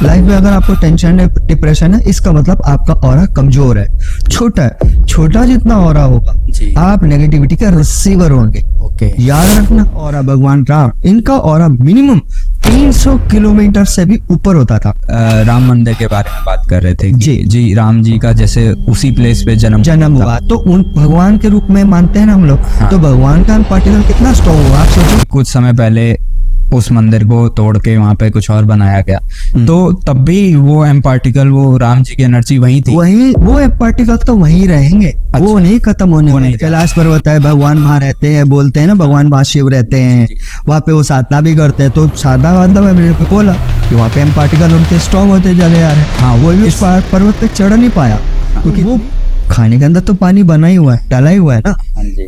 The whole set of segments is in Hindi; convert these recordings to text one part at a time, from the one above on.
लाइफ में अगर आपको टेंशन है, डिप्रेशन है, इसका मतलब आपका ऑरा कमजोर है, छोटा है। छोटा जितना ऑरा होगा आप नेगेटिविटी का रिसीवर होंगे। ओके, याद रखना, ऑरा भगवान राम, इनका ऑरा मिनिमम 300 किलोमीटर से भी ऊपर होता था। राम मंदिर के बारे में बात कर रहे थे जी, राम जी का जैसे उसी प्लेस पे जन्म हुआ, तो उन भगवान के रूप में मानते हैं ना हम लोग। हाँ। तो भगवान का पार्टिकल कितना स्ट्रॉन्ग हुआ आप सोचिए। कुछ समय पहले उस मंदिर को तोड़ के वहां पे कुछ और बनाया गया, तो तब भी वो एम पार्टिकल, वो राम जी की एनर्जी वही थी, वो एम पार्टिकल तो वहीं रहेंगे। अच्छा। वो नहीं खत्म होने वाले। कैलाश पर्वत है, भगवान वहां रहते हैं, बोलते हैं ना भगवान वहां शिव रहते हैं, वहां पे वो साधना भी करते हैं। तो साधना मतलब मेरे को बोला कि वहाँ पे एम पार्टिकल उनके स्ट्रॉन्ग होते चले जा रहे हैं। हाँ, वो भी इस पर्वत पे चढ़ नहीं पाया क्योंकि वो खाने के अंदर तो पानी बना ही हुआ है, डाला ही हुआ है ना।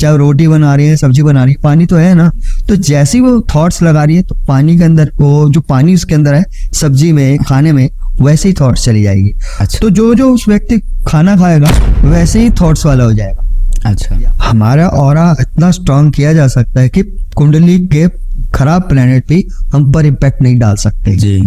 चाहे रोटी बना रही है, सब्जी बना रही है, पानी तो है ना। तो जैसी वो थॉट्स लगा रही है तो पानी के अंदर, वो जो पानी उसके अंदर है सब्जी में, खाने में, वैसे ही थॉट्स चली जाएगी। अच्छा। तो जो उस व्यक्ति खाना खाएगा वैसे ही थॉट्स वाला हो जाएगा। अच्छा, हमारा ऑरा इतना स्ट्रॉन्ग किया जा सकता है कि कुंडली के खराब प्लेनेट पे हम पर इम्पैक्ट नहीं डाल सकते जी।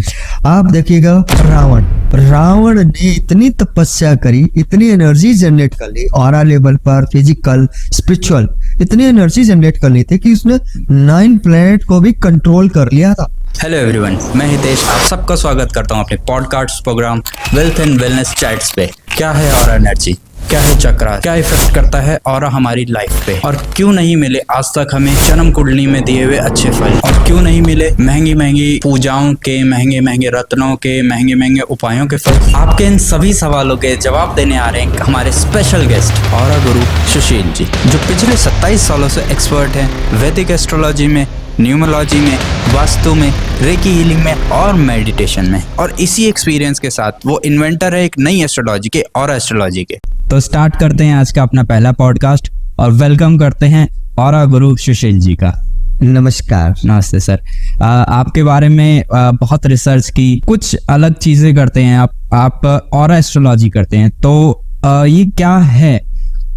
आप देखिएगा रावण ने इतनी तपस्या करी, इतनी एनर्जी जनरेट कर ली ऑरा लेवल पर, फिजिकल, स्पिरिचुअल, इतनी एनर्जी जनरेट कर ली थी कि उसने 9 प्लेनेट को भी कंट्रोल कर लिया था। हेलो एवरीवन, मैं हितेश आप सबका स्वागत करता हूं अपने podcast program wealth and wellness chats पे। क्या है ऑरा एनर्जी, क्या है चक्रा, क्या इफेक्ट करता है ऑरा हमारी लाइफ पे, और क्यों नहीं मिले आज तक हमें जन्म कुंडली में दिए हुए अच्छे फल, और क्यों नहीं मिले महंगी महंगी पूजाओं के, महंगे महंगे रत्नों के, महंगे महंगे उपायों के फल। आपके इन सभी सवालों के जवाब देने आ रहे हैं हमारे स्पेशल गेस्ट ऑरा गुरु सुशील जी, जो पिछले 27 सालों से एक्सपर्ट हैं वैदिक एस्ट्रोलॉजी में, न्यूमरोलॉजी में, वास्तु में, रेकी हीलिंग में और मेडिटेशन में। और इसी एक्सपीरियंस के साथ वो इन्वेंटर है एक नई एस्ट्रोलॉजी के, ऑरा एस्ट्रोलॉजी के। तो स्टार्ट करते हैं आज का अपना पहला पॉडकास्ट और वेलकम करते हैं ऑरा गुरु सुशील जी का। नमस्कार। नमस्ते सर। आपके बारे में बहुत रिसर्च की, कुछ अलग चीजें करते हैं आप ऑरा एस्ट्रोलॉजी करते हैं, तो ये क्या है?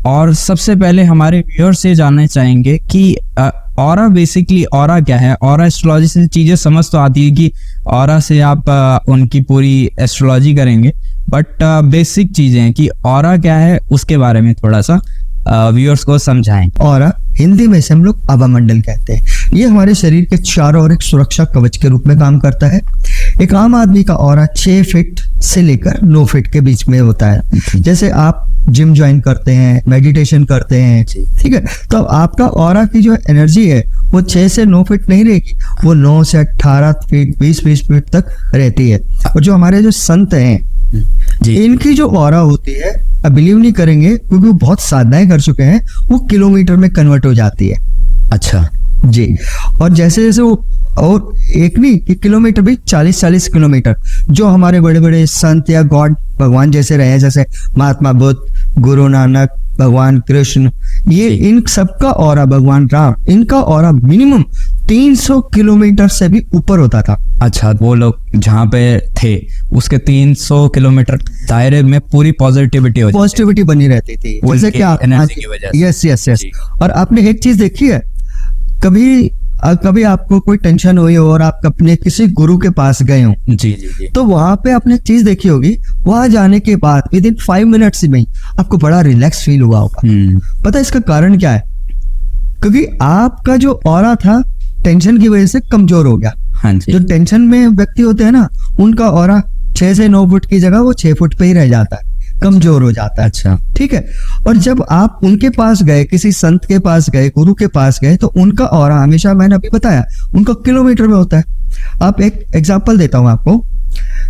और सबसे पहले हमारे व्यूअर्स से जानना चाहेंगे कि ऑरा बेसिकली ऑरा क्या है? ऑरा एस्ट्रोलॉजी से चीजें समझ तो आती है कि ऑरा से आप उनकी पूरी एस्ट्रोलॉजी करेंगे, बट बेसिक चीजें हैं कि ऑरा क्या है, उसके बारे में थोड़ा सा व्यूअर्स को समझाएं। ऑरा हिंदी में से हम लोग आभामंडल कहते हैं। ये हमारे शरीर के चारों ओर एक सुरक्षा कवच के रूप में काम करता है। एक आम आदमी का ऑरा 6 फीट से लेकर 9 फीट के बीच में होता है। जैसे आप जिम ज्वाइन करते हैं, मेडिटेशन करते हैं, ठीक है, तो आपका ऑरा की जो एनर्जी है वो 6 से 9 फीट नहीं रहेगी, वो 9 से 18 फीट, 20 फीट तक रहती है। और जो हमारे जो संत हैं जी, इनकी जो ऑरा होती है, अब बिलीव नहीं करेंगे क्योंकि वो बहुत साधनाएं कर चुके हैं, वो किलोमीटर में कन्वर्ट हो जाती है। अच्छा जी। और जैसे जैसे वो, और एक नहीं कि किलोमीटर भी 40-40 किलोमीटर, जो हमारे बड़े बड़े संत या गॉड भगवान जैसे रहे, जैसे महात्मा बुद्ध, गुरु नानक, भगवान कृष्ण, ये इन सबका ऑरा, भगवान राम, इनका ऑरा मिनिमम 300 किलोमीटर से भी ऊपर होता था। अच्छा, वो लोग जहाँ पे थे उसके 300 किलोमीटर दायरे में पूरी पॉजिटिविटी बनी रहती थी, जैसे क्या एनर्जी की वजह से। यस। और आपने एक चीज देखी है, कभी आपको कोई टेंशन हुई हो और आप अपने किसी गुरु के पास गए हो, जी, तो वहां पे आपने एक चीज देखी होगी, वहां जाने के बाद विदिन 5 मिनट्स में आपको बड़ा रिलैक्स फील हुआ होगा। पता है इसका कारण क्या है? क्योंकि आपका जो ऑरा था टेंशन की वजह से कमजोर हो गया। हाँ जी। जो टेंशन में व्यक्ति होते हैं ना, उनका ऑरा 6 से 9 फुट की जगह वो 6 फुट पे ही रह जाता है, कमजोर हो जाता है। अच्छा, ठीक है। और जब आप उनके पास गए, किसी संत के पास गए, गुरु के पास गए, तो उनका ऑरा हमेशा, मैंने अभी बताया, उनका किलोमीटर में होता है। आप एक एग्जांपल देता हूं आपको,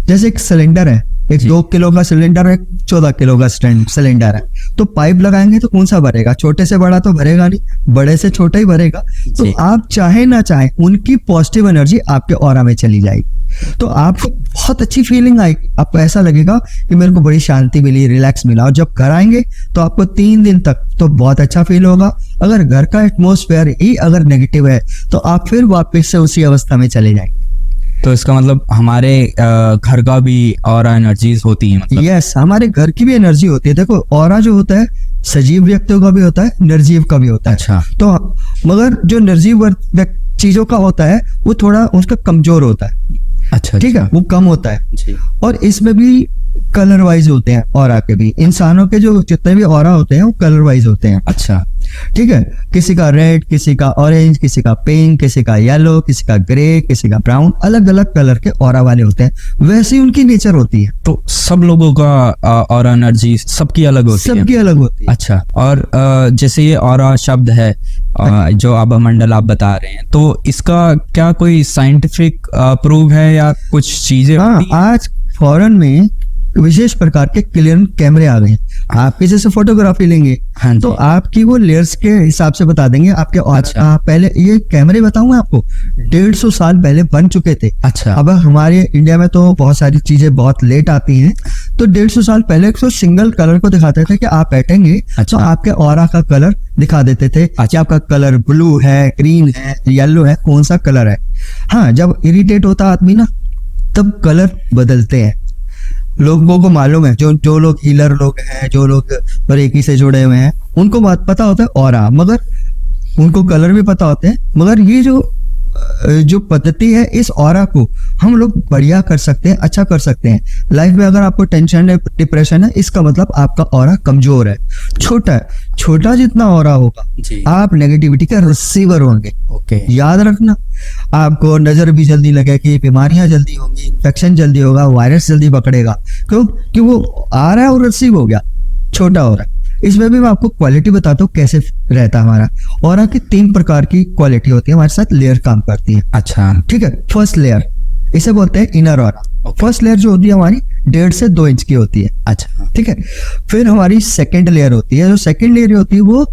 जैसे एक सिलेंडर है, एक 2 किलो का सिलेंडर है, 14 किलो का सिलेंडर है, तो पाइप लगाएंगे तो कौन सा भरेगा? छोटे से बड़ा तो भरेगा नहीं, बड़े से छोटा ही भरेगा। तो आप चाहे ना चाहे उनकी पॉजिटिव एनर्जी आपके ऑरा में चली जाएगी, तो आपको बहुत अच्छी फीलिंग आएगी। आपको ऐसा लगेगा कि मेरे को बड़ी शांति मिली, रिलैक्स मिला। और जब घर आएंगे तो आपको 3 दिन तक तो बहुत अच्छा फील होगा। अगर घर का एटमोस्फेयर ही अगर नेगेटिव है तो आप फिर वापस से उसी अवस्था में चले जाएंगे। तो इसका मतलब हमारे घर का भी ऑरा एनर्जीज होती है, मतलब? यस, हमारे घर की भी एनर्जी होती है। देखो, ऑरा जो होता है सजीव व्यक्तियों का भी होता है, निर्जीव का भी होता है। अच्छा। तो मगर जो निर्जीव चीजों का होता है वो थोड़ा उसका कमजोर होता है। अच्छा, ठीक है, अच्छा। वो कम होता है। जी। और इसमें भी कलर वाइज होते हैं ऑरा के भी, इंसानों के जो जितने भी ऑरा होते हैं वो कलर वाइज होते हैं। अच्छा, ठीक है, किसी का रेड, किसी का ऑरेंज, किसी का पिंक, किसी का येलो, किसी का ग्रे, किसी का ब्राउन, अलग अलग कलर के ऑरा वाले होते हैं। वैसे ही उनकी नेचर होती है, तो सब लोगों का और एनर्जी सबकी अलग होती है। सबकी अलग होती है। अच्छा, और जैसे ये ऑरा शब्द है जो आभा मंडल आप बता रहे हैं, तो इसका क्या कोई साइंटिफिक प्रूव है या कुछ चीजें हाँ, होती हैं? आज फॉरेन में विशेष प्रकार के क्लियर कैमरे आ गए हैं। आप किसी से फोटोग्राफी लेंगे हाँ जी। तो आपकी वो लेयर्स के हिसाब से बता देंगे आपके और अच्छा। पहले ये कैमरे बताऊं आपको 150 साल पहले बन चुके थे। अच्छा। अब हमारे इंडिया में तो बहुत सारी चीजें बहुत लेट आती हैं, तो 150 साल पहले तो सिंगल कलर को दिखाते थे कि आप बैठेंगे अच्छा। तो आपके ऑरा का कलर दिखा देते थे कि आपका कलर ब्लू है, ग्रीन है, येलो है, कौन सा कलर है। हाँ, जब इरिटेट होता आदमी ना तब कलर बदलते हैं। लोगों को मालूम है, जो लोग हीलर लोग हैं, जो लोग रेकी से जुड़े हुए हैं, उनको बात पता होता है ऑरा, मगर उनको कलर भी पता होते हैं। मगर ये जो पद्धति है, इस ऑरा को हम लोग बढ़िया कर सकते हैं, अच्छा कर सकते हैं। लाइफ में अगर आपको टेंशन है, डिप्रेशन है, इसका मतलब आपका ऑरा कमजोर है, छोटा है। छोटा जितना ऑरा होगा जी। आप नेगेटिविटी का रिसीवर होंगे। ओके। याद रखना, आपको नजर भी जल्दी लगेगी, बीमारियां जल्दी होंगी, इन्फेक्शन जल्दी होगा, वायरस जल्दी पकड़ेगा, क्यों कि वो आ रहा है और रिसीव हो गया, छोटा हो रहा है। इसमें भी मैं आपको क्वालिटी बताता हूँ कैसे रहता है हमारा ऑरा की। 3 प्रकार की क्वालिटी होती है हमारे साथ, लेयर काम करती है। अच्छा। ठीक है, फर्स्ट लेयर इसे बोलते हैं इनर ऑरा। फर्स्ट लेयर जो होती है हमारी 1.5 से 2 इंच की होती है। अच्छा। ठीक है, फिर हमारी सेकंड लेयर होती है। जो सेकंड लेयर होती है वो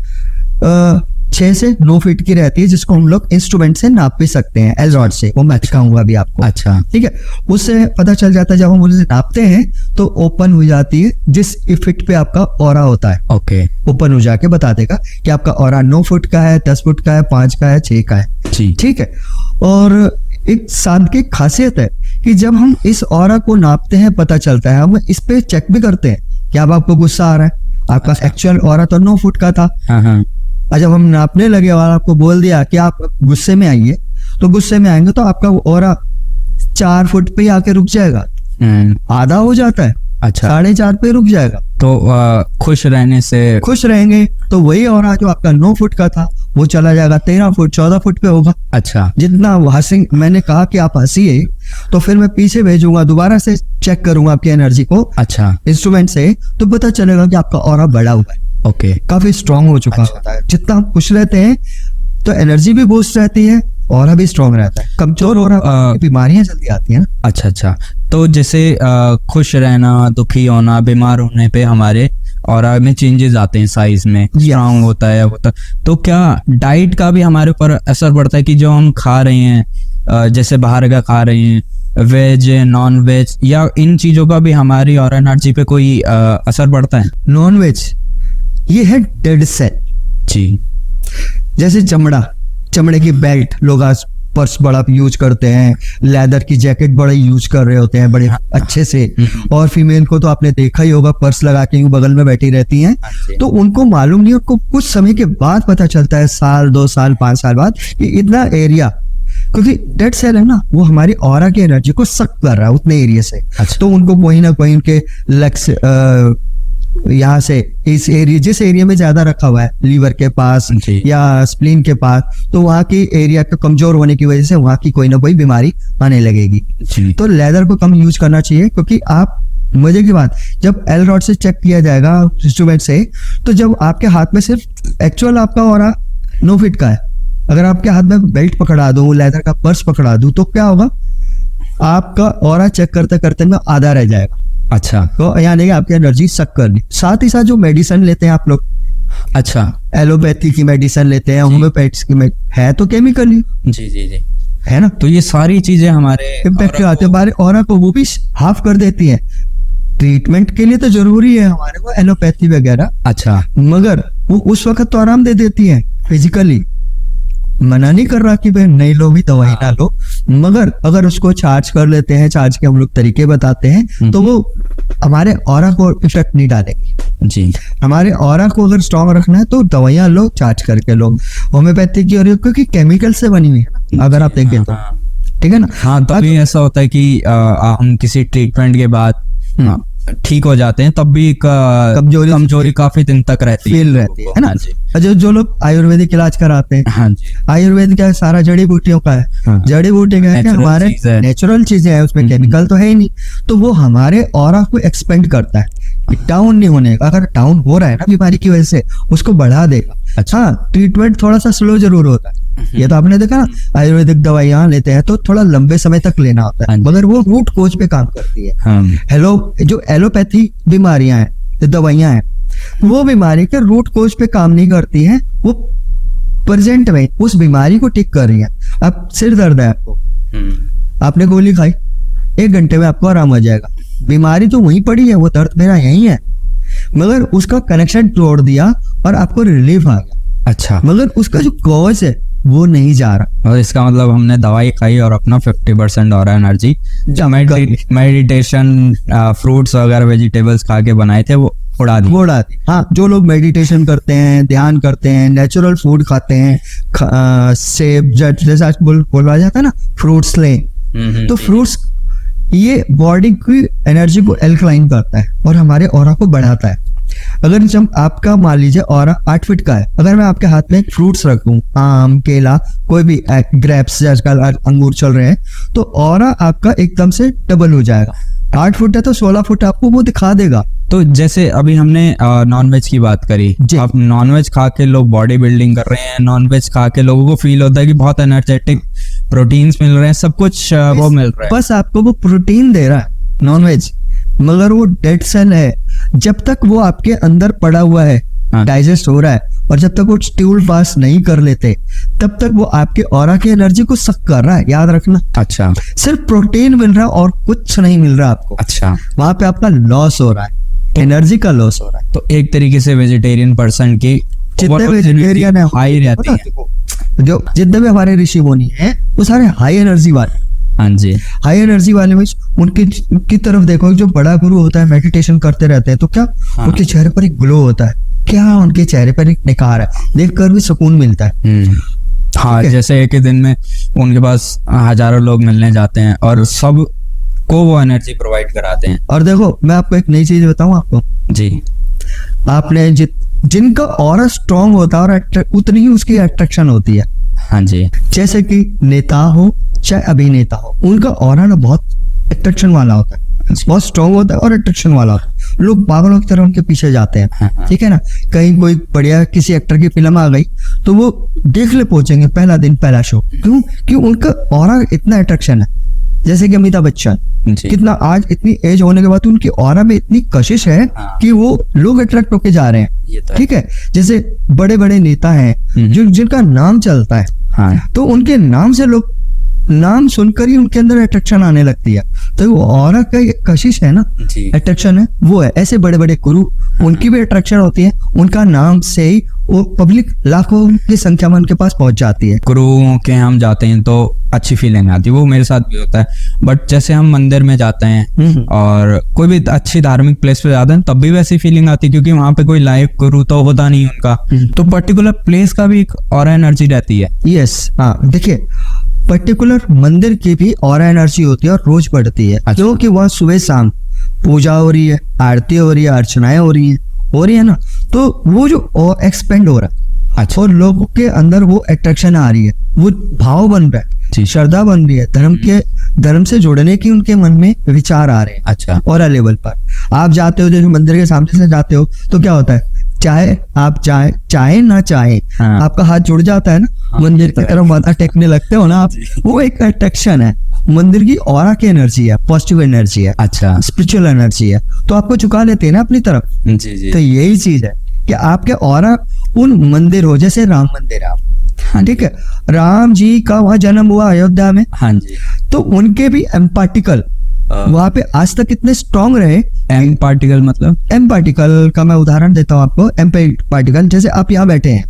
6 से 9 फीट की रहती है, जिसको हम लोग इंस्ट्रूमेंट से नाप भी सकते हैं, एल रॉड से। वो मैं दिखाऊंगा अभी आपको। अच्छा। ठीक है, उससे पता चल जाता है, जब हम उसे नापते हैं तो ओपन हो जाती है जिस फीट पे आपका ऑरा होता है। ओके। ओपन हो जाके बता देगा कि आपका ऑरा 9 फुट का है, 10 फुट का है, 5 का है, 6 का है। जी। ठीक है, और एक साथ की खासियत है कि जब हम इस ऑरा को नापते हैं पता चलता है, हम इस पे चेक भी करते हैं कि अब आपको गुस्सा आ रहा है। आपका एक्चुअल ऑरा तो 9 फुट का था, हाँ हाँ। और जब हम नापने लगे और आपको बोल दिया कि आप गुस्से में आइए, तो गुस्से में आएंगे तो आपका ऑरा 4 फुट पे ही आके रुक जाएगा, आधा हो जाता है। अच्छा। 4.5 पे रुक जाएगा। तो खुश रहने से खुश रहेंगे तो वही ऑरा जो आपका 9 फुट का था वो चला जाएगा 13 फुट, 14 फुट पे होगा। अच्छा। जितना हंसी, मैंने कहा कि आप हंसिए तो फिर मैं पीछे भेजूंगा, दोबारा से चेक करूंगा आपकी एनर्जी को अच्छा। इंस्ट्रूमेंट से, तो पता चलेगा कि आपका ऑरा बढ़ा हुआ है, ओके। काफी स्ट्रांग हो चुका अच्छा। होता है। जितना हम खुश रहते हैं तो एनर्जी भी बूस्ट रहती है, ऑरा भी स्ट्रांग रहता है। कमजोर हो रहा बीमारियां जल्दी आती है ना। अच्छा अच्छा। तो जैसे खुश रहना, दुखी होना, बीमार होने पे हमारे ऑरा में चेंजेस आते हैं, साइज में स्ट्रांग होता है, होता। तो क्या डाइट का भी हमारे ऊपर असर पड़ता है कि जो हम खा रहे हैं, जैसे बाहर का खा रहे हैं, वेज नॉन वेज, या इन चीजों का भी हमारी ऑरा एनर्जी पे कोई असर पड़ता है? नॉन वेज ये है डेड सेल। जी। जैसे चमड़े की बेल्ट लोग आज पर्स बड़ा यूज करते हैं, लेदर की जैकेट बड़ा यूज कर रहे होते हैं बड़े अच्छे से। और फीमेल को तो आपने देखा ही होगा, पर्स लगा के यूं बगल में बैठी रहती हैं, तो उनको मालूम नहीं, उनको कुछ समय के बाद पता चलता है, साल 2 साल 5 साल बाद, कि इतना एरिया, क्योंकि डेड सेल है ना, वो हमारी ऑरा की एनर्जी को सक कर रहा है उतने एरिया से। अच्छा। तो उनको कहीं ना कहीं उनके लेग्स यहाँ से इस एरिया, जिस एरिया में ज्यादा रखा हुआ है, लीवर के पास जी। या स्प्लीन के पास, तो वहाँ की एरिया का कमजोर होने की वजह से वहाँ की कोई ना कोई बीमारी आने लगेगी। जी। तो लेदर को कम यूज करना चाहिए, क्योंकि आप, मजे की बात, जब एल रॉड से चेक किया जाएगा इंस्ट्रूमेंट से, तो जब आपके हाथ में सिर्फ एक्चुअल आपका ऑरा 9 फीट का है, अगर आपके हाथ में बेल्ट पकड़ा दूं, लेदर का पर्स पकड़ा दूं, तो क्या होगा, आपका ऑरा चेक करते करते में आधा रह जाएगा। अच्छा। तो यानी कि आपकी एनर्जी सक कर ली। साथ ही साथ जो मेडिसिन लेते हैं आप लोग, अच्छा, एलोपैथी की मेडिसिन लेते हैं, होम्योपैथी की है तो केमिकली जी जी जी, है ना, तो ये सारी चीजें हमारे इम्पैक्ट आते हैं हमारे ऑरा को, वो भी हाफ कर देती है। ट्रीटमेंट के लिए तो जरूरी है हमारे को एलोपैथी वगैरह, अच्छा, मगर वो उस वक्त तो आराम दे देती है फिजिकली। मना नहीं कर रहा कि भाई नहीं लो, भी दवाई ना लो, मगर अगर उसको चार्ज कर लेते हैं, चार्ज के हम लोग तरीके बताते हैं, तो वो हमारे ऑरा को इफेक्ट नहीं डालेगी। जी। हमारे ऑरा को अगर स्ट्रांग रखना है तो दवाइयां लो, चार्ज करके लो, होम्योपैथी की, और क्योंकि केमिकल से बनी हुई है ना, अगर आप देखें तो। ठीक है ना। हाँ, तभी ऐसा होता है कि हम किसी ट्रीटमेंट के बाद ठीक हो जाते हैं, तब भी कमजोरी काफी दिन तक रहती फील रहती है ना। हाँ जी। जो लोग आयुर्वेदिक इलाज कराते हैं, हाँ जी। आयुर्वेद क्या है, सारा जड़ी बूटियों का है। हाँ। जड़ी बूटी क्या है कि Natural हमारे चीज़ है। नेचुरल चीजें हैं, उसमें केमिकल तो है ही नहीं, तो वो हमारे ऑरा को एक्सपेंड करता है। डाउन नहीं होने का, अगर डाउन हो रहा है ना बीमारी की वजह से, उसको बढ़ा देगा। अच्छा। हाँ, ट्रीटमेंट थोड़ा सा स्लो जरूर होता है, ये तो आपने देखा ना। आयुर्वेदिक दवाइयां लेते हैं तो थोड़ा लंबे समय तक लेना होता है, हाँ जी। मगर वो रूट कोज पे काम करती है। हाँ। जो एलोपैथी बीमारियां हैं, जो दवाइयां हैं, वो बीमारी के रूट कोज पे काम नहीं करती है, वो प्रेजेंट में उस बीमारी को ठीक कर रही है। अब सिर दर्द है आपको, आपने गोली खाई, 1 घंटे में आपको आराम हो जाएगा। बीमारी तो वहीं पड़ी है, वो दर्द मेरा यहीं है, मगर उसका कनेक्शन तोड़ दिया और आपको रिलीफ आ गया। अच्छा। मगर उसका जो कॉज है वो नहीं जा रहा। और इसका मतलब हमने दवाई खाई और अपना 50% और एनर्जी मेडिटेशन, फ्रूट्स वगैरह वेजिटेबल्स खा के बनाए थे वो उड़ा दी। हाँ, जो लोग मेडिटेशन करते हैं, ध्यान करते हैं, नेचुरल फूड खाते हैं, सेब, जैसे आज बोला जाता है ना, फ्रूट्स लें, तो फ्रूट्स ये बॉडी की एनर्जी को एल्कलाइन करता है और हमारे ऑरा को बढ़ाता है। अगर जब आपका मान लीजिए ऑरा 8 फीट का है, अगर मैं आपके हाथ में फ्रूट्स रखूं, आम, केला, कोई भी ग्रेप्स, आजकल अंगूर चल रहे हैं, तो ऑरा आपका एकदम से डबल हो जाएगा। 8 फुट है तो 16 फुट आपको वो दिखा देगा। तो जैसे अभी हमने नॉनवेज की बात करी, अब नॉनवेज खा के लोग बॉडी बिल्डिंग कर रहे हैं, नॉनवेज खा के लोगों को फील होता है कि बहुत एनर्जेटिक, प्रोटीन्स मिल रहे हैं, सब कुछ वो मिल रहा है। बस आपको वो प्रोटीन दे रहा है नॉनवेज, मगर वो डेड सेल है। जब तक वो आपके अंदर पड़ा हुआ है, डाइजेस्ट हो रहा है, और जब तक वो स्टूल पास नहीं कर लेते, तब तक वो आपके ऑरा की एनर्जी को सक कर रहा है, याद रखना। अच्छा। सिर्फ प्रोटीन मिल रहा है और कुछ नहीं मिल रहा आपको। अच्छा। वहां पे आपका लॉस हो रहा है, एनर्जी का लॉस हो रहा है। तो एक तरीके से वेजिटेरियन पर्सन की जितने वेजिटेरियन है हाई रहती है, जो जितने भी हमारे ऋषि मुनि हैं, वो सारे हाई एनर्जी वाले। हाँ जी। हाई एनर्जी वाले में उनकी तरफ देखो, जो बड़ा गुरु होता है, मेडिटेशन करते रहते हैं, तो क्या उनके चेहरे पर एक ग्लो होता है, क्या उनके चेहरे पर एक निखार है, देखकर भी सुकून मिलता है। हाँ, जैसे एक ही दिन में उनके पास हजारों लोग मिलने जाते हैं और सब को वो एनर्जी प्रोवाइड कराते हैं। और देखो, मैं आपको एक नई चीज बताऊं आपको जी। आपने जिनका ऑरा स्ट्रांग होता है और उतनी ही उसकी अट्रैक्शन होती है। हाँ जी। जैसे कि नेता हो चाहे अभिनेता हो, उनका ऑरा ना बहुत अट्रैक्शन वाला होता है, बहुत स्ट्रांग होता है और अट्रैक्शन वाला होता है। लोग पागलों की तरह उनके पीछे जाते हैं, ठीक है ना। कहीं कोई बढ़िया किसी एक्टर की फिल्म आ गई तो वो देख ले पहुंचेंगे, पहला दिन पहला शो। क्यों उनका ऑरा इतना अट्रैक्शन है। जैसे कि अमिताभ बच्चन, कितना आज इतनी एज होने के बाद उनकी ऑरा में इतनी कशिश है कि वो लोग अट्रैक्ट होके जा रहे हैं, ठीक है। जैसे बड़े बड़े नेता हैं जिनका नाम चलता है, तो उनके नाम से लोग, नाम सुनकर ही उनके अंदर अट्रैक्शन आने लगती है। तो वो ऑरा का कशिश है ना, अट्रैक्शन है, वो है। ऐसे बड़े बड़े गुरु, उनकी भी अट्रैक्शन होती है, उनका नाम से ही वो पब्लिक लाखों की संख्या में उनके पास पहुंच जाती है। गुरुओं के हम जाते हैं तो अच्छी फीलिंग आती है, वो मेरे साथ भी होता है। बट जैसे हम मंदिर में जाते हैं और कोई भी अच्छी धार्मिक प्लेस पे जाते हैं, तब भी वैसी फीलिंग आती है, क्योंकि वहां पे कोई लाइव गुरु तो होता नहीं उनका, तो पर्टिकुलर प्लेस का भी एक ऑरा एनर्जी रहती है। यस, हाँ, देखिए, पर्टिकुलर मंदिर की भी ऑरा एनर्जी होती है और रोज बढ़ती है, क्योंकि वहाँ सुबह शाम पूजा हो रही है, आरती हो रही है, अर्चनाएं हो रही है ना, तो वो जो एक्सपेंड हो रहा है। अच्छा। और लोगों के अंदर वो अट्रैक्शन आ रही है, वो भाव बन रहा है, श्रद्धा बन रही है, धर्म से जुड़ने की उनके मन में विचार आ रहे हैं। अच्छा। और लेवल पर आप जाते हो, जैसे मंदिर के सामने से जाते हो, तो क्या होता है, चाहे आप चाहे ना चाहे, आपका हाथ जुड़ जाता है ना, मंदिर की तरफ माथा टेकने लगते हो ना आप, वो एक अट्रैक्शन है, मंदिर की ऑरा की एनर्जी है, पॉजिटिव एनर्जी है। अच्छा। स्पिरिचुअल एनर्जी है, तो आपको झुका लेते हैं ना अपनी तरफ। जी। तो यही चीज है कि आपके ऑरा उन मंदिर हो, जैसे राम मंदिर है आप, ठीक है, राम जी का वहां जन्म हुआ अयोध्या में। हाँ जी। तो उनके भी एम पार्टिकल वहां पे आज तक इतने स्ट्रॉन्ग रहे। एम पार्टिकल मतलब? एम पार्टिकल का मैं उदाहरण देता हूँ आपको। एम पार्टिकल, जैसे आप यहाँ बैठे हैं,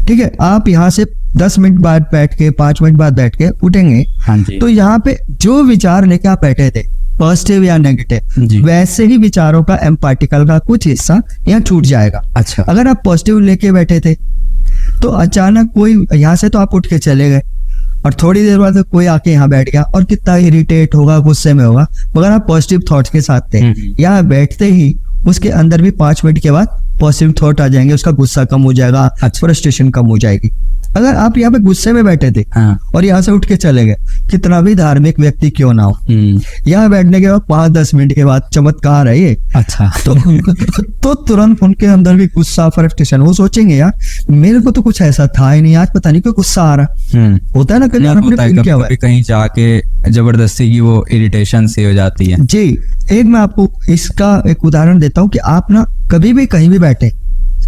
ठीक है, आप यहाँ से 10 मिनट बाद बैठ के, 5 मिनट बाद बैठ के उठेंगे। हाँ जी। तो यहाँ पे जो विचार लेके आप बैठे थे, पॉजिटिव या नेगेटिव, वैसे ही विचारों का एम पार्टिकल का कुछ हिस्सा यहाँ छूट जाएगा। अच्छा। अगर आप पॉजिटिव लेके बैठे थे तो अचानक कोई यहाँ से तो आप उठ के चले गए, और थोड़ी देर बाद कोई आके यहाँ बैठ गया और कितना इरिटेट होगा, गुस्से में होगा, मगर आप पॉजिटिव थॉट्स के साथ थे, यहाँ बैठते ही उसके अंदर भी 5 मिनट के बाद पॉजिटिव थॉट आ जाएंगे, उसका गुस्सा कम हो जाएगा, फ्रस्ट्रेशन कम हो जाएगी। अगर आप यहाँ पे गुस्से में बैठे थे और यहाँ से उठ के चले गए, कितना भी धार्मिक व्यक्ति क्यों ना हो, यहाँ बैठने के बाद 5-10 मिनट के बाद चमत्कार है ये। अच्छा। तो तुरंत उनके अंदर भी गुस्सा, फ्रस्ट्रेशन, वो सोचेंगे यार मेरे को तो कुछ ऐसा था ही नहीं, आज पता नहीं क्यों गुस्सा आ रहा। होता है ना कभी कहीं जाके जबरदस्ती की वो इरिटेशन सी हो जाती है। जी, एक मैं आपको इसका एक उदाहरण देता हूँ कि आप ना कभी भी कहीं भी बैठे,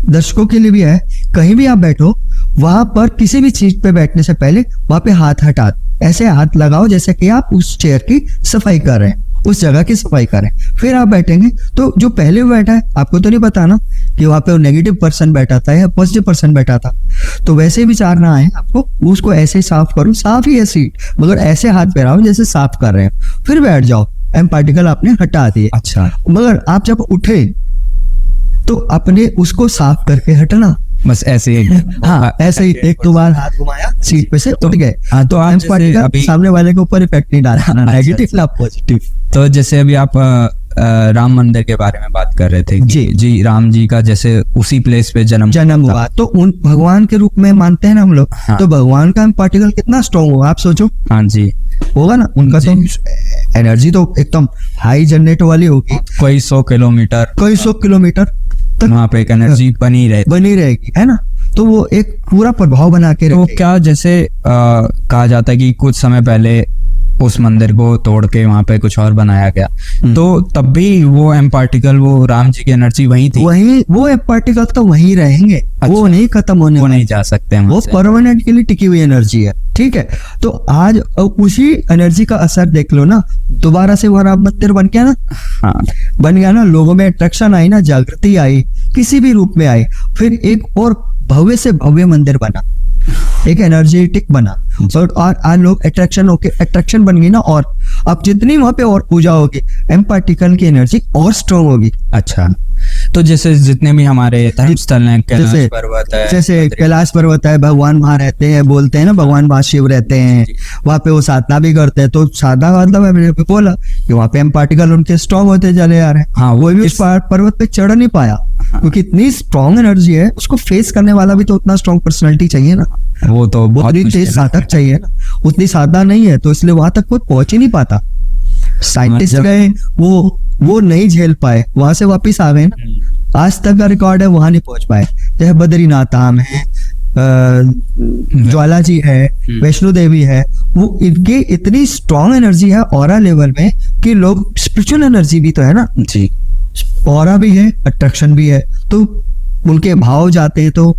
दर्शकों के लिए भी है, कहीं भी आप बैठो, वहां पर किसी भी चीज पे बैठने से पहले वहां पे हाथ हटा, ऐसे हाथ लगाओ जैसे कि आप उस चेयर की सफाई कर रहे हैं, उस जगह की सफाई करें। फिर आप बैठेंगे तो जो पहले बैठा है, आपको तो नहीं पता ना कि वहां पे नेगेटिव पर्सन बैठा था या पॉजिटिव पर्सन बैठा था, तो वैसे विचार ना आए आपको, उसको ऐसे साफ करो, साफ ही है सीट, मगर ऐसे हाथ फैलाओ जैसे साफ कर रहे हैं, फिर बैठ जाओ, एम पार्टिकल आपने हटा दिए। अच्छा। मगर आप जब उठे तो अपने उसको साफ करके हटना, बस ऐसे ही। हाँ, ऐसे ही 1-2 बार हाथ घुमाया, सीट पे से उठ गए। तो आप जैसे अभी सामने वाले के ऊपर इफेक्ट नहीं डाला, नेगेटिव ना पॉजिटिव। तो जैसे अभी आप राम मंदिर के बारे में बात कर रहे थे। जी, राम जी का जैसे उसी प्लेस पे जन्म हुआ, तो उन भगवान के रूप में मानते हैं ना हम लोग। हाँ। तो भगवान का पार्टिकल कितना स्ट्रॉन्ग होगा आप सोचो। हाँ जी, होगा ना, उनका तो एनर्जी तो एकदम हाई जनरेट वाली होगी, कोई 100 किलोमीटर तक वहाँ पे एक एनर्जी बनी रहेगी, है ना। तो वो एक पूरा प्रभाव बना के तो क्या जैसे कहा जाता है कि कुछ समय पहले उस मंदिर को तोड़ के वहां पे कुछ और बनाया गया, तो तब भी वो एम पार्टिकल, वो राम जी की एनर्जी वही थी, वो एम पार्टिकल तो वहीं रहेंगे। अच्छा। वो नहीं खत्म होने, वो नहीं जा सकते हैं, वो परमानेंट के लिए टिकी हुई एनर्जी है। ठीक है, तो आज उसी एनर्जी का असर देख लो ना, दोबारा से वो राम मंदिर बन गया ना। हाँ, बन गया ना, लोगों में अट्रैक्शन आई ना, जागृति आई, किसी भी रूप में आई, फिर एक और भव्य से भव्य मंदिर बना, एक एनर्जेटिक बना, और आज लोग अट्रैक्शन बन गई ना, और अब जितनी वहां पे और पूजा होगी, एम पार्टिकल की एनर्जी और स्ट्रॉन्ग होगी। अच्छा, तो जैसे जितने भी हमारे धर्मस्थल हैं, कैलाश पर्वत है, जैसे कैलाश पर्वत है, भगवान वहां रहते हैं, बोलते हैं ना भगवान वहां शिव रहते हैं, वहां पे वो साधना भी करते हैं, तो साधना मतलब मैंने बोला कि वहां पे एम पार्टिकल उनके स्ट्रॉन्ग होते चले आ रहे हैं। हाँ, वो भी उस पर्वत पे चढ़ नहीं पाया, क्योंकि इतनी स्ट्रॉन्ग एनर्जी है, उसको फेस करने वाला भी तो उतना स्ट्रॉन्ग पर्सनैलिटी चाहिए ना, वो तो बहुत तेज साधक चाहिए ना, उतनी साधना नहीं है, तो इसलिए वहां तक कोई पहुंच ही नहीं पाता। साइंटिस्ट गए, वो नहीं झेल पाए, वहां से वापिस आ गए ना, आज तक का रिकॉर्ड है, वहां नहीं पहुंच पाए। जैसे बद्रीनाथ धाम है, ज्वाला जी है, वैष्णो देवी है, वो इनके इतनी स्ट्रॉन्ग एनर्जी है ऑरा लेवल में कि लोग, स्पिरिचुअल एनर्जी भी तो है ना जी, ऑरा भी है, अट्रैक्शन भी है, तो उनके भाव जाते हैं तो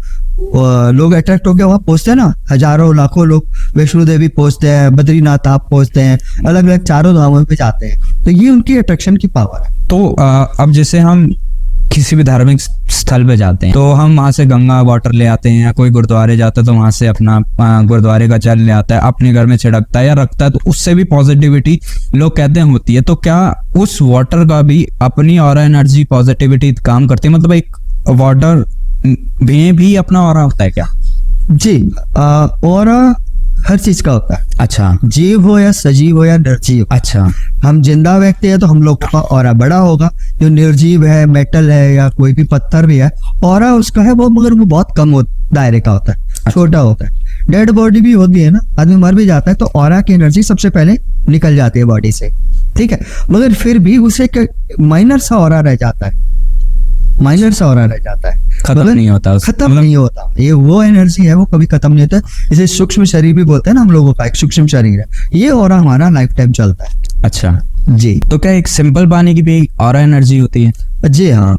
लोग अट्रैक्ट होकर वहां पहुंचते हैं ना, हजारों लाखों लोग वैष्णो देवी पहुंचते हैं, बद्रीनाथ आप पहुंचते हैं, अलग अलग चारों धामों पे जाते हैं, तो ये उनकी अट्रैक्शन की पावर है। तो अब जैसे हम किसी भी धार्मिक स्थल पे जाते हैं, तो हम वहां से गंगा वाटर ले आते हैं, या कोई गुरुद्वारे जाता है तो वहां से अपना गुरुद्वारे का जल ले आता है, अपने घर में छिड़कता है या रखता है, तो उससे भी पॉजिटिविटी लोग कहते हैं होती है। तो क्या उस वाटर का भी अपनी ऑरा एनर्जी पॉजिटिविटी काम करती है? मतलब एक वाटर में भी अपना ऑरा होता है क्या? जी, ऑरा हर चीज का होता है। अच्छा, जीव हो या सजीव हो या निर्जीव। अच्छा, हम जिंदा व्यक्ति है तो हम लोग का ऑरा बड़ा होगा, जो निर्जीव है, मेटल है या कोई भी पत्थर भी है, ऑरा उसका है वो, मगर वो बहुत कम दायरे का होता है। अच्छा। छोटा होता है। डेड बॉडी भी होती है ना, आदमी मर भी जाता है तो ऑरा की एनर्जी सबसे पहले निकल जाती है बॉडी से, ठीक है, मगर फिर भी उसे माइनर सा ऑरा रह जाता है, खत्म नहीं होता, ये वो एनर्जी है, वो कभी खत्म नहीं होता। इसे सूक्ष्म शरीर भी बोलते हैं ना हम लोगों का, एक सूक्ष्म शरीर है, ये ऑरा हमारा लाइफ टाइम चलता है। अच्छा जी, तो क्या एक सिंपल पानी की भी ऑरा एनर्जी होती है? जी हाँ,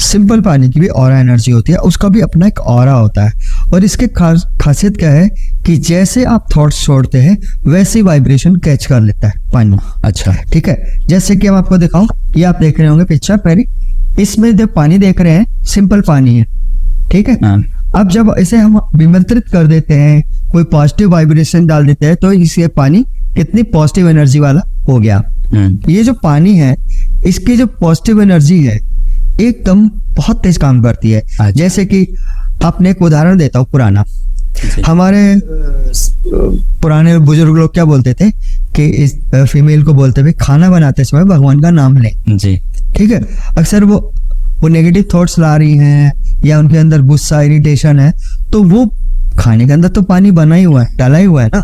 सिंपल पानी की भी ऑरा एनर्जी होती है, उसका भी अपना एक ऑरा होता है, और इसके खासियत क्या है कि जैसे आप थॉट्स छोड़ते हैं वैसे वाइब्रेशन कैच कर लेता है पानी। अच्छा, ठीक है, जैसे कि हम आपको दिखाऊं, ये आप देख रहे होंगे पिक्चर पहले, इसमें जब पानी देख रहे हैं, सिंपल पानी है, ठीक है। अब जब इसे हम विमंत्रित कर देते हैं, कोई पॉजिटिव वाइब्रेशन डाल देते हैं, तो इससे पानी कितनी पॉजिटिव एनर्जी वाला हो गया। ये जो पानी है, इसकी जो पॉजिटिव एनर्जी है एकदम बहुत तेज काम करती है। जैसे कि आपने एक उदाहरण देता हूँ पुराना, हमारे पुराने बुजुर्ग लोग क्या बोलते थे कि इस फीमेल को बोलते हुए खाना बनाते समय भगवान का नाम लें। जी। ठीक है, अक्सर वो नेगेटिव थॉट्स ला रही हैं या उनके अंदर गुस्सा इरिटेशन है, तो वो खाने के अंदर तो पानी बना ही हुआ है, डाला ही हुआ है ना।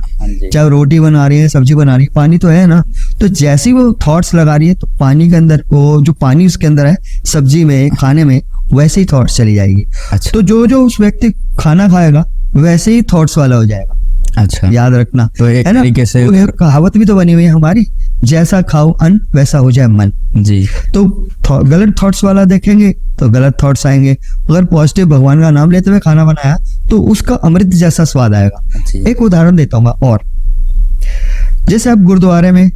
चाहे रोटी बना रही है, सब्जी बना रही है, पानी तो है ना। तो जैसी वो थॉट्स लगा रही है तो पानी के अंदर वो जो पानी उसके अंदर है सब्जी में, खाने में, वैसे ही थॉट्स चली जाएगी। अच्छा। तो जो उस व्यक्ति खाना खाएगा वैसे ही थॉट्स वाला हो जाएगा। अच्छा, याद रखना। तो एक है ना, तरीके से तो एक कहावत भी तो बनी हुई है हमारी, जैसा खाओ अन्न वैसा हो जाए मन। जी। तो गलत थॉट्स वाला देखेंगे तो गलत थॉट्स आएंगे। अगर पॉजिटिव भगवान का नाम लेते हुए खाना बनाया तो उसका अमृत जैसा स्वाद आएगा। जी। एक उदाहरण देता हूँ मैं और, जैसे आप गुरुद्वारे में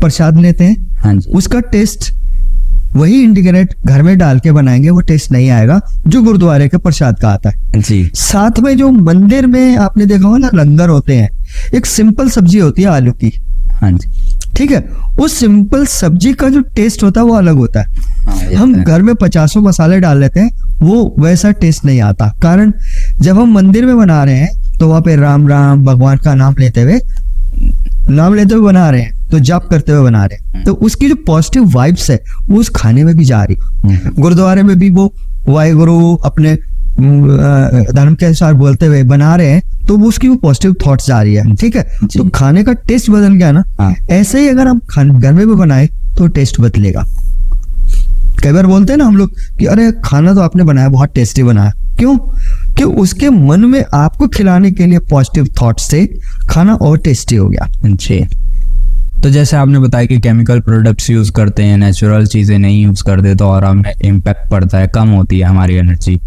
प्रसाद लेते हैं, हाँ जी। उसका टेस्ट वही इंटीग्रेट घर में डाल के बनाएंगे वो टेस्ट नहीं आएगा जो गुरुद्वारे के प्रसाद का आता है। जी। साथ में जो मंदिर में आपने देखा होगा ना लंगर होते हैं, एक सिंपल सब्जी होती है आलू की। हाँ जी। ठीक है, उस सिंपल सब्जी का जो टेस्ट होता है वो अलग होता है। हाँ, ये हम तो है। घर में 50 मसाले डाल लेते हैं, वो वैसा टेस्ट नहीं आता। कारण जब हम मंदिर में बना रहे हैं तो वहां पे राम राम भगवान का नाम लेते हुए बना रहे हैं, तो जाप करते हुए बना रहे हैं, तो उसकी जो पॉजिटिव वाइब्स है वो उस खाने में भी जा रही है। गुरुद्वारे में भी वो वाहिगुरु अपने धर्म के अनुसार बोलते हुए बना रहे हैं तो वो उसकी वो पॉजिटिव थॉट्स जा रही है। ठीक है, जी। तो खाने का टेस्ट बदल गया ना। हाँ। ऐसे ही अगर हम घर में भी बनाए तो टेस्ट बदलेगा। कई बार बोलते हैं ना हम लोग कि अरे खाना तो आपने बनाया बहुत टेस्टी बनाया, क्यों? कि उसके मन में आपको खिलाने के लिए पॉजिटिव थॉट्स से खाना और टेस्टी हो गया। जी। तो जैसे आपने बताया कि केमिकल प्रोडक्ट्स यूज करते हैं, नेचुरल चीजें नहीं यूज करते तो और हमें इम्पैक्ट पड़ता है, कम होती है हमारी एनर्जी।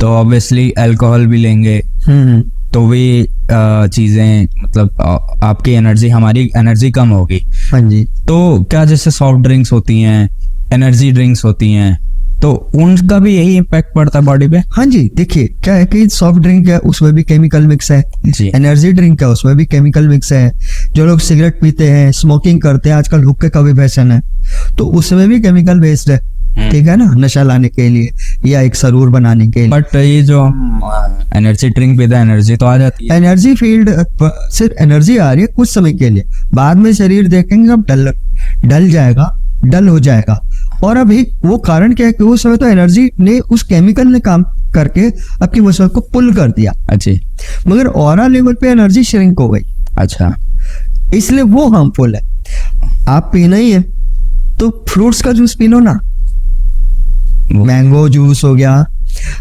तो ऑब्वियसली अल्कोहल भी लेंगे तो भी चीजें मतलब आपकी एनर्जी, हमारी एनर्जी कम होगी। हाँ जी। तो क्या जैसे सॉफ्ट ड्रिंक्स होती हैं, एनर्जी ड्रिंक्स होती हैं, तो उनका भी यही इम्पैक्ट पड़ता है बॉडी पे? हाँ जी, देखिए क्या है कि सॉफ्ट ड्रिंक है उसमें भी केमिकल मिक्स है, जी। एनर्जी ड्रिंक है उसमें भी केमिकल मिक्स है। जो लोग सिगरेट पीते हैं, स्मोकिंग करते हैं, आजकल हुक्के का भी फैशन है, तो उसमें भी केमिकल बेस्ड है। ठीक है ना, नशा लाने के लिए या एक सरूर बनाने के लिए। बट ये जो हम एनर्जी ड्रिंक पीते हैं, एनर्जी तो आ जाती है। एनर्जी फील्ड सिर्फ एनर्जी आ रही है कुछ समय के लिए, बाद में शरीर देखेंगे अब डल जाएगा, डल हो जाएगा। और अभी वो कारण क्या है कि उस समय तो एनर्जी ने, उस केमिकल ने काम करके आपकी मसल को पुल कर दिया। अच्छा। मगर ऑरा लेवल पे एनर्जी श्रिंक हो गई। अच्छा। इसलिए वो हार्मफुल है। आप पीना ही है तो फ्रूट्स का जूस पी लो ना, मैंगो जूस हो गया,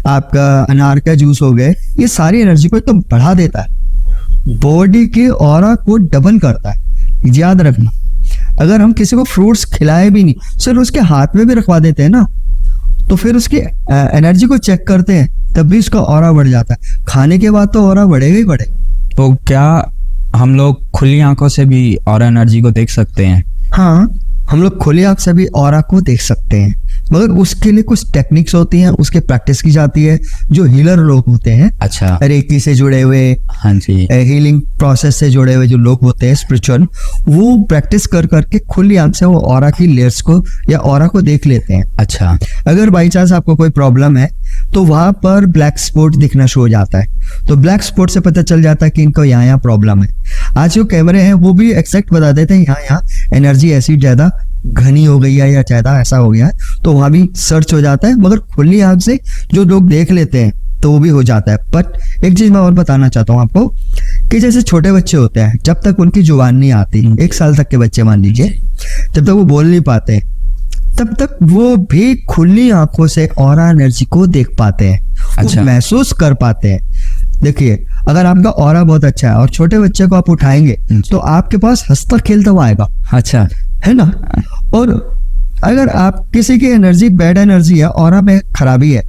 आपका अनार का जूस हो गए, ये सारी एनर्जी को तो बढ़ा देता है, बॉडी के ऑरा को डबल करता है। याद रखना, अगर हम किसी को फ्रूट्स खिलाए भी नहीं, सिर्फ उसके हाथ में भी रखवा देते हैं ना, तो फिर उसकी एनर्जी को चेक करते हैं तब भी उसका ऑरा बढ़ जाता है। खाने के बाद तो ऑरा बढ़ेगा ही बढ़ेगा। तो क्या हम लोग खुली आंखों से भी ऑरा एनर्जी को देख सकते हैं? हाँ, हम लोग खुली आंख से भी ऑरा को देख सकते हैं, मगर उसके लिए कुछ टेक्निक्स होती हैं, उसके प्रैक्टिस की जाती है। जो हीलर लोग होते हैं, अच्छा। रेकी से जुड़े हुए, हाँ जी, हीलिंग प्रोसेस से जुड़े हुए जो लोग होते हैं स्पिरिचुअल, वो प्रैक्टिस कर करके खुली आंख से वो ऑरा की लेयर्स को या ऑरा को देख लेते हैं। अच्छा। अगर बाई चांस आपको कोई प्रॉब्लम है तो वहां पर ब्लैक स्पॉट दिखना शुरू हो जाता है, तो ब्लैक स्पॉट से पता चल जाता है कि इनको यहाँ प्रॉब्लम है। आज जो कैमरे हैं वो भी एक्जैक्ट बता देते हैं यहाँ एनर्जी ऐसी ज्यादा घनी हो गई है या ज्यादा ऐसा हो गया है, तो वहां भी सर्च हो जाता है। मगर खुली आंख से जो लोग देख लेते हैं तो वो भी हो जाता है। बट एक चीज मैं और बताना चाहता हूँ आपको कि जैसे छोटे बच्चे होते हैं, जब तक उनकी जुबान नहीं आती, 1 साल तक के बच्चे मान लीजिए, जब तक वो बोल नहीं पाते तब तक वो भी खुली आंखों से ऑरा एनर्जी को देख पाते हैं। अच्छा। महसूस कर पाते हैं। देखिए, अगर आपका ऑरा बहुत अच्छा है और छोटे बच्चे को आप उठाएंगे तो आपके पास हंसता खेलता हुआ आएगा। अच्छा, है ना। और अगर आप किसी की एनर्जी बैड एनर्जी है, ऑरा में खराबी है,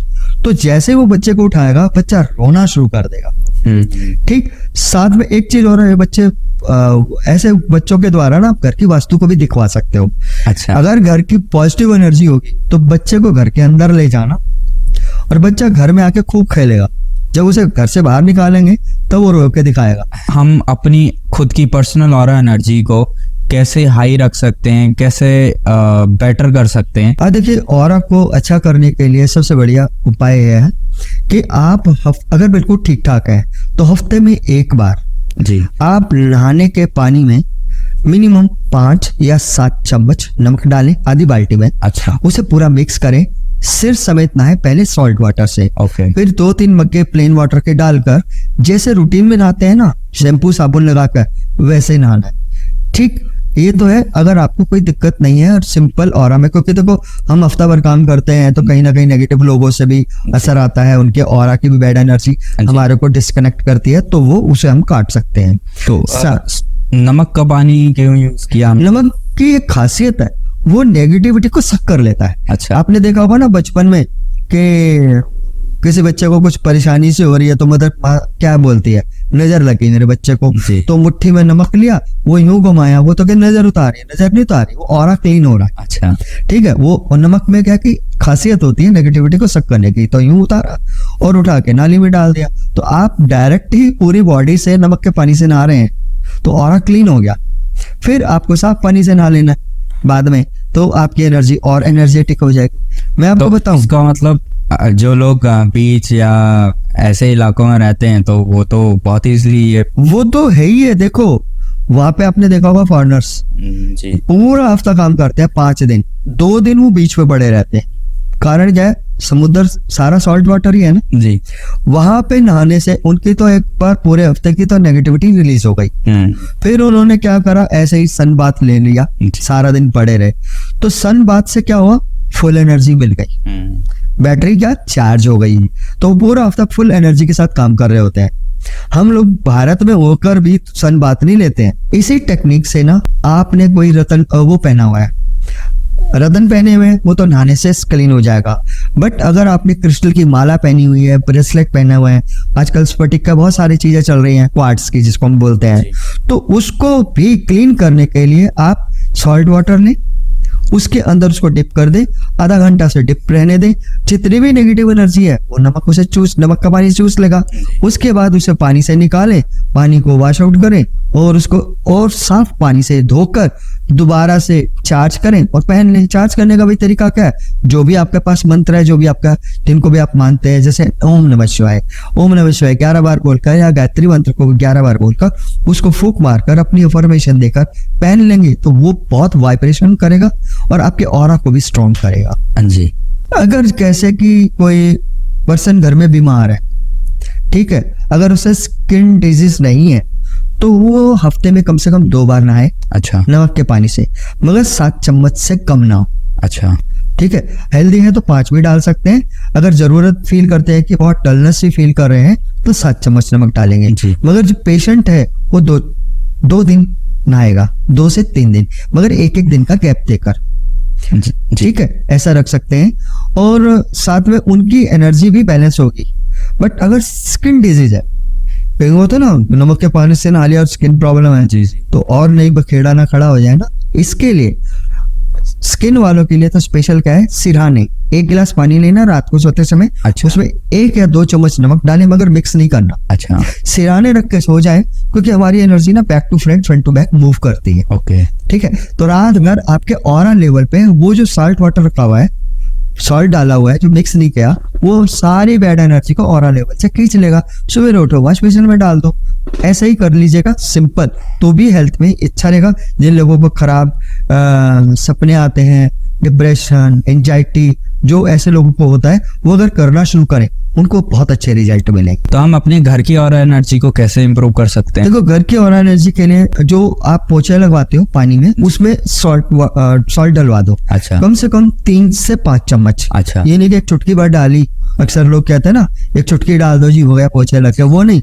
तो जैसे वो बच्चे को उठाएगा बच्चा रोना शुरू कर देगा। ठीक। साथ में एक चीज और है, बच्चे ऐसे बच्चों के द्वारा ना आप घर की वास्तु को भी दिखवा सकते हो। अच्छा। अगर घर की पॉजिटिव एनर्जी होगी तो बच्चे को घर के अंदर ले जाना और बच्चा घर में आके खूब खेलेगा। जब उसे घर से बाहर निकालेंगे तब वो रो के दिखाएगा। हम अपनी खुद की पर्सनल ऑरा एनर्जी को कैसे हाई रख सकते हैं, कैसे बेटर कर सकते हैं? देखिए, ऑरा को अच्छा करने के लिए सबसे बढ़िया उपाय यह है कि आप अगर बिल्कुल ठीक ठाक है तो हफ्ते में 1 बार जी। आप नहाने के पानी में मिनिमम 5 या 7 चम्मच नमक डालें आधी बाल्टी में, अच्छा। उसे पूरा मिक्स करें, सिर समेत नहाए पहले सॉल्ट वाटर से, ओके। फिर 2-3 मग्गे प्लेन वाटर के डालकर जैसे रूटीन में नहाते हैं ना, शैम्पू साबुन लगाकर, वैसे नहाना है। ठीक, ये तो है अगर आपको कोई दिक्कत नहीं है और सिंपल ऑरा में, क्योंकि देखो हम हफ्ता भर काम करते हैं तो कहीं ना कहीं नेगेटिव लोगों से भी असर आता है, उनके ऑरा की भी बैड एनर्जी हमारे को डिस्कनेक्ट करती है, तो वो उसे हम काट सकते हैं। तो नमक का पानी क्यों यूज किया? नमक की एक खासियत है, वो नेगेटिविटी को सक कर लेता है। अच्छा। आपने देखा होगा ना बचपन में कि किसी बच्चे को कुछ परेशानी से हो रही है तो मदर क्या बोलती है, नजर लगी मेरे बच्चे को, तो मुट्ठी में नमक लिया, वो यूं घुमाया, वो तो क्या नजर उतारी, नजर नहीं उतारी, वो ऑरा क्लीन हो रहा है। अच्छा। ठीक है, वो नमक में क्या की खासियत होती है नेगेटिविटी को सक करने की, तो यूं उतारा और उठा के नाली में डाल दिया, तो आप डायरेक्ट ही पूरी बॉडी से नमक के पानी से नहा रहे हैं तो ऑरा क्लीन हो गया। फिर आपको साफ पानी से नहा लेना बाद में, तो आपकी एनर्जी और एनर्जेटिक हो जाएगी। मैं आपको बताऊं, इसका मतलब जो लोग बीच या ऐसे इलाकों में रहते हैं तो वो तो बहुत इजली वो तो है ही है। देखो वहां पे आपने देखा होगा फॉरेनर्स जी पूरा हफ्ता काम करते हैं, 5 दिन, 2 दिन वो बीच पे पड़े रहते हैं। कारण क्या है, समुद्र सारा सॉल्ट वाटर ही है ना जी। वहां पे नहाने से उनकी तो एक बार पूरे हफ्ते की तो नेगेटिविटी रिलीज हो गई। फिर उन्होंने क्या करा, ऐसे ही सन बाथ ले लिया, सारा दिन पड़े रहे, तो सन बाथ से क्या हुआ, फुल एनर्जी मिल गई, बैटरी क्या चार्ज हो गई, तो पूरा हफ्ता फुल एनर्जी के साथ काम कर रहे होते हैं। हम लोग भारत में होकर भी सन बाथ नहीं लेते हैं। इसी टेक्निक से ना, आपने कोई रतन वो पहना हुआ है, रतन पहने हुए हैं, वो तो नहाने से क्लीन हो जाएगा। बट अगर आपने क्रिस्टल की माला पहनी हुई है, ब्रेसलेट पहना हुआ है, आजकल स्फटिक का बहुत सारी चीजें चल रही हैं, क्वार्ट्स की जिसको हम बोलते हैं, तो उसको भी क्लीन करने के लिए आप सॉल्ट वाटर लें, उसके अंदर उसको डिप कर दे, आधा घंटा से डिप रहने दें, जितनी भी नेगेटिव एनर्जी है वो नमक का पानी चूस लेगा। उसके बाद उसे पानी से निकालें, पानी को वॉश आउट करें और उसको और साफ पानी से धोकर दोबारा से चार्ज करें और पहन लें। चार्ज करने का भी तरीका क्या है, जो भी आपके पास मंत्र है, जो भी आपका, जिनको भी आप मानते हैं, जैसे ओम नमः शिवाय, ओम नमः शिवाय 11 बार बोलकर या गायत्री मंत्र को 11 बार बोलकर उसको फूंक मारकर अपनी अफर्मेशन देकर पहन लेंगे, तो वो बहुत वाइब्रेशन करेगा और आपके ऑरा को भी स्ट्रॉन्ग करेगा। हाँ जी। अगर कैसे कि कोई पर्सन घर में बीमार है, ठीक है, अगर उसे स्किन डिजीज नहीं है तो वो हफ्ते में कम से कम 2 बार नहाए, अच्छा, नमक के पानी से, मगर 7 चम्मच से कम ना हो। अच्छा, ठीक है, हेल्दी है तो 5 भी डाल सकते हैं। अगर जरूरत फील करते हैं कि बहुत डलनेस भी फील कर रहे हैं तो 7 चम्मच नमक डालेंगे। मगर जो पेशेंट है वो 2 दिन नहाएगा, 2 से 3 दिन, मगर 1-1 दिन का गैप देकर, ठीक है, ऐसा रख सकते हैं। और साथ में उनकी एनर्जी भी बैलेंस होगी। बट अगर स्किन डिजीज है, होता ना नमक के पानी से नहा लिया और स्किन प्रॉब्लम है जी, तो और नहीं बखेड़ा ना खड़ा हो जाए ना, इसके लिए स्किन वालों के लिए तो स्पेशल क्या है, सिरहाने 1 गिलास पानी लेना रात को सोते समय, अच्छा, उसमें 1 या 2 चम्मच नमक डालें, मगर मिक्स नहीं करना। अच्छा, सिरहाने रख के सो जाए, क्योंकि हमारी एनर्जी ना back to front to back move करती है। ओके, ठीक है, तो रात भर आपके ऑरा लेवल पे वो जो सॉल्ट वाटर रखा हुआ है, सॉल्ट डाला हुआ है, जो मिक्स नहीं किया, वो सारी बैड एनर्जी को ऑरा लेवल से खींच लेगा। सुबह उठो वॉश बेसिन में डाल दो, ऐसे ही कर लीजिएगा सिंपल, तो भी हेल्थ में अच्छा रहेगा। जिन लोगों को खराब सपने आते हैं, डिप्रेशन, एंजाइटी, जो ऐसे लोगों को होता है, वो अगर करना शुरू करें उनको बहुत अच्छे रिजल्ट मिलेंगे। तो हम अपने घर की ऑरा एनर्जी को कैसे इंप्रूव कर सकते हैं? देखो, घर की ऑरा एनर्जी के लिए जो आप पोछे लगवाते हो पानी में, उसमें सॉल्ट डलवा दो, अच्छा, कम से कम 3 से 5 चम्मच। अच्छा, ये नहीं कि एक चुटकी भर डाली, अक्सर लोग कहते हैं ना एक चुटकी डाल दो जी हो गया पोछे लग गया, वो नहीं,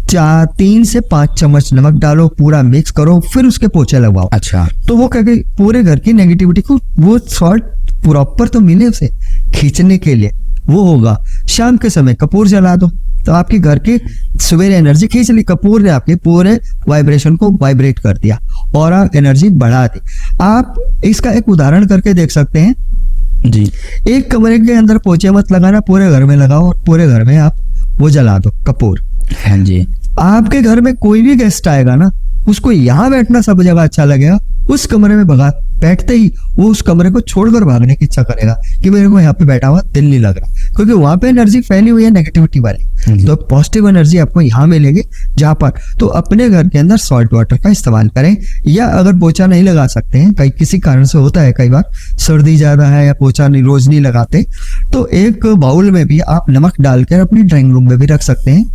3 से 5 चम्मच नमक डालो, पूरा मिक्स करो, फिर उसके पोछे लगवाओ। अच्छा, तो वो क्या पूरे घर की नेगेटिविटी को वो सॉल्ट प्रॉपर तो मिले उसे खींचने के लिए, वो होगा। शाम के समय कपूर जला दो, तो आपके घर की सवेरे एनर्जी खींच ली, कपूर ने आपके पूरे वाइब्रेशन को वाइब्रेट कर दिया और एनर्जी बढ़ा दी। आप इसका एक उदाहरण करके देख सकते हैं जी। एक कमरे के अंदर पोछे मत लगाना, पूरे घर में लगाओ और पूरे घर में आप वो जला दो कपूर। हाँ जी। आपके घर में कोई भी गेस्ट आएगा ना, उसको यहाँ बैठना सब जगह अच्छा लगेगा उस कमरे में भगा बैठते ही वो उस कमरे को छोड़कर भागने की इच्छा करेगा कि मेरे को यहाँ पे बैठा हुआ दिल नहीं लग रहा, क्योंकि वहां पे एनर्जी फैली हुई है नेगेटिविटी वाली। तो पॉजिटिव एनर्जी आपको यहाँ मिलेगी जहाँ पर, तो अपने घर के अंदर सॉल्ट वाटर का इस्तेमाल करें, या अगर पोछा नहीं लगा सकते हैं, कई किसी कारण से होता है, कई बार सर्दी ज्यादा है या पोछा नहीं रोज नहीं लगाते, तो एक बाउल में भी आप नमक डालकर अपनी ड्राइंग रूम में भी रख सकते हैं।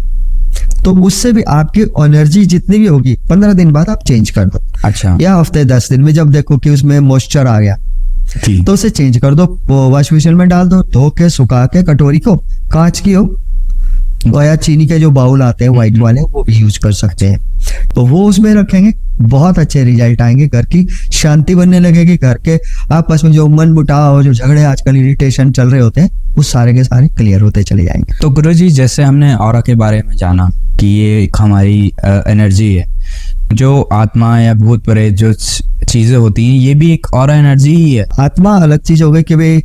तो उससे भी आपकी एनर्जी जितनी भी होगी 15 दिन बाद आप चेंज कर दो। अच्छा। या हफ्ते 10 दिन में जब देखो कि उसमें मॉइस्चर आ गया तो उसे चेंज कर दो, वॉश बेसिन में डाल दो, धो के सुखा के कटोरी को, कांच की हो या चीनी के जो बाउल आते हैं व्हाइट वाले, वो भी यूज कर सकते हैं। तो वो उसमें रखेंगे, बहुत अच्छे रिजल्ट आएंगे, घर की शांति बनने लगेगी, घर के आपस में जो मन मुटाव जो झगड़े आजकल इरिटेशन चल रहे होते हैं वो सारे के सारे क्लियर होते चले जाएंगे। तो गुरुजी, जैसे हमने ऑरा के बारे में जाना कि ये एक हमारी एनर्जी है, जो आत्मा या भूत प्रेत जो चीजें होती हैं, ये भी एक ऑरा एनर्जी ही है। आत्मा अलग चीज हो गई कि भाई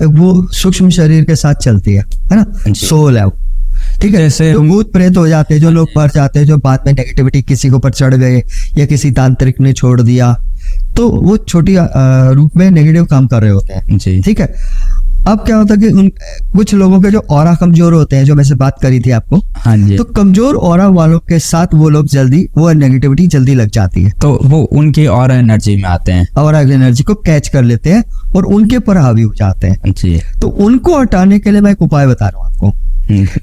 वो सूक्ष्म शरीर के साथ चलती है ना, सोल है वो, ठीक है। जैसे तो भूत प्रेत हो जाते हैं, जो लोग मर जाते हैं, जो बाद में नेगेटिविटी किसी के ऊपर चढ़ गए या किसी तांत्रिक ने छोड़ दिया, तो वो छोटी रूप में नेगेटिव काम कर रहे होते हैं जी। ठीक है। अब क्या होता है कि कुछ लोगों के जो ऑरा कमजोर होते हैं, जो मैंने बात करी थी आपको, हाँ जी। तो कमजोर ऑरा वालों के साथ वो लोग जल्दी वो नेगेटिविटी जल्दी लग जाती है, तो वो उनकी ऑरा एनर्जी में आते हैं, ऑरा एनर्जी को कैच कर लेते हैं और उनके पर हावी हो जाते हैं जी। तो उनको हटाने के लिए मैं एक उपाय बता रहा हूँ आपको,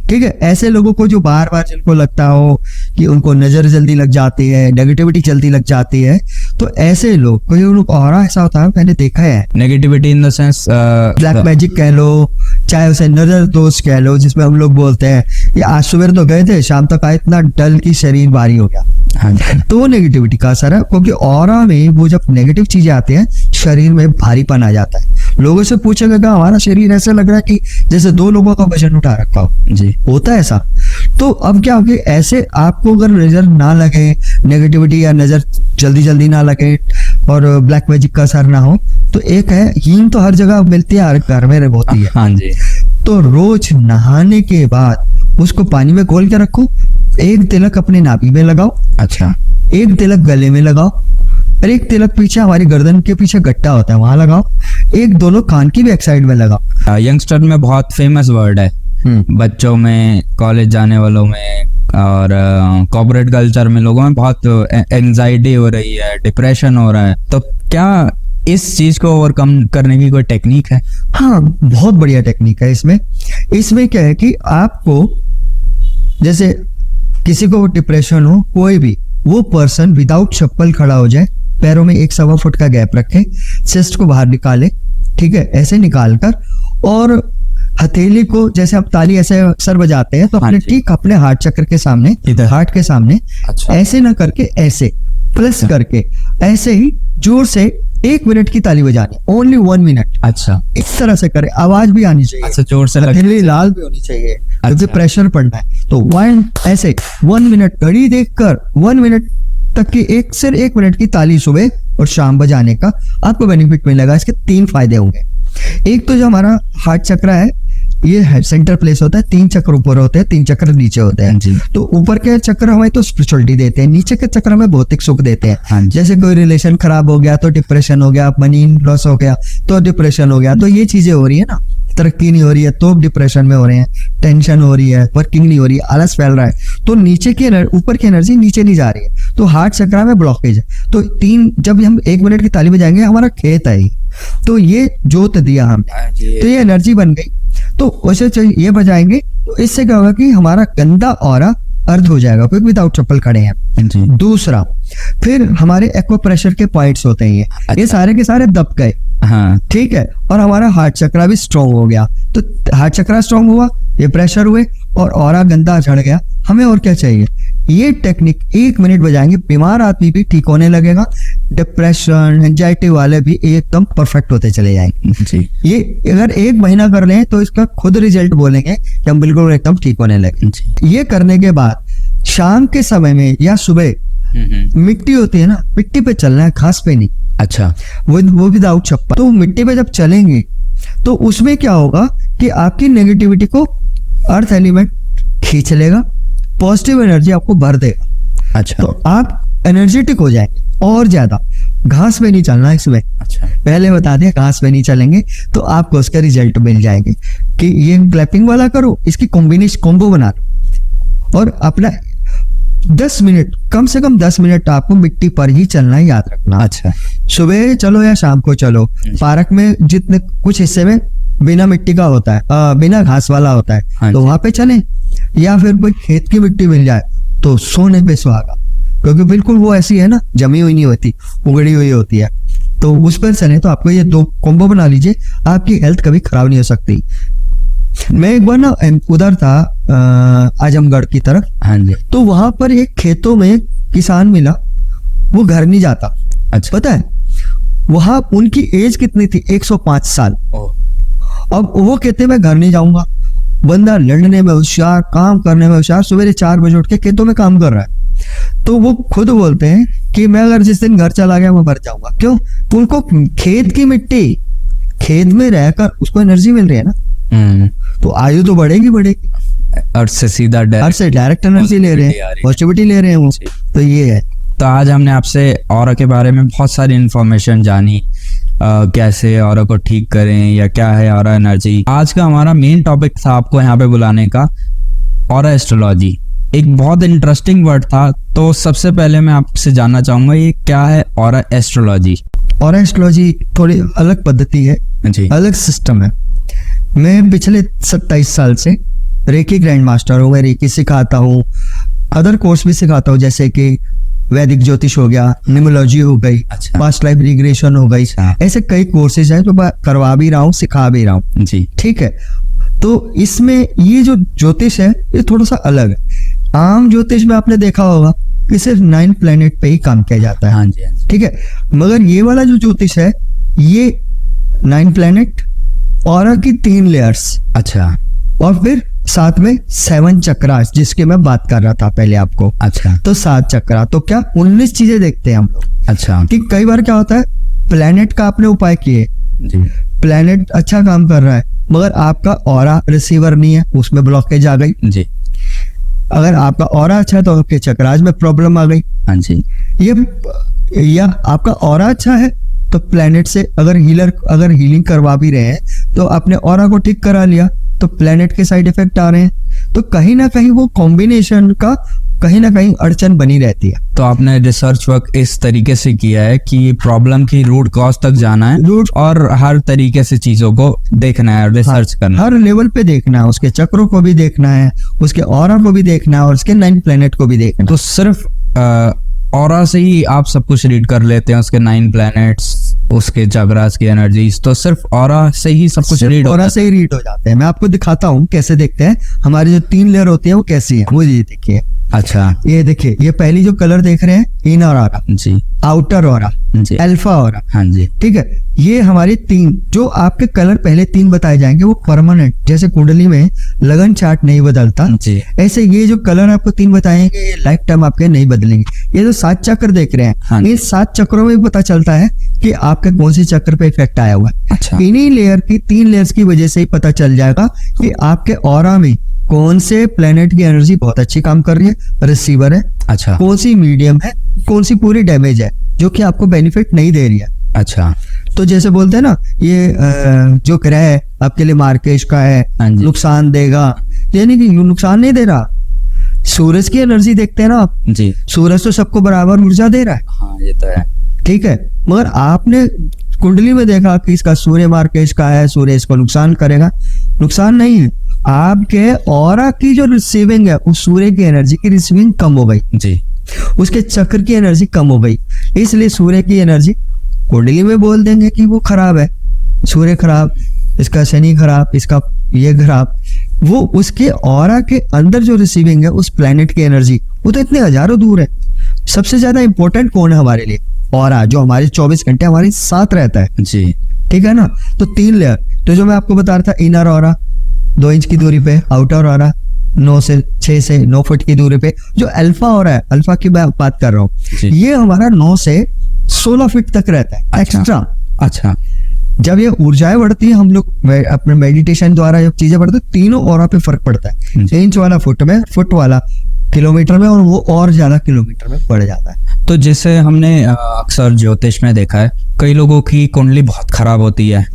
ठीक है। ऐसे लोगों को जो बार बार जिनको लगता हो कि उनको नजर जल्दी लग जाती है, नेगेटिविटी जल्दी लग जाती है, तो ऐसे लोग कोई उनको ऑरा ऐसा होता है, मैंने देखा है, negativity in the sense black magic कह लो, चाहे उसे नजर दोष कह लो, जिसमें हम लोग बोलते हैं ये आज सुबह तो गए थे, शाम तक आए, इतना डल की शरीर भारी हो गया, हाँ जी। तो वो नेगेटिविटी का असर है, क्योंकि ऑरा में वो जब नेगेटिव चीजें आती हैं शरीर में भारीपन आ जाता है। लोगों से पूछेगा कि हमारा शरीर ऐसा लग रहा है कि जैसे 2 लोगों का वजन उठा रखा हो जी, होता है ऐसा। तो अब क्या होगी, ऐसे आपको अगर नजर ना लगे नेगेटिविटी, या नजर जल्दी जल्दी ना लगे और ब्लैक मैजिक का असर ना हो, तो एक है हींग, तो हर जगह मिलती है, हर घर में होती है, हाँ जी। तो रोज नहाने के बाद उसको पानी में घोल के रखो, एक तिलक अपने नाभि में लगाओ, अच्छा, एक तिलक गले में लगाओ, और एक तिलक पीछे हमारी गर्दन के पीछे गट्टा होता है वहां लगाओ, एक दोनों कान की भी एक साइड में लगाओ। यंगस्टर में बहुत फेमस वर्ड है, बच्चों में, कॉलेज जाने वालों में और कॉर्पोरेट कल्चर में लोगों में बहुत एंजाइटी हो रही है, डिप्रेशन हो रहा है, तो क्या इस चीज को ओवरकम करने की कोई टेक्निक है? हाँ, बहुत बढ़िया टेक्निक है इसमें क्या है कि आपको, जैसे किसी को डिप्रेशन हो, कोई भी वो पर्सन विदाउट चप्पल खड़ा हो जाए, पैरों में 1.25 फुट का गैप रखे, चेस्ट को बाहर निकाले, ठीक है, ऐसे निकाल कर, और हथेली को, जैसे आप ताली ऐसे अक्सर बजाते हैं, तो अपने ठीक अपने हार्ट चक्र के सामने, हार्ट के सामने, अच्छा। ऐसे ना करके ऐसे प्रेस करके ऐसे ही जोर से 1 मिनट की ताली बजानी, ओनली 1 मिनट। अच्छा, इस तरह से करे, आवाज भी आनी चाहिए, अच्छा, जोर से हथेली लाल भी होनी चाहिए, क्योंकि प्रेशर पड़ना है। तो 1 मिनट घड़ी देखकर 1 मिनट तक की 1 मिनट की ताली सुबह और शाम बजाने का आपको बेनिफिट मिलेगा। इसके 3 फायदे होंगे। एक तो जो हमारा हार्ट चक्र है, ये सेंटर प्लेस होता है, 3 चक्र ऊपर होते हैं, 3 चक्र नीचे होते हैं जी। तो ऊपर के चक्र हमें तो स्पिरिचुअलिटी देते हैं, नीचे के चक्र हमें भौतिक सुख देते हैं। जैसे कोई रिलेशन खराब हो गया तो डिप्रेशन हो गया, मनी लॉस हो गया तो डिप्रेशन हो गया, तो ये चीजें हो रही है ना, तरक्की नहीं हो रही है तो डिप्रेशन में हो रहे हैं, टेंशन हो रही है, वर्किंग नहीं हो रही है, आलस फैल रहा है, तो नीचे की ऊपर की एनर्जी नीचे नहीं जा रही है, तो हार्ट चक्र में ब्लॉकेज है। तो 3 जब हम 1 मिनट की ताली बजाएंगे, हमारा खेत है, तो ये जोत दिया हमने, तो ये एनर्जी बन गई। तो वैसे ये बजाएंगे तो इससे क्या होगा कि हमारा गंदा ऑरा अर्ध हो जाएगा, क्योंकि विदाउट चप्पल खड़े हैं। दूसरा, फिर हमारे एक्वा प्रेशर के पॉइंट्स होते हैं, ये सारे के सारे दब गए, हाँ, ठीक है, और हमारा हार्ट चक्र भी स्ट्रॉन्ग हो गया। तो हार्ट चक्र स्ट्रॉन्ग हुआ, ये प्रेशर हुए और ऑरा गंदा झड़ गया। हमें और क्या चाहिए? ये टेक्निक 1 मिनट बजाएंगे, बीमार आदमी भी ठीक होने लगेगा, डिप्रेशन एंजाइटी वाले भी एकदम परफेक्ट होते चले जाएंगे जी। ये अगर 1 महीना कर लें तो इसका खुद रिजल्ट बोलेंगे कि हम बिल्कुल एकदम ठीक होने लगे। ये करने के बाद शाम के समय में या सुबह मिट्टी होती है ना, मिट्टी पे चलना है, घास पे नहीं। अच्छा, वो विदाउट चप्पल। तो मिट्टी पे जब चलेंगे तो उसमें क्या होगा कि आपकी नेगेटिविटी को अर्थ एलिमेंट खींच लेगा, पॉजिटिव एनर्जी आपको भर देगा। अच्छा, तो आप एनर्जेटिक हो जाएंगे और ज्यादा। घास पे नहीं चलना इसमें। अच्छा। पहले बता दिया घास पे नहीं चलेंगे तो आपको उसका रिजल्ट मिल जाएंगे कि ये क्लैपिंग वाला करो, इसकी कॉम्बिनेशन कॉम्बो बना लो और अपना 10 मिनट, कम से कम 10 मिनट आपको मिट्टी पर ही चलना है, याद रखना। अच्छा। सुबह चलो या शाम को चलो, पार्क में जितने कुछ हिस्से में बिना मिट्टी का होता है, बिना घास वाला होता हाँ है, तो जी। वहां पे चले, या फिर कोई खेत की मिट्टी मिल जाए तो सोने पे सुहागा, क्योंकि बिल्कुल वो ऐसी है ना, जमी हुई नहीं होती, उगड़ी हुई होती है, तो उस पर चले तो आपको ये 2 कॉम्बो बना लीजिए, आपकी हेल्थ कभी खराब नहीं हो सकती। मैं एक बार ना उधर था आजमगढ़ की तरफ, हाँ जी। तो वहां पर एक खेतों में किसान मिला, वो घर नहीं जाता। अच्छा। पता है वहां उनकी एज कितनी थी? 105 साल। अब वो कहते मैं घर नहीं जाऊंगा। बंदा लड़ने में होशियार, काम करने में होशियार, सवेरे 4 बजे उठ के खेतों में काम कर रहा है। तो वो खुद बोलते हैं कि मैं अगर जिस दिन घर चला गया मैं मर जाऊंगा। क्यों? तो उनको खेत की मिट्टी, खेत में रहकर उसको एनर्जी मिल रही है ना, तो आयु तो बढ़ेगी बढ़ेगी, अर्थ से सीधा हर से डायरेक्ट एनर्जी ले रहे हैं, पॉजिटिविटी ले रहे हैं वो। तो ये है। तो आज हमने आपसे ऑरा के बारे में बहुत सारी इन्फॉर्मेशन जानी, कैसे ऑरा को ठीक करें या क्या है ऑरा एनर्जी। आज का हमारा मेन टॉपिक था आपको यहाँ पे बुलाने का, ऑरा एस्ट्रोलॉजी। एक बहुत इंटरेस्टिंग वर्ड था, तो सबसे पहले मैं आपसे जानना चाहूंगा ये क्या है ऑरा एस्ट्रोलॉजी। ऑरा एस्ट्रोलॉजी थोड़ी अलग पद्धति है जी। अलग सिस्टम है। मैं पिछले 27 साल से रेकी ग्रैंड मास्टर हूँ, मैं रेकी सिखाता हूँ, अदर कोर्स भी सिखाता हूँ, जैसे कि वैदिक ज्योतिष हो गया, न्यूमरोलॉजी हो गई, अच्छा। पास्ट लाइफ रिग्रेशन हो गई, अच्छा। ऐसे कई कोर्सेज हैं जो मैं करवा भी रहा हूँ, सिखा भी रहा हूँ। जी। ठीक है। तो इसमें ये जो ज्योतिष है ये थोड़ा सा अलग है। आम ज्योतिष में आपने देखा होगा कि सिर्फ 9 प्लेनेट पे ही काम किया जाता है। हाँ जी, हाँ जी। ठीक है। मगर ये वाला जो ज्योतिष है ये 9 प्लेनेट और की 3 लेयर्स, अच्छा। और फिर साथ में 7 चक्रास, जिसके मैं बात कर रहा था पहले आपको। अच्छा। तो 7 चक्रा, तो क्या 19 चीजें देखते हैं हम लोग। अच्छा। कि कई बार क्या होता है, प्लेनेट का आपने उपाय किए, जी। प्लेनेट अच्छा काम कर रहा है, मगर आपका ऑरा रिसीवर नहीं है, उसमें ब्लॉकेज आ गई। जी। अगर आपका ऑरा अच्छा है तो आपके चक्रास में प्रॉब्लम आ गई। हाँ जी। ये या आपका ऑरा अच्छा है तो प्लेनेट से अगर हीलिंग करवा भी रहे हैं तो आपने ऑरा को ठीक करा लिया, तो प्लेनेट के साइड इफेक्ट आ रहे हैं। तो कहीं ना कहीं वो कॉम्बिनेशन का कहीं ना कहीं अड़चन बनी रहती है। तो आपने रिसर्च वर्क इस तरीके से किया है कि प्रॉब्लम की रूट कॉज तक जाना है और हर तरीके से चीजों को देखना है, रिसर्च करना है। हर लेवल पे देखना है, उसके चक्रों को भी देखना है, उसके ऑरा को भी देखना है और उसके 9 प्लेनेट को भी देखना है। तो सिर्फ ऑरा से ही आप सब कुछ रीड कर लेते हैं, उसके 9 प्लैनेट्स, उसके चक्रास की एनर्जीज, तो सिर्फ ऑरा से ही सब कुछ रीड ऑरा से ही रीड हो जाते हैं। मैं आपको दिखाता हूँ कैसे देखते हैं। हमारी जो 3 लेयर होती है वो कैसी है, वो ये देखिए। अच्छा। ये देखिए, ये पहली जो कलर देख रहे हैं, इनर ऑरा, जी। आउटर ऑरा, जी। Alpha aura. हाँ जी। ठीक है। ये हमारी 3 जो आपके कलर पहले 3 बताए जाएंगे वो परमानेंट, जैसे कुंडली में लगन चार्ट नहीं बदलता, जी। ऐसे ये जो कलर आपको 3 बताएंगे ये लाइफ टाइम आपके नहीं बदलेंगे। ये जो 7 चक्र देख रहे हाँ हैं, जी। ये 7 चक्रों में भी पता चलता है कि आपके कौन सी चक्र पे इफेक्ट आया हुआ है। अच्छा। इन्हीं लेयर की 3 लेयर्स की वजह से ही पता चल जाएगा कि आपके ऑरा में कौन से प्लेनेट की एनर्जी बहुत अच्छी काम कर रही है, रिसीवर है, अच्छा। कौन सी मीडियम है, कौन सी पूरी डैमेज है जो कि आपको बेनिफिट नहीं दे रही है। अच्छा। तो जैसे बोलते हैं ना, ये जो ग्रह है आपके लिए मार्केश का है, हाँ जी। नुकसान देगा, यानी कि नुकसान नहीं दे रहा। सूरज की एनर्जी देखते हैं ना आप, जी। सूरज तो सबको बराबर ऊर्जा दे रहा है। हाँ, ये तो है। ठीक है। मगर आपने कुंडली में देखा कि इसका सूर्य मार्केश का है, सूर्य इसको नुकसान करेगा, नुकसान नहीं है। आपके ऑरा की जो रिसीविंग है, उस सूर्य की एनर्जी की रिसीविंग कम हो गई, जी। उसके चक्र की एनर्जी कम हो गई, इसलिए सूर्य की एनर्जी कुंडली में बोल देंगे कि वो खराब है, सूर्य खराब, इसका शनि खराब, इसका ये खराब। वो उसके ऑरा के अंदर जो रिसीविंग है उस प्लेनेट की एनर्जी, वो तो इतने हजारों दूर है। सबसे ज्यादा इंपॉर्टेंट कौन है हमारे लिए? ऑरा, जो हमारे 24 घंटे हमारे साथ रहता है। जी। ठीक है ना। तो 3 लेयर, तो जो मैं आपको बता रहा था, इनर ऑरा 2 इंच की दूरी पे, आउटर ऑरा 6 से 9 फुट की दूरी पे, जो अल्फा ऑरा है, अल्फा की मैं बात कर रहा हूँ, ये हमारा 9 से 16 फीट तक रहता है। अच्छा। एक्स्ट्रा। अच्छा। जब ये ऊर्जाएं बढ़ती है, हम लोग अपने मेडिटेशन द्वारा जब चीजें बढ़ती है, तीनों ऑरा पे फर्क पड़ता है। इंच वाला फुट में, फुट वाला किलोमीटर में, और वो और ज्यादा किलोमीटर में बढ़ जाता है। तो जैसे हमने अक्सर ज्योतिष में देखा है, कई लोगों की कुंडली बहुत खराब होती है,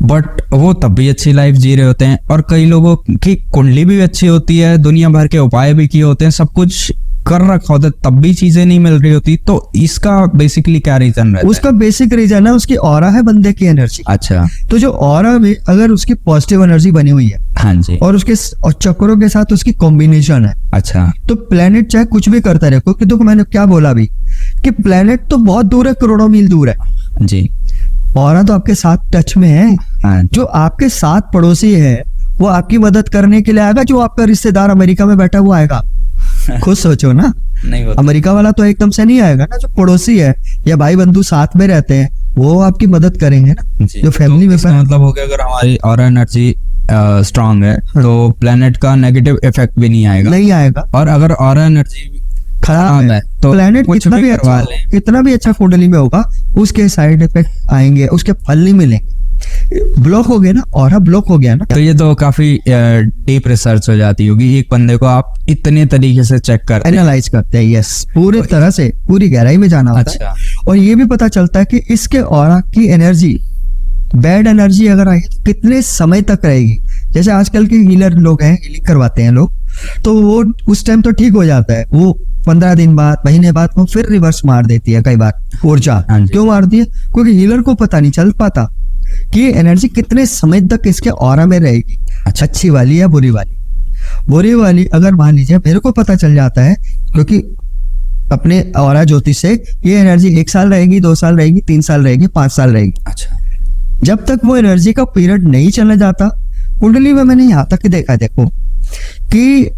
बट वो तब भी अच्छी लाइफ जी रहे होते हैं, और कई लोगों की कुंडली भी अच्छी होती है, दुनिया भर के उपाय भी किए होते हैं, सब कुछ कर रखा होता है, तब भी चीजें नहीं मिल रही होती। तो इसका बेसिकली क्या रीजन रहता उसका बेसिक रीजन है उसकी ऑरा है, बंदे की एनर्जी। है? अच्छा, तो जो ऑरा में अगर उसकी पॉजिटिव एनर्जी बनी हुई है हाँ जी, और उसके और चक्रों के साथ उसकी कॉम्बिनेशन है, अच्छा, तो प्लेनेट चाहे कुछ भी करता रहे, क्योंकि देखो मैंने क्या बोला अभी कि प्लेनेट तो बहुत दूर है, करोड़ों मील दूर है, जी, ऑरा तो आपके साथ टच में है। हाँ, जो आपके साथ पड़ोसी है वो आपकी मदद करने के लिए आएगा, जो आपका रिश्तेदार अमेरिका में बैठा हुआ आएगा? खुद सोचो ना, नहीं होता। अमेरिका वाला तो एकदम से नहीं आएगा ना। जो पड़ोसी है या भाई बंधु साथ में रहते हैं वो आपकी मदद करेंगे ना। जी, जो फैमिली तो में इसका मतलब हो गया, अगर हमारी ऑरा एनर्जी स्ट्रांग है तो प्लेनेट का नेगेटिव इफेक्ट भी नहीं आएगा, नहीं आएगा। और अगर ऑरा एनर्जी खराब है तो प्लेनेट कुछ कितना भी करवा अच्छा, लें। कितना भी अच्छा कुंडली में होगा, उसके साइड इफेक्ट आएंगे, उसके फल नहीं मिलेंगे। ब्लॉक हो गया ना, ऑरा ब्लॉक हो गया ना। तो ये तो काफी डीप रिसर्च हो जाती होगी, एक बंदे को आप इतने तरीके से चेक करते हैं। एनालाइज करते हैं, यस, पूरे तरह से पूरी गहराई में जाना होता अच्छा, है। और ये भी पता चलता है कि इसके ऑरा की एनर्जी, बैड एनर्जी अगर आई तो कितने समय तक रहेगी। जैसे आजकल के हीलर लोग हैं, हीलिंग करवाते हैं लोग, तो वो उस टाइम तो ठीक हो जाता है, वो 15 दिन बाद, महीने बाद वो फिर रिवर्स मार देती है कई बार ऊर्जा। हाँ जी। क्यों मारती है? क्योंकि हीलर को पता नहीं चल पाता कि ये एनर्जी कितने समय तक इसके ऑरा में रहेगी, अच्छा। अच्छी वाली या बुरी वाली। बुरी वाली अगर मान लीजिए मेरे को पता चल जाता है, क्योंकि अपने ऑरा ज्योतिष से ये एनर्जी 1 साल रहेगी, 2 साल रहेगी, 3 साल रहेगी, 5 साल रहेगी। अच्छा, जब तक वो एनर्जी का पीरियड नहीं चला जाता, कुंडली में मैंने यहाँ तक देखा है, देखो कि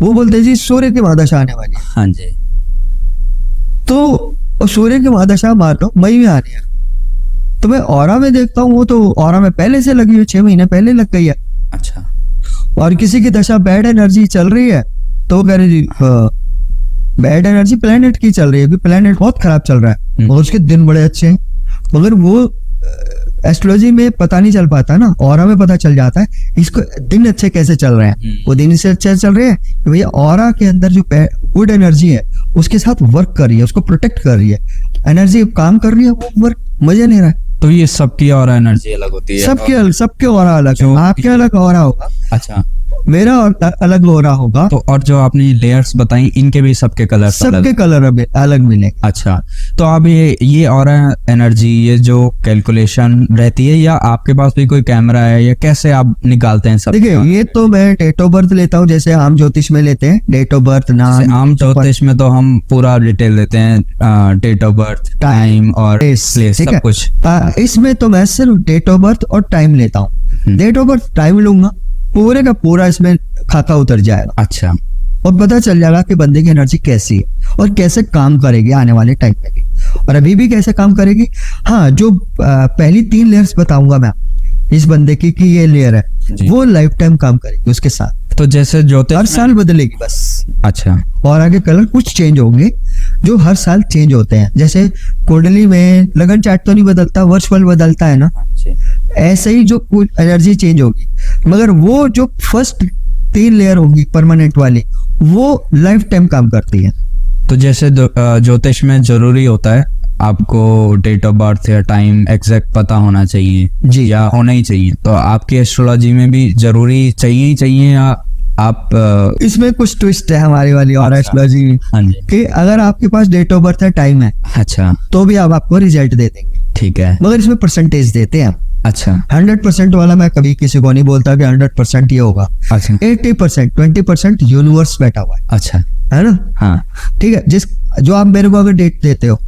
वो बोलते हैं जी सूर्य की महादशा आने वाली है, हाँ जी, तो सूर्य की महादशा मान लो मई में आनी है, तो मैं ऑरा में देखता हूँ वो तो ऑरा में पहले से लगी हुई, 6 महीने पहले लग गई है। अच्छा, और किसी की दशा बैड एनर्जी चल रही है तो वो कह रहे जी बैड एनर्जी प्लेनेट की चल रही है, प्लेनेट बहुत खराब चल रहा है और उसके दिन बड़े अच्छे हैं। मगर वो एस्ट्रोलॉजी में पता नहीं चल पाता ना, ऑरा में पता चल जाता है इसको दिन अच्छे कैसे चल रहे हैं। वो दिन से अच्छे चल रहे हैं कि भैया ऑरा के अंदर जो गुड एनर्जी है उसके साथ वर्क कर रही है, उसको प्रोटेक्ट कर रही है, एनर्जी काम कर रही है, वो वर्क मजे ले रहा है। तो ये सबकी ऑरा एनर्जी अलग होती है, सबके ऑरा अलग है, आपके अलग ऑरा होगा, अच्छा, मेरा अलग ऑरा होगा, तो और जो आपने लेयर्स बताई इनके भी सबके कलर सबके कलर अलग मिलेंगे। अच्छा, तो अब ये ऑरा एनर्जी, ये जो कैलकुलेशन रहती है, या आपके पास भी कोई कैमरा है, या कैसे आप निकालते हैं सब? देखिए ये तो मैं डेट ऑफ बर्थ लेता हूँ, जैसे आम ज्योतिष में लेते हैं डेट ऑफ बर्थ, नाम। आम ज्योतिष में तो हम पूरा डिटेल देते हैं, डेट ऑफ बर्थ, टाइम और प्लेस, ठीक है। सब कुछ। इसमें तो मैं सिर्फ डेट ऑफ बर्थ और टाइम लेता हूँ। डेट ऑफ बर्थ टाइम लूंगा, पूरे का पूरा इसमें खाका उतर जाएगा अच्छा, और पता चल जाएगा कि बंदे की एनर्जी कैसी है और कैसे काम करेगी आने वाले टाइम में भी, और अभी भी कैसे काम करेगी। हाँ, जो पहली 3 लेयर्स बताऊंगा मैं इस बंदे की कि ये लेयर है, वो लाइफ टाइम काम करेगी उसके साथ। तो जैसे ज्योतिष हर साल बदलेगी बस, अच्छा, और आगे कलर कुछ चेंज होंगे जो हर साल चेंज होते हैं। जैसे कुंडली में लगन चार्ट तो नहीं बदलता, वर्चुअल बदलता है ना, ऐसे ही जो एनर्जी चेंज होगी, मगर वो जो फर्स्ट 3 लेयर होंगी परमानेंट वाली, वो लाइफ टाइम काम करती है। तो जैसे ज्योतिष में जरूरी होता है आपको डेट ऑफ बर्थ या टाइम एग्जैक्ट पता होना चाहिए जी, या होना ही चाहिए, तो आपकी एस्ट्रोलॉजी में भी जरूरी चाहिए ही चाहिए, या आप इसमें कुछ ट्विस्ट है हमारी वाली और एस्ट्रोलॉजी हाँ जी, कि अगर आपके पास डेट ऑफ बर्थ है, टाइम है, अच्छा, तो भी आप आपको रिजल्ट दे देंगे, ठीक है, मगर इसमें परसेंटेज देते हैं। अच्छा, 100% वाला मैं कभी किसी को नहीं बोलता कि 100% ये होगा। अच्छा, 80%, 20% यूनिवर्स बैठा हुआ अच्छा, है ना। हाँ, ठीक है, जो आप मेरे को अगर डेट देते हो,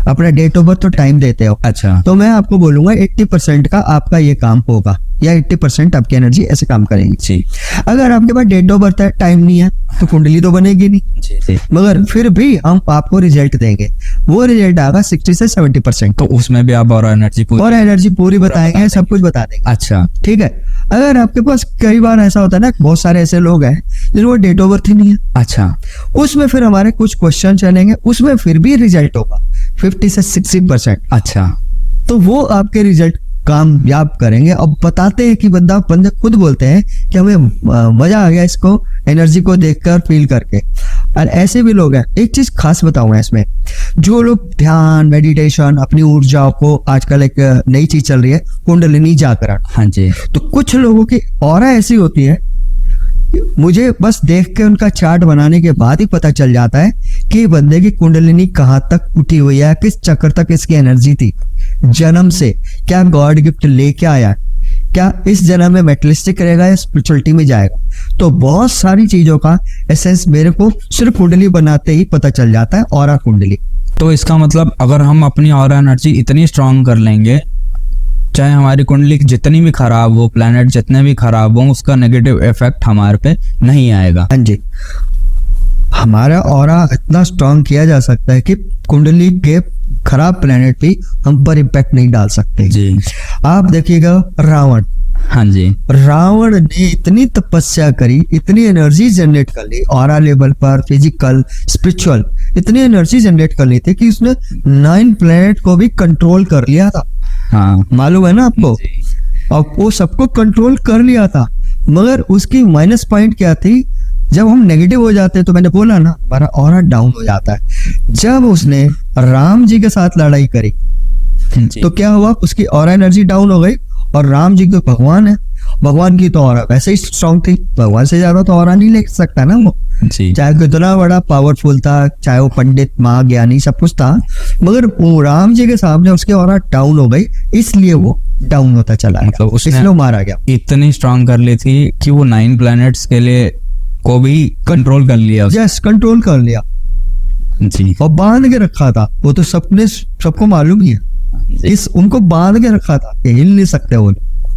अपना डेट ऑफ बर्थ और टाइम देते हो, अच्छा, तो मैं आपको बोलूंगा 80% का आपका ये काम होगा, या 80% आपकी एनर्जी ऐसे काम करेंगी। जी, अगर आपके पास डेट ऑफ बर्थ है, टाइम नहीं है, तो कुंडली तो बनेगी नहीं, जी, जी, मगर फिर भी हम आपको रिजल्ट देंगे। वो रिजल्ट आएगा 60 से 70%, तो उसमें भी आप और एनर्जी पूरी, और एनर्जी पूरी बताएंगे, सब कुछ बता देंगे। अच्छा, ठीक है। अगर आपके पास कई बार ऐसा होता है ना, बहुत सारे ऐसे लोग हैं जिनको डेट ऑफ बर्थ ही नहीं है, अच्छा, उसमें फिर हमारे कुछ क्वेश्चन चलेंगे, उसमें फिर भी रिजल्ट होगा 50 से 60%। अच्छा, तो वो आपके रिजल्ट कामयाब करेंगे। अब बताते हैं कि बंदे खुद बोलते हैं कि हमें मजा आ गया इसको एनर्जी को देखकर फील करके। और ऐसे भी लोग हैं, एक चीज खास बताऊंगा इसमें, जो लोग ध्यान मेडिटेशन अपनी ऊर्जा को, आजकल एक नई चीज चल रही है कुंडलिनी जागरण। हाँ जी। तो कुछ लोगों की ऑरा ऐसी होती है, मुझे बस देख के उनका चार्ट बनाने के बाद ही पता चल जाता है कि बंदे की कुंडलिनी कहाँ तक उठी हुई है, किस चक्र तक इसकी एनर्जी थी जन्म से, क्या गॉड गिफ्ट लेके आया, क्या इस जन्म में मेटलिस्टिक रहेगा या स्पिरिचुअलिटी में जाएगा। तो बहुत सारी चीजों का एसेंस मेरे को सिर्फ कुंडली बनाते ही पता चल जाता है, ऑरा कुंडली। तो इसका मतलब अगर हम अपनी ऑरा एनर्जी इतनी स्ट्रांग कर लेंगे, चाहे हमारी कुंडली जितनी भी खराब हो, प्लैनेट जितने भी खराब हो, उसका नेगेटिव इफेक्ट हमारे पे नहीं आएगा। हाँ जी, हमारा ऑरा इतना स्ट्रांग किया जा सकता है कि कुंडली के खराब प्लैनेट भी हम पर इम्पैक्ट नहीं डाल सकते जी। आप देखिएगा रावण, हाँ जी। रावण ने इतनी तपस्या करी, इतनी एनर्जी जनरेट कर ली ऑरा लेवल पर, फिजिकल स्पिरिचुअल, इतनी एनर्जी जनरेट कर ली थी कि उसने 9 प्लैनेट को भी कंट्रोल कर लिया था। हाँ, मालूम है ना आपको। और वो सबको कंट्रोल कर लिया था, मगर उसकी माइनस पॉइंट क्या थी, जब हम नेगेटिव हो जाते हैं तो मैंने बोला ना हमारा ऑरा डाउन हो जाता है। जब उसने राम जी के साथ लड़ाई करी तो क्या हुआ, उसकी ऑरा एनर्जी डाउन हो गई। और राम जी तो भगवान है, भगवान की तो ऑरा वैसे ही स्ट्रांग थी, भगवान से ज्यादा तो ऑरा नहीं ले सकता ना वो, चाहे कितना बड़ा पावरफुल था, चाहे वो पंडित महाज्ञानी सब कुछ था, मगर वो राम जी के सामने उसकी ऑरा डाउन हो गई, इसलिए वो डाउन होता चला, मतलब इसलिए वो मारा गया। इतनी स्ट्रांग कर ली थी कि वो 9 प्लैनेट्स के लिए को भी कंट्रोल कर लिया। यस, कंट्रोल कर लिया जी। और बांध के रखा था, वो तो सबको मालूम ही है, इस उनको बांध के रखा था, हिल नहीं सकते वो,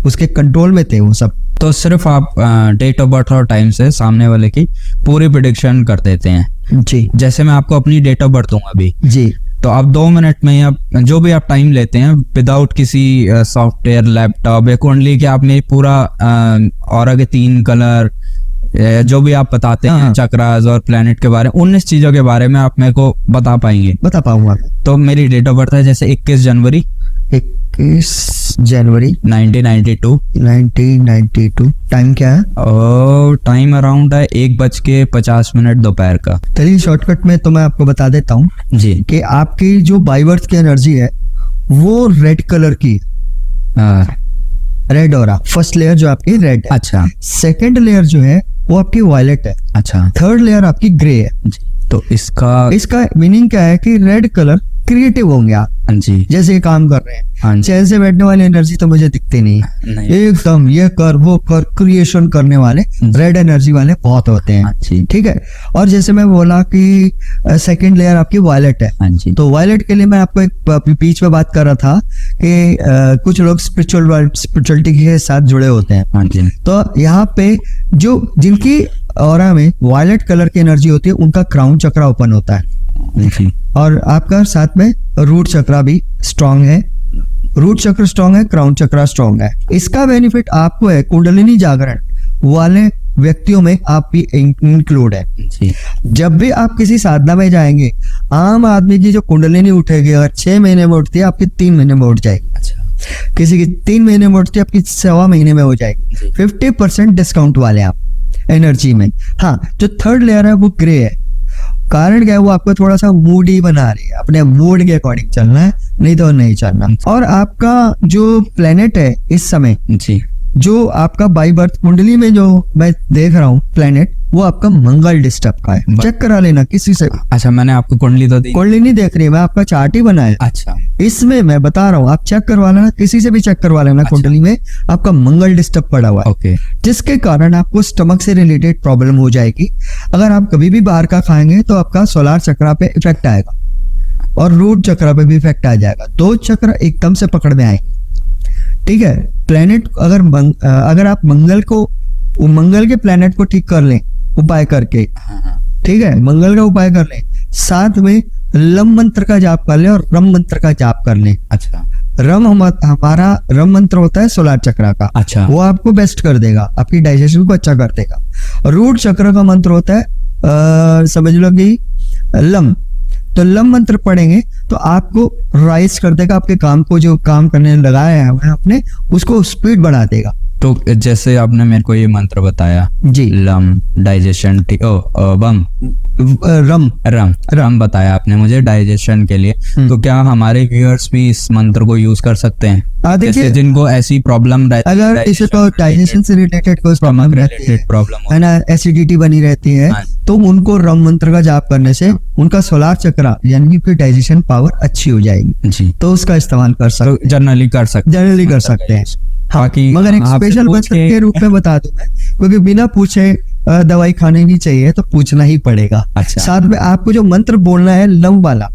उसके कंट्रोल में थे वो सब। तो सिर्फ आप डेट ऑफ बर्थ और टाइम से सामने वाले की पूरी प्रेडिक्शन कर देते हैं जी। जैसे मैं आपको अपनी डेट ऑफ बर्थ दूंगा अभी जी, तो आप 2 मिनट में या जो भी आप टाइम लेते हैं विदाउट किसी सॉफ्टवेयर, लैपटॉप या कुंडली के, आपने पूरा ऑरा के 3 कलर जो भी आप बताते हैं, चक्रास और प्लैनेट के बारे में, 19 चीजों के बारे में आप मेरे को बता पाएंगे? बता पाऊंगा। तो मेरी डेट ऑफ बर्थ है जैसे 21 जनवरी 1992। टाइम क्या है? और टाइम अराउंड है 1:50 दोपहर का। चलिए शॉर्टकट में तो मैं आपको बता देता हूँ जी कि आपकी जो बाई बर्थ की एनर्जी है वो रेड कलर की, रेड ऑरा, फर्स्ट लेयर जो आपकी रेड है। अच्छा। सेकंड लेयर जो है वो आपकी वायलेट है। अच्छा। थर्ड लेयर आपकी ग्रे है। तो इसका मीनिंग क्या है कि रेड कलर क्रिएटिव होंगे आप, जी, जैसे ये काम कर रहे हाँ हैं। चैन से बैठने वाली एनर्जी तो मुझे दिखती नहीं, एकदम ये कर वो कर क्रिएशन करने वाले रेड एनर्जी वाले बहुत होते हैं। ठीक है। और जैसे मैं बोला कि सेकंड लेयर आपकी वायलेट है, तो वायलेट के लिए मैं आपको एक बीच में बात कर रहा था कि कुछ लोग स्पिरिचुअलिटी के साथ जुड़े होते हैं। तो यहाँ पे जो जिनकी ऑरा में वायलेट कलर की एनर्जी होती है उनका क्राउन चक्रा ओपन होता है, और आपका साथ में रूट चक्रा भी स्ट्रांग है। रूट चक्र स्ट्रांग है, क्राउन चक्रा स्ट्रांग है। इसका बेनिफिट आपको है कुंडलिनी जागरण वाले व्यक्तियों में आप भी इंक्लूड है। जब भी आप किसी साधना में जाएंगे, आम आदमी की जो कुंडलिनी उठेगी अगर 6 महीने में उठती है, आपकी 3 महीने में उठ जाएगी। किसी की 3 महीने में उठती है, आपकी 1.25 महीने में हो जाएगी। 50% डिस्काउंट वाले आप एनर्जी में। हाँ, जो थर्ड लेयर है वो ग्रे है। कारण क्या है, वो आपको थोड़ा सा मूडी बना रही है, अपने मूड के अकॉर्डिंग चलना है, नहीं तो नहीं चलना। और आपका जो प्लेनेट है इस समय जी, जो आपका बाई बर्थ कुंडली में जो मैं देख रहा हूँ प्लेनेट, वो आपका मंगल डिस्टर्ब का है। चेक करा लेना किसी से। अच्छा, मैंने आपको कुंडली तो दी, कुंडली नहीं देख रही, मैं आपका चार्ट ही बनाया। अच्छा, इसमें मैं बता रहा हूँ, आप चेक करवा लेना, किसी से भी चेक करवा लेना। अच्छा। कुंडली में आपका मंगल डिस्टर्ब पड़ा हुआ है। ओके। जिसके कारण आपको स्टमक से रिलेटेड प्रॉब्लम हो जाएगी। अगर आप कभी भी बाहर का खाएंगे तो आपका सोलार चक्रा पे इफेक्ट आएगा और रूट चक्रा पे भी इफेक्ट आ जाएगा। 2 चक्र एकदम से पकड़ में आएंगे। ठीक है। प्लेनेट अगर आप मंगल के प्लेनेट को ठीक कर लें उपाय करके, ठीक है, मंगल का उपाय कर लें, साथ में लम मंत्र का जाप कर लें और रम मंत्र का जाप कर लें। अच्छा। हमारा रम मंत्र होता है सोलार चक्र का। अच्छा। वो आपको बेस्ट कर देगा, आपकी डाइजेशन को अच्छा कर देगा। रूट चक्र का मंत्र होता है समझ लो कि लम, तो लम मंत्र पढ़ेंगे तो आपको राइज कर देगा, आपके काम को जो काम करने लगाया है आपने उसको स्पीड बढ़ा देगा। तो जैसे आपने मेरे को ये मंत्र बताया, जी। लम डाइजेशन, बम रम रम बताया आपने मुझे डाइजेशन के लिए। तो क्या हमारे व्यूअर्स भी इस मंत्र को यूज कर सकते हैं? देखिए, जैसे जिनको ऐसी प्रॉब्लम, अगर इसे तो डाइजेशन से रिलेटेड कोई प्रॉब्लम रहती है, प्रॉब्लम है ना, एसिडिटी बनी रहती है, हाँ। तो उनको रम मंत्र का जाप करने से उनका सोलार चक्रा यानी कि डाइजेशन पावर अच्छी हो जाएगी, जी, तो उसका इस्तेमाल कर सकते तो जनरली कर सकते हैं। बाकी मगर एक आपसे स्पेशल पूछ मंत्र के- के रूप में बता दूं मैं, क्योंकि बिना पूछे दवाई खानी नहीं चाहिए, तो पूछना ही पड़ेगा। अच्छा। साथ में आपको जो मंत्र बोलना है लम वाला,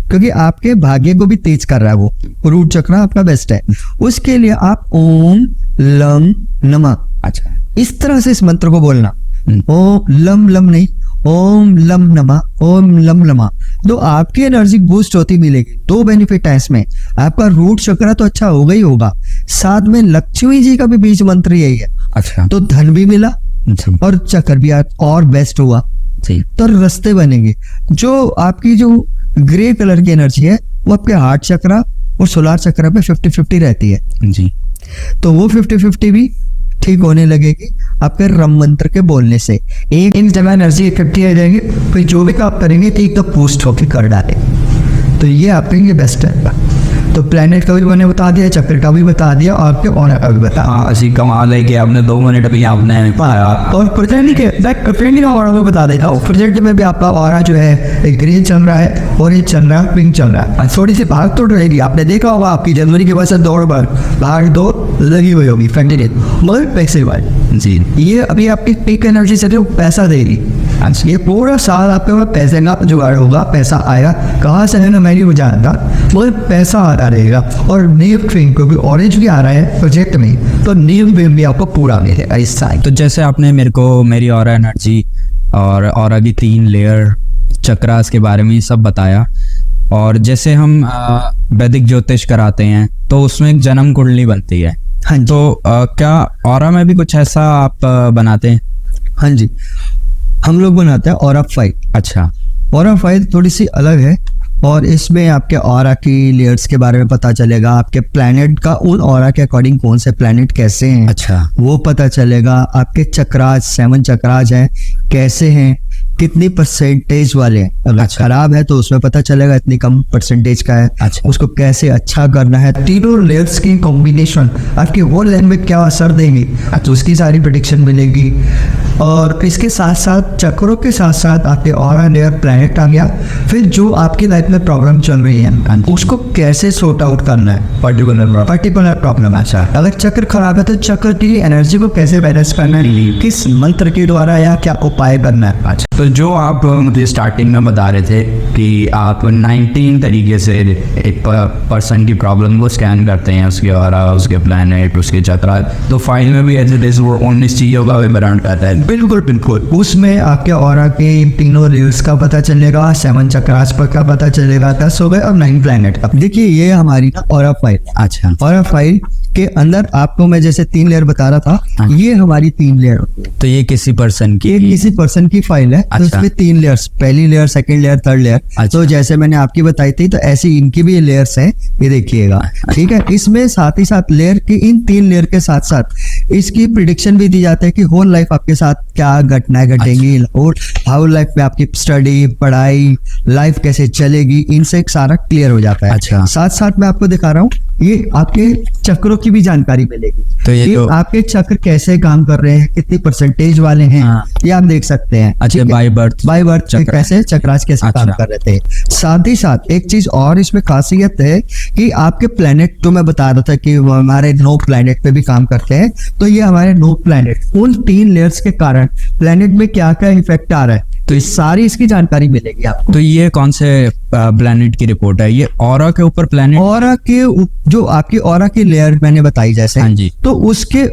क्योंकि आपके भाग्य को भी तेज कर रहा है वो, रूट चक्र आपका बेस्ट है, उसके लिए आप ओम लम नमः, अच्छा, इस तरह से इस मंत्र को बोलना। हम्म। ओम लम लम नहीं, ओम लम नमः, ओम लम नमः, तो आपकी एनर्जी बूस्ट होती मिलेगी। दो बेनिफिट है इसमें, आपका रूट चक्र तो अच्छा होगा ही होगा, साथ में लक्ष्मी जी का भी बीज मंत्र यही है, अच्छा, तो धन भी मिला जी, और चक्र भी और बेस्ट हुआ, जी, तो रास्ते बनेंगे। जो आपकी जो ग्रे कलर की एनर्जी है वो आपके हार्ट चक्र और सोलार चक्र पे 50-50 रहती है, जी, तो वो 50-50 भी ठीक होने लगेगी आपके रम मंत्र के बोलने से। एक जगह एनर्जी इकट्ठी आ जाएगी, फिर जो भी आप करेंगे तो एकदम बूस्ट होकर कर डाले, तो ये आपके लिए बेस्ट है। तो प्लेनेट का भी मैंने बता दिया, चक्र का भी बता दिया, और आपके ऑरा का भी बता दिया। हाँ, ऐसी कमाल है कि आपने 2 मिनट अभी आपने पाया। और प्रेजेंट का ऑरा में बता देता हूँ। प्रेजेंट में भी आपका ऑरा जो है ग्रीन चल रहा है, ऑरेंज चल रहा है, पिंक चल रहा है, थोड़ी सी भाग तोड़ रहेगी। आपने देखा होगा आपकी जनवरी के बाद से दौड़ भाग दौड़ लगी हुई होगी कंटिन्यू, मगर पैसे वाली, जी, ये अभी आपकी पीक एनर्जी से जो पैसा देगी, ये पूरा साल आपके पास पैसे का जुगाड़ होगा, पैसा आएगा, कहाँ से है ना मैं नहीं जानता, मगर पैसा आता रहेगा। और नीव ट्रेन को भी ऑरेंज भी आ रहा है प्रोजेक्ट में, तो नीव वेव भी आपको पूरा मिलेगा इस साल। तो जैसे आपने मेरे को मेरी ऑरा एनर्जी और ऑरा की 3 लेयर चक्रास के बारे में सब बताया, और जैसे हम वैदिक ज्योतिष कराते हैं तो उसमें एक जन्म कुंडली बनती है। हाँ जी, तो क्या ऑरा में भी कुछ ऐसा आप बनाते हैं? हाँ जी, हम लोग बनाते हैं ऑरा फाइल। अच्छा, ऑरा फाइल थोड़ी सी अलग है, और इसमें आपके ऑरा की लेयर्स के बारे में पता चलेगा, आपके प्लैनेट का उन ऑरा के अकॉर्डिंग कौन से प्लैनेट कैसे हैं, अच्छा, वो पता चलेगा। आपके चक्राज 7 चक्राज हैं कैसे हैं, कितनी परसेंटेज वाले हैं, अगर अच्छा। खराब है तो उसमें पता चलेगा इतनी कम परसेंटेज का है, अच्छा। उसको कैसे अच्छा करना है। तीनों लेयर्स की कॉम्बिनेशन आपकी होल लाइन में क्या असर देंगी, तो उसकी सारी प्रेडिक्शन मिलेगी। और इसके साथ साथ चक्रों के साथ साथ आपके ऑरा लेयर प्लैनेट आ गया, फिर जो आपकी लाइफ में प्रॉब्लम चल रही है उसको कैसे सॉर्ट आउट करना है, पर्टिकुलर प्रॉब्लम। अच्छा, अगर चक्र खराब है तो चक्र की एनर्जी को कैसे बैलेंस करना है, किस मंत्र के द्वारा या क्या उपाय करना है। अच्छा, तो जो आप मुझे स्टार्टिंग में बता रहे थे कि आप 19 तरीके से एक पर्सन की प्रॉब्लम को स्कैन करते हैं, उसके ऑरा, उसके प्लैनेट, उसके चक्रा, तो फाइल में भी एज इट इज वो 19 चीजों का विवरण करता है। बिल्कुल बिल्कुल, उसमें आपके ऑरा के तीनों लेयर्स का पता चलेगा, 7 चक्रास पर का पता चलेगा, 10 हो गए और 9 प्लैनेट का। देखिए ये हमारी ना ऑरा फाइल है। अच्छा, ऑरा फाइल के अंदर आपको मैं जैसे 3 लेयर बता रहा था, हाँ। ये हमारी 3 लेयर होती है। तो ये किसी पर्सन की ये किसी पर्सन की फाइल है, तो अच्छा। इसमें 3 लेयर्स, पहली layer, second layer, third layer. अच्छा। तो जैसे मैंने आपकी बताई थी, तो ऐसी इनकी भी लेयर्स हैं, ये देखिएगा, ठीक है। इसमें साथ ही साथ लेयर की, इन 3 लेयर के साथ साथ इसकी प्रिडिक्शन भी दी जाती है कि होल लाइफ आपके साथ क्या घटनाएं घटेंगी, और हाउ लाइफ में आपकी स्टडी, पढ़ाई, लाइफ कैसे चलेगी, इनसे एक सारा क्लियर हो जाता है। अच्छा। साथ साथ मैं आपको दिखा रहा हूँ, ये आपके चक्रों की भी जानकारी मिलेगी, तो ये कि तो- आपके चक्र कैसे काम कर रहे हैं, कितनी परसेंटेज वाले हैं, हाँ। ये आप देख सकते हैं। अच्छा, ठीक है? बाय बर्थ बाय बर्थ चक्र। कैसे चक्रास कैसे काम अच्छा। कर रहे थे। साथ ही साथ एक चीज और इसमें खासियत है कि आपके प्लेनेट, जो मैं बता रहा था कि वो हमारे 9 प्लेनेट पे भी काम करते हैं, तो ये हमारे 9 प्लेनेट, उन 3 लेयर्स के कारण प्लेनेट में क्या क्या इफेक्ट आ रहा है, तो इस सारी इसकी जानकारी मिलेगी आपको। तो ये कौन से प्लैनेट की रिपोर्ट है? ये ऑरा के ऊपर प्लैनेट? ऑरा के जो आपकी ऑरा की लेयर मैंने बताई जैसे, हाँ जी। तो उसके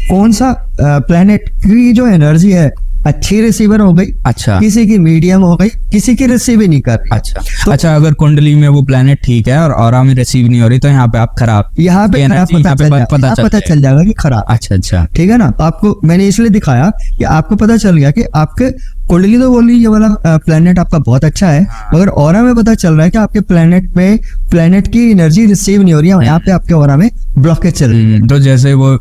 कौन सा प्लेनेट की जो एनर्जी है अच्छी रिसीवर हो गई, अच्छा, किसी की मीडियम हो गई, किसी की रिसीव ही नहीं कर रही। अच्छा, तो- अच्छा, अगर कुंडली में वो प्लैनेट ठीक है और ऑरा में रिसीव नहीं हो रही, तो यहाँ पे आप खराब, यहाँ पे खराब energy यहाँ पे पता चल जाएगा कि खराब। अच्छा, अच्छा, ठीक है ना। तो आपको मैंने इसलिए दिखाया कि आपको पता चल गया कि आपके कुंडली तो बोल रही है ये वाला प्लेनेट आपका बहुत अच्छा है, मगर ऑरा में पता चल रहा है कि आपके प्लेनेट की एनर्जी रिसीव नहीं हो रही है, यहाँ पे आपके ऑरा में ब्लॉकेज चल रही है। तो जैसे वो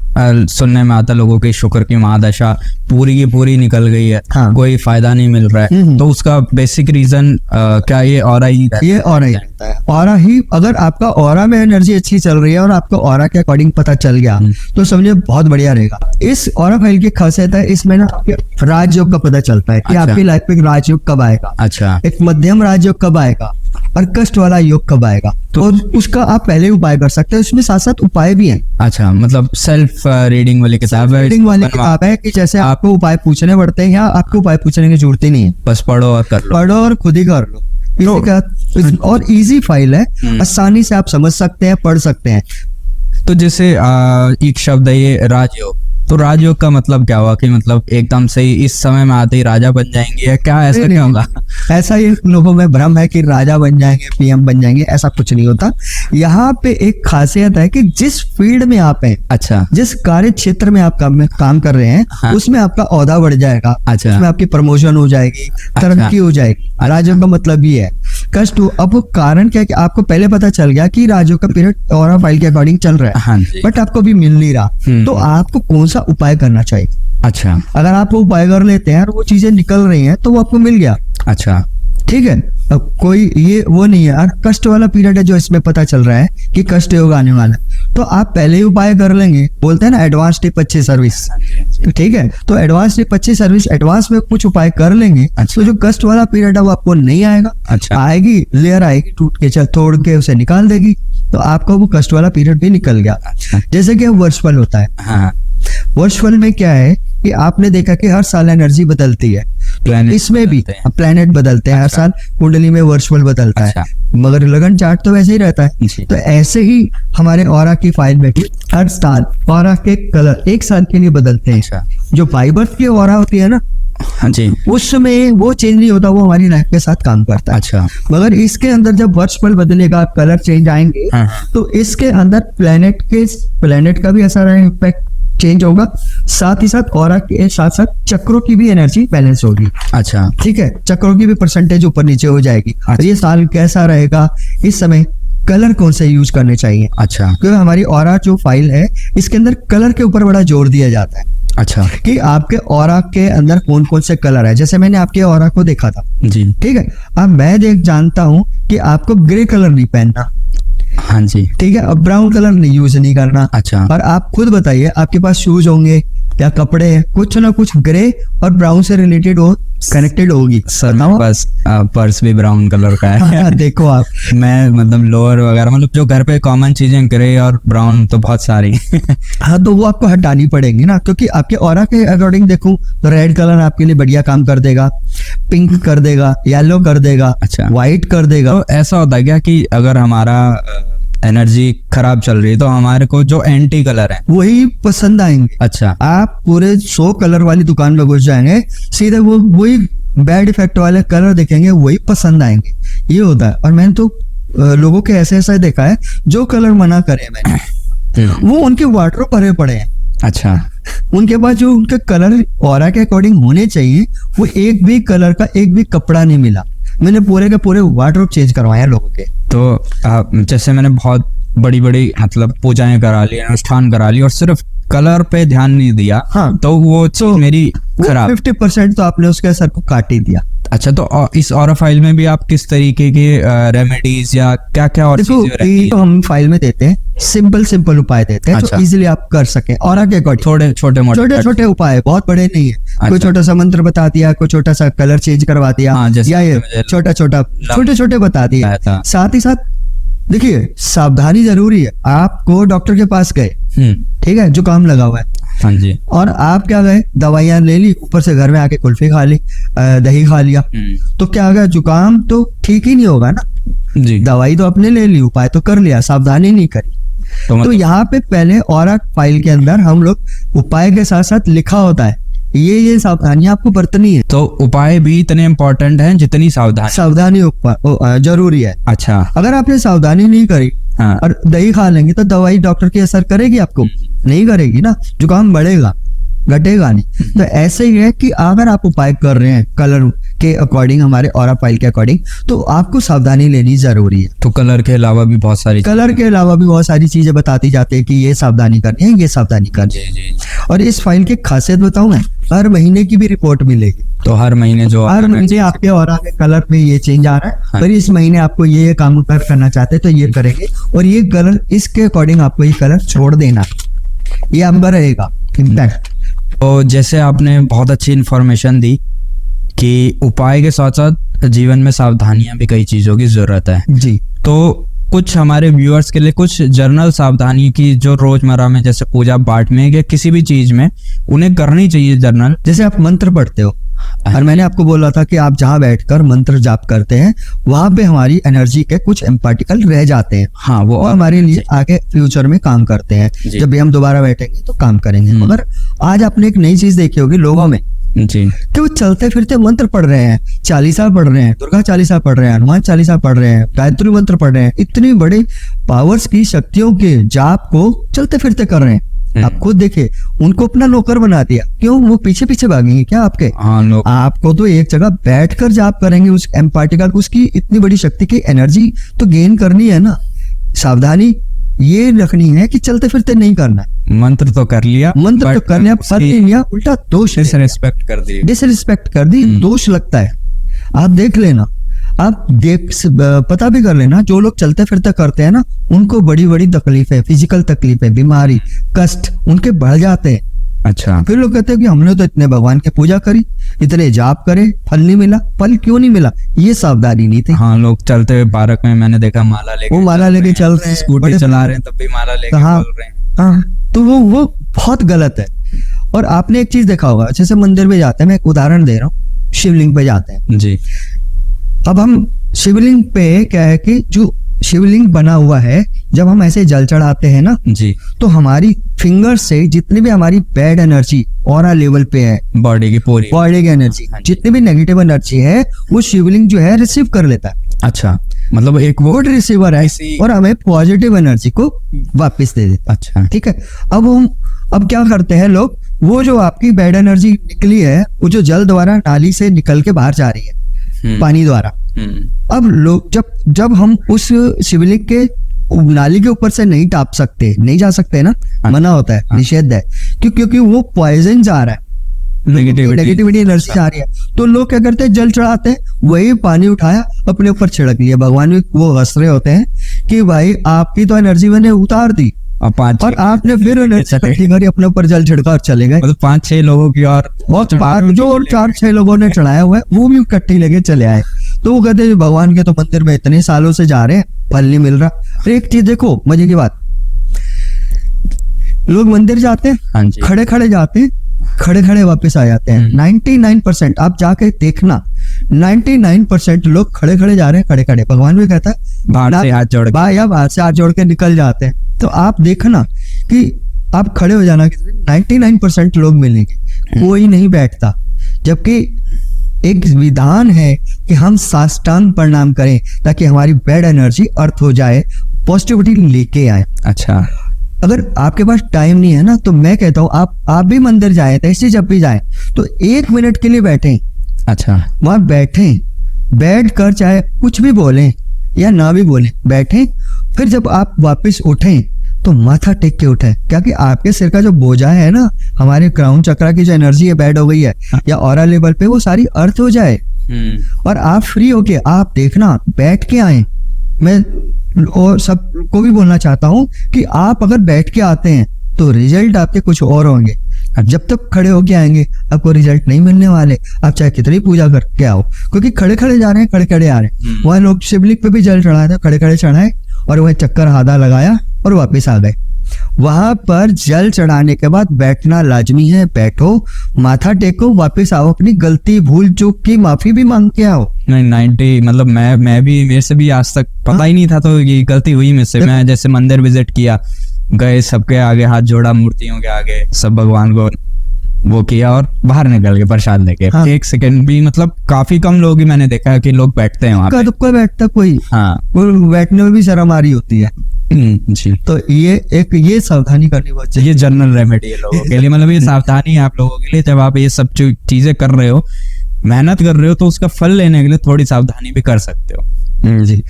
सुनने में आता लोगों की शुक्र की महादशा पूरी की पूरी निकल गई है, हाँ। कोई फायदा नहीं मिल रहा है, तो उसका बेसिक रीजन क्या ये ऑरा ही रहता है? ये ऑरा ही रहता है। ऑरा ही, अगर आपका ऑरा में एनर्जी अच्छी चल रही है और आपको ऑरा के अकॉर्डिंग पता चल गया तो समझिए बहुत बढ़िया रहेगा। इस ऑरा फाइल की खासियत है, इसमें ना आपके राजयोग का पता चलता है कि अच्छा। आपकी लाइफ में राजयोग कब आएगा, अच्छा, एक मध्यम राजयोग कब आएगा और कष्ट वाला योग कब आएगा, तो उसका आप पहले उपाय कर सकते हैं। उसमें साथ साथ उपाय भी हैं। अच्छा, मतलब सेल्फ रीडिंग वाली किताब है, रीडिंग वाली किताब है कि जैसे आपको उपाय पूछने पड़ते हैं, या आपको उपाय पूछने की जरूरत ही नहीं है, बस पढ़ो और कर लो। पढ़ो और खुद ही कर लो। और इजी फाइल है, आसानी से आप समझ सकते हैं, पढ़ सकते हैं। तो जैसे एक शब्द है ये राजयोग, तो राजयोग का मतलब क्या हुआ कि मतलब एकदम से ही इस समय में आते ही राजा बन जाएंगे या क्या, ऐसा नहीं होगा? ऐसा ही लोगों में भ्रम है कि राजा बन जाएंगे, पीएम बन जाएंगे, ऐसा कुछ नहीं होता। यहाँ पे एक खासियत है कि जिस फील्ड में आप हैं, अच्छा, जिस कार्य क्षेत्र में आप काम कर रहे हैं, हाँ। उसमें आपका औहदा बढ़ जाएगा, अच्छा। उसमें आपकी प्रमोशन हो जाएगी, तरक्की हो जाएगी। राजयोग का मतलब ये है। कष्ट हो, अब वो कारण क्या है कि आपको पहले पता चल गया कि राजयोग का पीरियड ऑरा फाइल के अकॉर्डिंग चल रहा है, हाँ जी। बट आपको भी मिल नहीं रहा, तो आपको कौन सा उपाय करना चाहिए? अच्छा, अगर आप वो उपाय कर लेते हैं और वो चीजें निकल रही हैं तो वो आपको मिल गया, अच्छा, ठीक है। अब कोई ये वो नहीं है, और कष्ट वाला पीरियड है जो इसमें पता चल रहा है कि कष्ट योग आने वाला है, तो आप पहले ही उपाय कर लेंगे। बोलते हैं ना एडवांस टिप अच्छी सर्विस, तो ठीक है, तो एडवांस टिप अच्छी सर्विस, एडवांस में कुछ उपाय कर लेंगे, अच्छा। तो जो कष्ट वाला पीरियड है वो आपको नहीं आएगा। अच्छा। आएगी लेयर आएगी, टूट के चल तोड़ के उसे निकाल देगी, तो आपका वो कष्ट वाला पीरियड भी निकल गया। अच्छा। जैसे कि वर्षफल होता है, हाँ, वर्षफल में क्या है कि आपने देखा कि हर साल एनर्जी बदलती है, Planet इसमें भी बदलते हैं। प्लेनेट बदलते हैं, हर साल कुंडली में वर्षफल बदलता अच्छा। है, मगर लगन चार्ट तो वैसे ही रहता है। जी। तो ऐसे ही हमारे ऑरा की फाइल में भी हर साल ऑरा के कलर एक साल के लिए बदलते हैं। अच्छा। जो बाय बर्थ की ऑरा होती है ना, हाँ जी, उसमें वो चेंज नहीं होता, वो हमारी लाइफ के साथ काम करता है। अच्छा, मगर इसके अंदर जब वर्षफल बदलेगा, कलर चेंज आएंगे, हाँ। तो इसके अंदर प्लेनेट का भी असर है, इम्पैक्ट चेंज होगा, साथ ही साथ ऑरा के साथ साथ चक्रों की भी एनर्जी बैलेंस होगी। अच्छा, ठीक है, चक्रों की भी परसेंटेज ऊपर नीचे हो जाएगी। अच्छा। ये साल कैसा रहेगा, इस समय कलर कौन से यूज करने चाहिए, अच्छा, क्योंकि हमारी ऑरा जो फाइल है इसके अंदर कलर के ऊपर बड़ा जोर दिया जाता है अच्छा, कि आपके ऑरा के अंदर कौन कौन से कलर है। जैसे मैंने आपके ऑरा को देखा था, जी, ठीक है, अब मैं जानता हूँ कि आपको ग्रे कलर नहीं पहनना, हाँ जी, ठीक है, अब ब्राउन कलर नहीं यूज नहीं करना। अच्छा, और आप खुद बताइए, आपके पास शूज होंगे या कपड़े हैं, कुछ ना कुछ ग्रे और ब्राउन से रिलेटेड हो, कनेक्टेड होगी। सर मेरे पास पर्स भी ब्राउन कलर का है। हाँ, देखो आप, मैं मतलब लोअर वगैरह, मतलब जो घर पे कॉमन चीजें ग्रे और ब्राउन तो बहुत सारी। हाँ, तो वो आपको हटानी पड़ेंगी ना, क्योंकि आपके ऑरा के अकॉर्डिंग देखूं तो रेड कलर आपके लिए बढ़िया काम कर देगा, पिंक कर देगा, येलो कर देगा, अच्छा। व्हाइट कर देगा। तो ऐसा होता है क्या कि अगर हमारा एनर्जी खराब चल रही है तो हमारे को जो एंटी कलर है वही पसंद आएंगे। अच्छा, आप पूरे 100 कलर वाली दुकान में घुस जाएंगे, सीधे वो वही बैड इफेक्ट वाले कलर देखेंगे, वही पसंद आएंगे। ये होता है। और मैंने तो लोगों के ऐसा देखा है, जो कलर मना करे मैंने, वो उनके वार्डरोब भरे पड़े हैं। अच्छा, उनके पास जो उनके कलर ऑरा के अकॉर्डिंग होने चाहिए, वो एक भी कलर का एक भी कपड़ा नहीं मिला। मैंने पूरे के पूरे वार्डरोब चेंज करवाए लोगों के। तो जैसे मैंने बहुत बड़ी बड़ी मतलब पूजाएं करा ली, अनुष्ठान करा ली और सिर्फ कलर पे ध्यान नहीं दिया, हाँ, तो वो चीज मेरी खराब। 50% तो आपने उसके असर को काट ही दिया। अच्छा, तो इस ऑरा फाइल में भी आप किस तरीके के रेमेडीज या क्या क्या और देखो, चीजें रहती ये तो हम फाइल में देते हैं, सिंपल उपाय देते हैं, अच्छा। जो इजीली आप कर सके। ऑरा के अकॉर्डिंग थोड़े छोटे छोटे उपाय, बहुत बड़े नहीं है। अच्छा। कोई छोटा सा मंत्र बता दिया, कोई छोटा सा कलर चेंज करवा दिया, हाँ, जैसे या ये मुझे छोटे बता दिए। बताया था। साथ ही साथ देखिए, सावधानी जरूरी है। आपको डॉक्टर के पास गए, ठीक है, जुकाम लगा हुआ है, हाँ जी, और आप क्या गए, दवाइयां ले ली, ऊपर से घर में आके कुल्फी खा ली, दही खा लिया, तो क्या होगा, जुकाम तो ठीक ही नहीं होगा ना। जी, दवाई तो आपने ले ली, उपाय तो कर लिया, सावधानी नहीं करी। तो तो मतलब यहाँ पे पहले ऑरा फाइल के अंदर हम लोग उपाय के साथ साथ लिखा होता है, ये सावधानियां आपको बरतनी है। तो उपाय भी इतने इम्पोर्टेंट हैं जितनी सावधानी। सावधानी जरूरी है। अच्छा, अगर आपने सावधानी नहीं करी, हाँ, और दही खा लेंगे, तो दवाई डॉक्टर की असर करेगी आपको? नहीं करेगी ना, जुकाम बढ़ेगा। घटेगा नहीं। तो ऐसे ही है कि अगर आप उपाय कर रहे हैं कलर के अकॉर्डिंग, हमारे ऑरा फाइल के अकॉर्डिंग, तो आपको सावधानी लेनी जरूरी है। तो कलर के अलावा भी बहुत सारी चीजें बताती जाती है कि ये सावधानी करनी है, ये सावधानी करनी है। जी। और इस फाइल की खासियत बताऊं मैं, हर महीने की भी रिपोर्ट मिलेगी। तो हर महीने आपके ऑरा के कलर में ये चेंज आ रहा है, हाँ। पर इस महीने आपको ये काम करना चाहते हैं तो ये करेंगे, और ये कलर इसके अकॉर्डिंग आपको ये कलर छोड़ देना, ये आपका रहेगा इम्पैक्ट। तो जैसे आपने बहुत अच्छी इन्फॉर्मेशन दी कि उपाय के साथ साथ जीवन में सावधानियां भी कई चीजों की जरूरत है। जी। तो कुछ हमारे व्यूअर्स के लिए कुछ जर्नल सावधानी की जो रोजमर्रा में, जैसे पूजा पाठ में या किसी भी चीज में उन्हें करनी चाहिए जर्नल। जैसे आप मंत्र पढ़ते हो, और मैंने आपको बोला था कि आप जहाँ बैठकर मंत्र जाप करते हैं वहां पे हमारी एनर्जी के कुछ पार्टिकल रह जाते हैं। हाँ, वो हमारे लिए आगे फ्यूचर में काम करते हैं। जब भी हम दोबारा बैठेंगे तो काम करेंगे। मगर आज आपने एक नई चीज देखी होगी लोगों में जी, कि वो चलते फिरते मंत्र पढ़ रहे हैं, चालीसा पढ़ रहे हैं, दुर्गा चालीसा पढ़ रहे हैं, हनुमान चालीसा पढ़ रहे हैं, गायत्री मंत्र पढ़ रहे हैं, इतनी बड़ी पावर्स की शक्तियों के जाप को चलते फिरते कर रहे हैं। आप खुद देखिए, उनको अपना नौकर बना दिया। क्यों? वो पीछे पीछे भागेंगे क्या आपके? हाँ, लोग आपको तो एक जगह बैठकर जाप करेंगे, उस एम पार्टिकल उसकी इतनी बड़ी शक्ति की एनर्जी तो गेन करनी है ना। सावधानी ये रखनी है कि चलते फिरते नहीं करना। मंत्र तो कर लिया, मंत्र तो कर लिया, फल नहीं लिया, उल्टा दोष डिसरिस्पेक्ट कर दी, डिसरिस्पेक्ट कर दी, दोष लगता है। आप देख लेना, आप पता भी कर लेना, जो लोग चलते फिरते करते हैं ना, उनको बड़ी बड़ी तकलीफें, फिजिकल तकलीफें, बीमारी, कष्ट उनके बढ़ जाते हैं। अच्छा। फिर लोग कहते हैं कि हमने तो इतने भगवान की पूजा करी, इतने जाप करे, फल नहीं मिला। फल क्यों नहीं मिला? ये सावधानी नहीं थी। हाँ, लोग चलते हुए पार्क में मैंने देखा माला लेके, वो माला लेके चल रहे हैं, स्कूटी चला रहे हैं तब भी माला लेके हाँ, चल रहे हैं। हाँ, तो वो बहुत गलत है। और आपने एक चीज देखा होगा, जैसे मंदिर में जाते हैं, मैं एक उदाहरण दे रहा हूँ, शिवलिंग पे जाते हैं जी। अब हम शिवलिंग पे क्या है कि जो शिवलिंग बना हुआ है, जब हम ऐसे जल चढ़ाते हैं ना जी, तो हमारी फिंगर से जितनी भी हमारी बैड एनर्जी ऑरा लेवल पे है, बॉडी की पूरी बॉडी की एनर्जी, जितनी भी नेगेटिव एनर्जी है वो शिवलिंग जो है रिसीव कर लेता है। अच्छा, मतलब एक वो गुड रिसीवर है और हमें पॉजिटिव एनर्जी को वापस दे देता। अच्छा, ठीक है। अब क्या करते हैं लोग, वो जो आपकी बैड एनर्जी निकली है, वो जो जल द्वारा नाली से निकल के बाहर जा रही है पानी द्वारा, अब लोग जब हम उस शिवलिंग के नाली के ऊपर से नहीं टाप सकते, नहीं जा सकते ना, मना होता है, निषेध है, क्योंकि वो पॉइजन जा रहा है, नेगेटिविटी एनर्जी जा रही है। तो लोग क्या करते हैं, जल चढ़ाते हैं, वही पानी उठाया अपने ऊपर छिड़क लिया। भगवान भी वो हंस रहे होते हैं कि भाई आपकी तो एनर्जी मैंने उतार दी और आपने फिर एनर्जी इकट्ठी करी, अपने ऊपर जल छिड़का और चले गए। मतलब 5-6 लोगों की और जो 4-6 लोगों ने चढ़ाया हुआ है वो भी इकट्ठी लेके चले आए। तो वो कहते हैं भगवान के तो मंदिर में इतने सालों से जा रहे हैं, फल नहीं मिल रहा। एक चीज देखो, मजे की बात, लोग मंदिर जाते हैं, खड़े खड़े जाते हैं, खड़े खड़े वापस आ जाते हैं। 99% आप जाके देखना, 99% लोग खड़े खड़े जा रहे हैं, खड़े खड़े। भगवान भी कहता है बाहर से हाथ जोड़ बाहर से हाथ जोड़ के निकल जाते हैं। तो आप देखना कि आप खड़े हो जाना, 99% लोग मिलेंगे, कोई नहीं बैठता। जबकि एक विधान है कि हम साष्टांग प्रणाम करें ताकि हमारी बैड एनर्जी अर्थ हो जाए, पॉजिटिविटी लेके आए। अच्छा, अगर आपके पास टाइम नहीं है ना, तो मैं कहता हूँ आप भी मंदिर जाए, ऐसे जब भी जाए तो 1 मिनट के लिए बैठें। अच्छा, वहां बैठें, बैठ कर चाहे कुछ भी बोलें या ना भी बोलें, बैठें। फिर जब आप वापस उठें तो माथा टेक के उठें, क्योंकि आपके सिर का जो बोझा है ना, हमारे क्राउन चक्रा की जो एनर्जी है बैड हो गई है या ऑरा लेवल पे, वो सारी अर्थ हो जाए और आप फ्री होके आप देखना, बैठ के आए। मैं और सबको भी बोलना चाहता हूँ कि आप अगर बैठ के आते हैं तो रिजल्ट आपके कुछ और होंगे। जब तक खड़े होके आएंगे आपको रिजल्ट नहीं मिलने वाले, आप चाहे कितनी पूजा करके आओ, क्योंकि खड़े खड़े जा रहे हैं, खड़े खड़े आ रहे हैं। वहाँ लोग शिवलिंग पे भी जल चढ़ाए थे, खड़े खड़े चढ़ाए और वह चक्कर आधा लगाया और वापस आ गए। वहां पर जल चढ़ाने के बाद बैठना लाजमी है, बैठो, माथा टेको, वापस आओ, अपनी गलती भूल चूक की माफी भी मांग के आओ। नहीं 90 मतलब मैं भी, मेरे से भी आज तक पता ही नहीं था, तो ये गलती हुई मुझसे। मैं जैसे मंदिर विजिट किया, गए, सबके आगे हाथ जोड़ा, मूर्तियों के आगे सब भगवान को वो किया और बाहर निकल के प्रसाद लेके। हाँ। 1 सेकंड भी, मतलब काफी कम लोग ही मैंने देखा है कि लोग बैठते हैं वहाँ पे। कोई बैठता, कोई हाँ, बैठने में भी शर्म आ रही होती है। जी। तो ये सावधानी करनी बहुत चाहिए। ये जनरल रेमेडी है लोगों के लिए, मतलब ये सावधानी है आप लोगों के लिए। जब आप ये सब चीजें कर रहे हो, मेहनत कर रहे हो, तो उसका फल लेने के लिए थोड़ी सावधानी भी कर सकते हो। जी।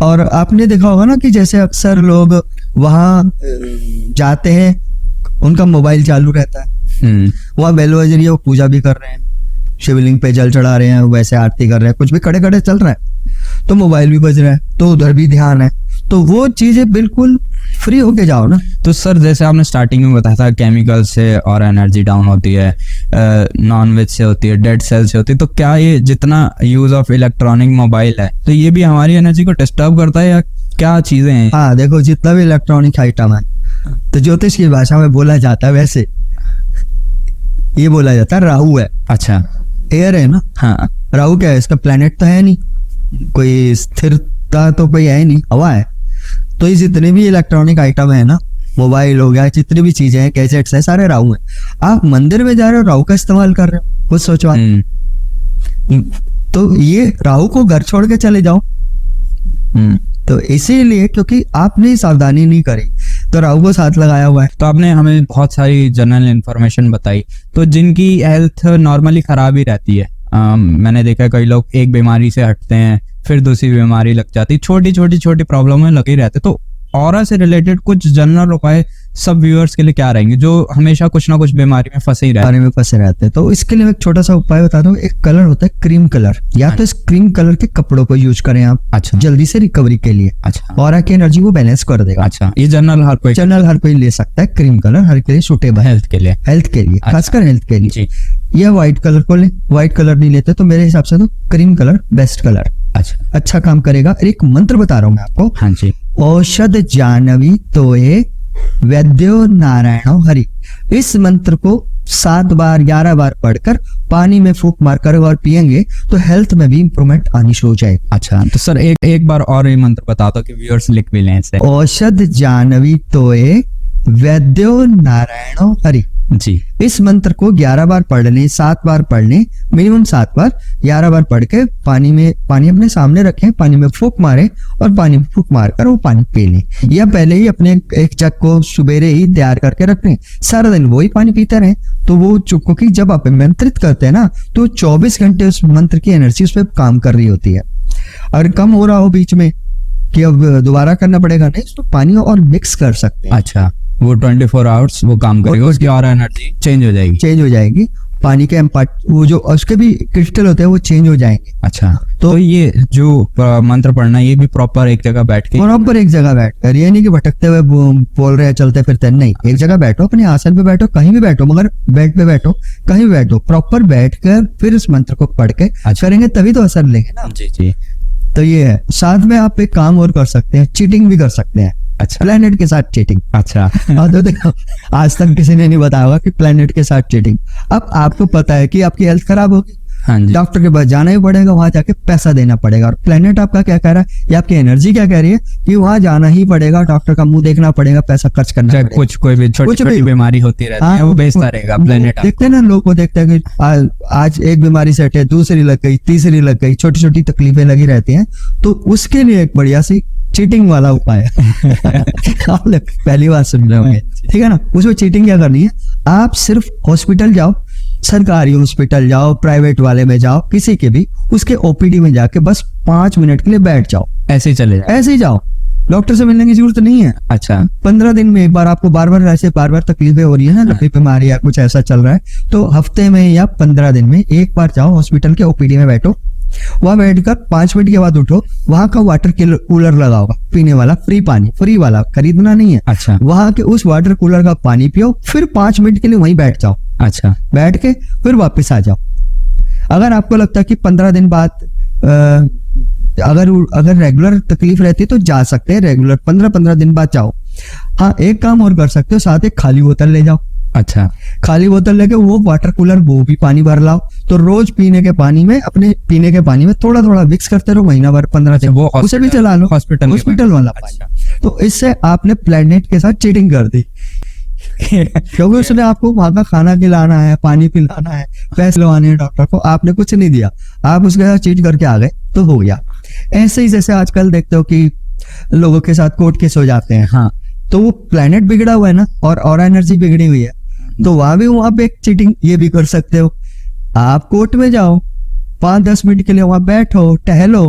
और आपने देखा होगा ना कि जैसे अक्सर लोग वहाँ जाते हैं, उनका मोबाइल चालू रहता है, वहाँ बेल बज रही है, वो पूजा भी कर रहे हैं, शिवलिंग पे जल चढ़ा रहे हैं, वैसे आरती कर रहे हैं, कुछ भी खड़े खड़े चल रहा है, तो मोबाइल भी बज रहा है, तो उधर भी ध्यान है। तो वो चीजें बिल्कुल फ्री होके जाओ ना। तो सर जैसे आपने स्टार्टिंग में बताया था केमिकल से और एनर्जी डाउन होती है, नॉन वेज से होती है, डेड सेल से होती है, तो क्या ये जितना यूज ऑफ इलेक्ट्रॉनिक मोबाइल है तो ये भी हमारी एनर्जी को डिस्टर्ब करता है या क्या चीजें हैं? हाँ देखो, जितना भी इलेक्ट्रॉनिक आइटम है तो ज्योतिष की भाषा में बोला जाता है, वैसे ये बोला जाता है राहु है। अच्छा। एयर है ना। हाँ। राहु क्या है? इसका प्लेनेट तो है नहीं, कोई स्थिरता तो कोई है नहीं, हवा है। तो ये जितने भी इलेक्ट्रॉनिक आइटम है ना, मोबाइल हो गया, जितनी भी चीजें हैं, गैजेट्स है, सारे राहु हैं। आप मंदिर में जा रहे हो, राहु का इस्तेमाल कर रहे हो, कुछ सोचो आप। तो ये राहु को घर छोड़ के चले जाओ। तो इसीलिए क्योंकि आपने सावधानी नहीं करी तो राहु को साथ लगाया हुआ है। तो आपने हमें बहुत सारी जनरल इंफॉर्मेशन बताई, तो जिनकी हेल्थ नॉर्मली खराब ही रहती है, मैंने देखा कई लोग एक बीमारी से हटते हैं फिर दूसरी बीमारी लग जाती, छोटी प्रॉब्लम में लगे रहते, तो ऑरा से रिलेटेड कुछ जनरल उपाय सब व्यूअर्स के लिए क्या रहेंगे जो हमेशा कुछ ना कुछ बीमारी में फंसे ही रहते हैं? तो इसके लिए एक छोटा सा उपाय बता दो। एक कलर होता है क्रीम कलर, या तो इस क्रीम कलर के कपड़ों को यूज करें आप। अच्छा। जल्दी से रिकवरी के लिए। अच्छा। ऑरा की एनर्जी को बैलेंस कर देगा। अच्छा, ये जनरल हर कोई ले सकता है। क्रीम कलर हर के लिए सूटेबल, हेल्थ के लिए अच्छा। खासकर हेल्थ के लिए जी। या व्हाइट कलर को ले। व्हाइट कलर नहीं लेते तो मेरे हिसाब से तो क्रीम कलर बेस्ट कलर। अच्छा काम करेगा। एक मंत्र बता रहा हूँ मैं आपको। हाँ जी। औषध जानवी तोये वैद्यो नारायणो हरि। इस मंत्र को 7 बार 11 बार पढ़कर पानी में फूंक मारकर और पिएंगे तो हेल्थ में भी इंप्रूवमेंट आनी शुरू हो जाएगी। अच्छा, तो सर एक बार और ये मंत्र बता दो कि व्यूअर्स लिख भी लें इसे। औषध जानवी तोये वैद्यो नारायणो हरि। जी। इस मंत्र को 11 बार पढ़ लें, 7 बार पढ़ लें, मिनिमम 7 बार, 11 बार पढ़ के पानी अपने सामने रखें, पानी में फूंक मारें और पानी में फूंक मारकर वो पानी पी लें। या पहले ही अपने एक जग को सुबेरे ही तैयार करके रख लें, सारा दिन वही पानी पीते रहें। तो वो क्योंकि जब आप मंत्रित करते हैं ना तो 24 घंटे उस मंत्र की एनर्जी उस पर काम कर रही होती है। अगर कम हो रहा हो बीच में कि अब दोबारा करना पड़ेगा, नहीं, उसमें पानी और मिक्स कर सकते हैं। अच्छा, वो 24 आवर्स वो काम करेगा, उसकी और एनर्जी चेंज हो जाएगी। पानी के वो जो उसके भी क्रिस्टल होते हैं वो चेंज हो जाएंगे। अच्छा, तो ये जो मंत्र पढ़ना ये भी प्रॉपर एक जगह बैठ कर, ये नहीं कि भटकते हुए बोल रहे हैं चलते फिरते, नहीं, एक जगह बैठो, अपने आसन पे बैठो, कहीं भी बैठो, मगर बेड पे बैठो, कहीं भी बैठो, प्रॉपर बैठ कर फिर इस मंत्र को पढ़ के करेंगे तभी तो असर लेंगे ना। जी। तो ये है। साथ में आप एक काम और कर सकते हैं, चीटिंग भी कर सकते हैं। अच्छा। प्लेनेट के साथ चीटिंग। अच्छा। तो देखो, आज तक किसी ने नहीं बताया होगा कि प्लेनेट के साथ चीटिंग। अब आपको पता है कि आपकी हेल्थ खराब होगी, हाँ जी, डॉक्टर के पास जाना ही पड़ेगा, वहां जाके पैसा देना पड़ेगा। और प्लेनेट आपका क्या कह रहा है, ये आपकी एनर्जी क्या कह रही है कि वहां जाना ही पड़ेगा, डॉक्टर का मुंह देखना पड़ेगा, पैसा खर्च करना पड़ेगा। कोई भी छोटी बीमारी होती रहती है, वो बेचता रहेगा प्लेनेट। देखते हैं ना, लोग को देखते हैं कि आज एक बीमारी सेट है, दूसरी लग गई, तीसरी लग गई, छोटी छोटी तकलीफें लगी रहती हैं। तो उसके लिए एक बढ़िया सी चीटिंग वाला उपाय है। आप लोग पहली बार सुन रहे होंगे, ठीक है ना। उसमें चीटिंग क्या करनी है, आप सिर्फ हॉस्पिटल जाओ, सरकारी हॉस्पिटल जाओ, प्राइवेट वाले में जाओ, किसी के भी, उसके ओपीडी में जाके बस 5 मिनट के लिए बैठ जाओ, ऐसे ही जाओ, डॉक्टर से मिलने की जरूरत नहीं है। अच्छा। 15 दिन में एक बार, आपको बार बार तकलीफें हो रही है ना, लंबी बीमारी या कुछ ऐसा चल रहा है, तो हफ्ते में या 15 दिन में एक बार जाओ हॉस्पिटल के ओपीडी में बैठो, वहां बैठकर 5 मिनट के बाद उठो, वहां का वाटर कूलर लगा होगा, पीने वाला फ्री पानी, फ्री वाला, खरीदना नहीं है। अच्छा। वहां के उस वाटर कूलर का पानी पियो, फिर 5 मिनट के लिए वहीं बैठ जाओ। अच्छा। बैठ के फिर वापस आ जाओ। अगर आपको लगता है कि 15 दिन बाद अगर रेगुलर तकलीफ रहती है तो जा सकते हैं, रेगुलर 15 दिन बाद जाओ। हाँ, एक काम और कर सकते हो, साथ एक खाली बोतल ले जाओ। अच्छा। खाली बोतल लेके वो वाटर कूलर वो भी पानी भर लाओ, तो रोज पीने के पानी में, अपने पीने के पानी में थोड़ा थोड़ा मिक्स करते रहो, महीना भर 15 दिन, वो उसे भी चला लो, हॉस्पिटल वाला पानी। तो इससे आपने प्लेनेट के साथ चीटिंग कर दी। क्योंकि उसने आपको वहां का खाना खिलाना है, पानी पिलाना है, पैसे लवाने हैं डॉक्टर को, आपने कुछ नहीं दिया, आप उसके साथ चीट करके आ गए तो हो गया। ऐसे ही जैसे आजकल देखते हो कि लोगों के साथ कोर्ट केस हो जाते हैं, हाँ तो वो प्लेनेट बिगड़ा हुआ है ना, और एनर्जी बिगड़ी हुई है, तो वहां पे एक चीटिंग ये भी कर सकते हो। आप कोर्ट में जाओ, 5-10 मिनट के लिए वहां बैठो, टहलो,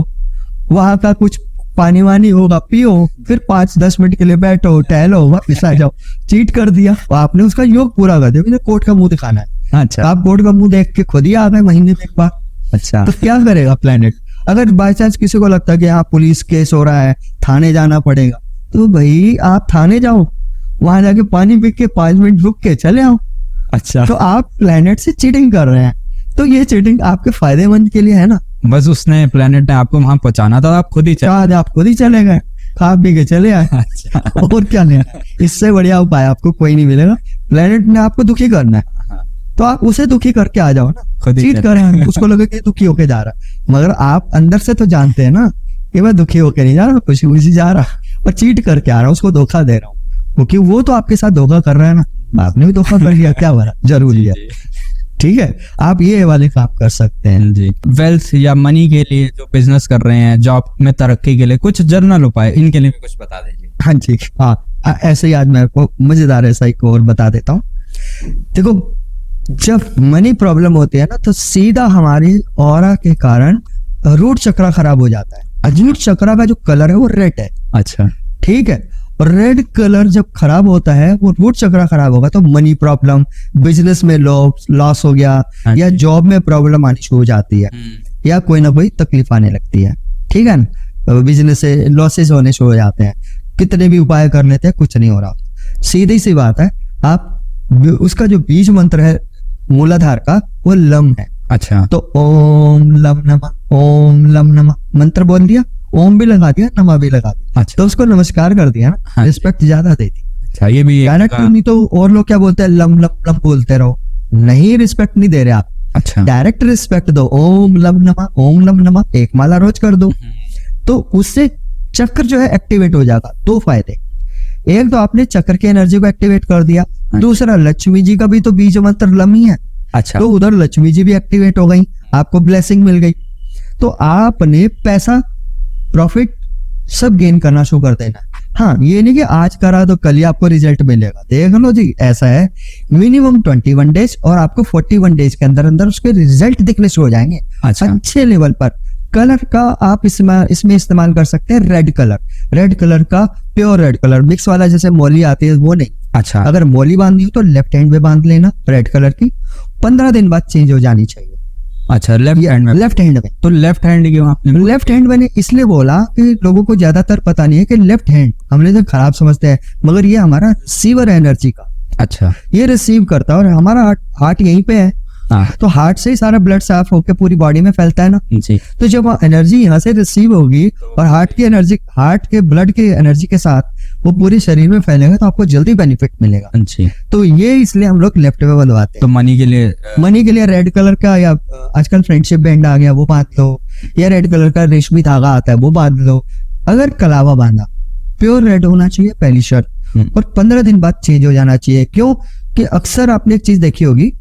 वहां का कुछ पानी वानी होगा पियो, फिर 5-10 मिनट के लिए बैठो, टहलो, वापस आ जाओ। चीट कर दिया, आपने उसका योग पूरा कर दिया, मुझे कोर्ट का मुंह दिखाना है। अच्छा आप बोर्ड का मुंह देख के खुद ही आ गए महीने में एक बार, अच्छा तो क्या करेगा प्लेनेट? अगर बाय चांस किसी को लगता है कि हाँ पुलिस केस हो रहा है, थाने जाना पड़ेगा, तो भाई आप थाने जाओ, वहां जाके पानी पी के 5 मिनट रुक के चले आओ। अच्छा, तो आप प्लेनेट से चीटिंग कर रहे हैं, तो ये चीटिंग आपके फायदेमंद के लिए है ना। बस उसने प्लेनेट ने आपको वहां पहुंचाना था, आप खुद ही चले। शायद आप खुद ही चले गए, खा पी के चले आए। अच्छा और क्या लेना, इससे बढ़िया उपाय आपको कोई नहीं मिलेगा। प्लेनेट ने आपको दुखी करना है, तो आप उसे दुखी करके आ जाओ ना, खुद ही चीट चले। करें, उसको लगे कि दुखी होके जा रहा है, मगर आप अंदर से तो जानते हैं ना कि मैं दुखी होके नहीं जा रहा, खुशी खुशी जा रहा, और चीट करके आ रहा हूँ, उसको धोखा दे रहा हूँ, क्योंकि वो तो आपके साथ धोखा कर रहा है ना, आपने भी धोखा कर लिया, क्या बड़ा जरूरी है। ठीक है, आप ये वाले काम कर सकते हैं। जी, वेल्थ या मनी के लिए जो बिजनेस कर रहे हैं, जॉब में तरक्की के लिए कुछ जनरल उपाय, इनके लिए भी कुछ बता दीजिए। हाँ जी, हाँ, ऐसे ही आज मैं आपको मजेदार ऐसा एक और बता देता हूँ। देखो, जब मनी प्रॉब्लम होती है ना, तो सीधा हमारी ऑरा के कारण रूट चक्रा खराब हो जाता है। रूट चक्रा का जो कलर है वो रेड है, अच्छा, ठीक है, और रेड कलर जब खराब होता है, वो रूट चक्रा खराब होगा, तो मनी प्रॉब्लम, बिजनेस में लॉस हो गया, या जॉब में प्रॉब्लम आनी शुरू हो जाती है, या कोई ना कोई तकलीफ आने लगती है, ठीक है ना, बिजनेस से लॉसेस होने शुरू हो जाते हैं, कितने भी उपाय कर लेते हैं, कुछ नहीं हो रहा। सीधी सी बात है, आप उसका जो बीज मंत्र है मूलाधार का, वो लम है। अच्छा, तो ओम लम नमः, ओम लम नमः मंत्र बोल दिया, ओम भी लगा दिया, नमः भी लगा दिया, अच्छा, तो उसको नमस्कार कर दिया ना, हाँ, रिस्पेक्ट ज्यादा दे दी। अच्छा, ये भी डायरेक्ट नहीं तो और लोग क्या बोलते हैं, लम लम लम बोलते रहो, नहीं, रिस्पेक्ट नहीं दे रहे आप, अच्छा, डायरेक्ट रिस्पेक्ट दो, ओम लम नमः, ओम लम नमः, एक माला रोज कर दो, तो उससे चक्र जो है एक्टिवेट हो जाएगा। 2 फायदे, एक तो आपने चक्र की एनर्जी को एक्टिवेट कर दिया, दूसरा लक्ष्मी जी का भी तो बीज मंत्र लम ही है, अच्छा, तो उधर लक्ष्मी जी भी एक्टिवेट हो गई, आपको ब्लेसिंग मिल गई, तो आपने पैसा, प्रॉफिट सब गेन करना शुरू कर देना। हाँ, ये नहीं कि आज करा तो कल ही आपको रिजल्ट मिलेगा, देख लो जी, ऐसा है, मिनिमम 21 डेज और आपको 41 डेज के अंदर अंदर उसके रिजल्ट दिखने शुरू हो जाएंगे, अच्छा, अच्छे लेवल पर। कलर का आप इसमें इस्तेमाल कर सकते हैं रेड कलर का, प्योर रेड कलर, मिक्स वाला जैसे मोली आती है वो नहीं। अच्छा, अगर मोली बांधनी हो तो लेफ्ट हैंड में बांध लेना रेड कलर की, 15 दिन बाद चेंज हो जानी चाहिए। अच्छा, लेफ्ट हैंड में, लेफ्ट हैंड में, तो लेफ्ट हैंड क्यों आपने? लेफ्ट हैंड मैंने इसलिए बोला कि लोगों को ज्यादातर पता नहीं है कि लेफ्ट हैंड हमने तो खराब समझते हैं, मगर ये हमारा रिसीवर एनर्जी का, अच्छा, ये रिसीव करता है, और हमारा हार्ट यहीं पे है, हाँ, तो हार्ट से ही सारा ब्लड साफ होकर पूरी बॉडी में फैलता है ना, जी, तो जब एनर्जी यहाँ से रिसीव होगी और हार्ट की एनर्जी, हार्ट के ब्लड की एनर्जी के साथ वो पूरे शरीर में फैलेगा, तो आपको जल्दी बेनिफिट मिलेगा। जी, तो ये इसलिए हम लोग लेफ्ट में बंधवाते तो हैं। मनी के लिए मनी के लिए रेड कलर का, या आजकल फ्रेंडशिप बैंड आ गया वो बांध लो, या रेड कलर का रेशमी धागा आता है वो बांध लो। अगर कलावा बांधा, प्योर रेड होना चाहिए पहली शर्त, और 15 दिन बाद चेंज हो जाना चाहिए। क्यों कि अक्सर आपने एक चीज देखी होगी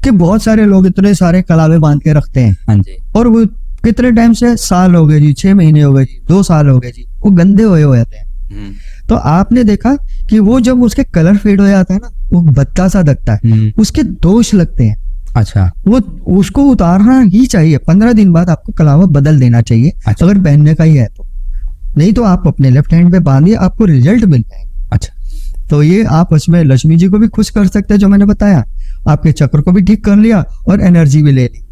कि बहुत सारे लोग इतने सारे कलावे बांध के रखते हैं, हाँ जी, और वो कितने टाइम से, साल हो गए जी, 6 महीने हो गए जी, 2 साल हो गए जी, वो गंदे हुए जाते हैं। तो आपने देखा कि वो जब उसके कलर फेड हो जाता है ना, वो बत्ता सा दिखता है, उसके दोष लगते हैं। अच्छा, वो उसको उतारना ही चाहिए, 15 दिन बाद आपको कलावा बदल देना चाहिए। अच्छा, अगर पहनने का ही है तो, नहीं तो आप अपने लेफ्ट हैंड पे बांधिए, आपको रिजल्ट मिल जाएगा। अच्छा, तो ये आप उसमें लक्ष्मी जी को भी खुश कर सकते हैं, जो मैंने बताया, आपके चक्र को भी ठीक कर लिया और एनर्जी भी ले ली।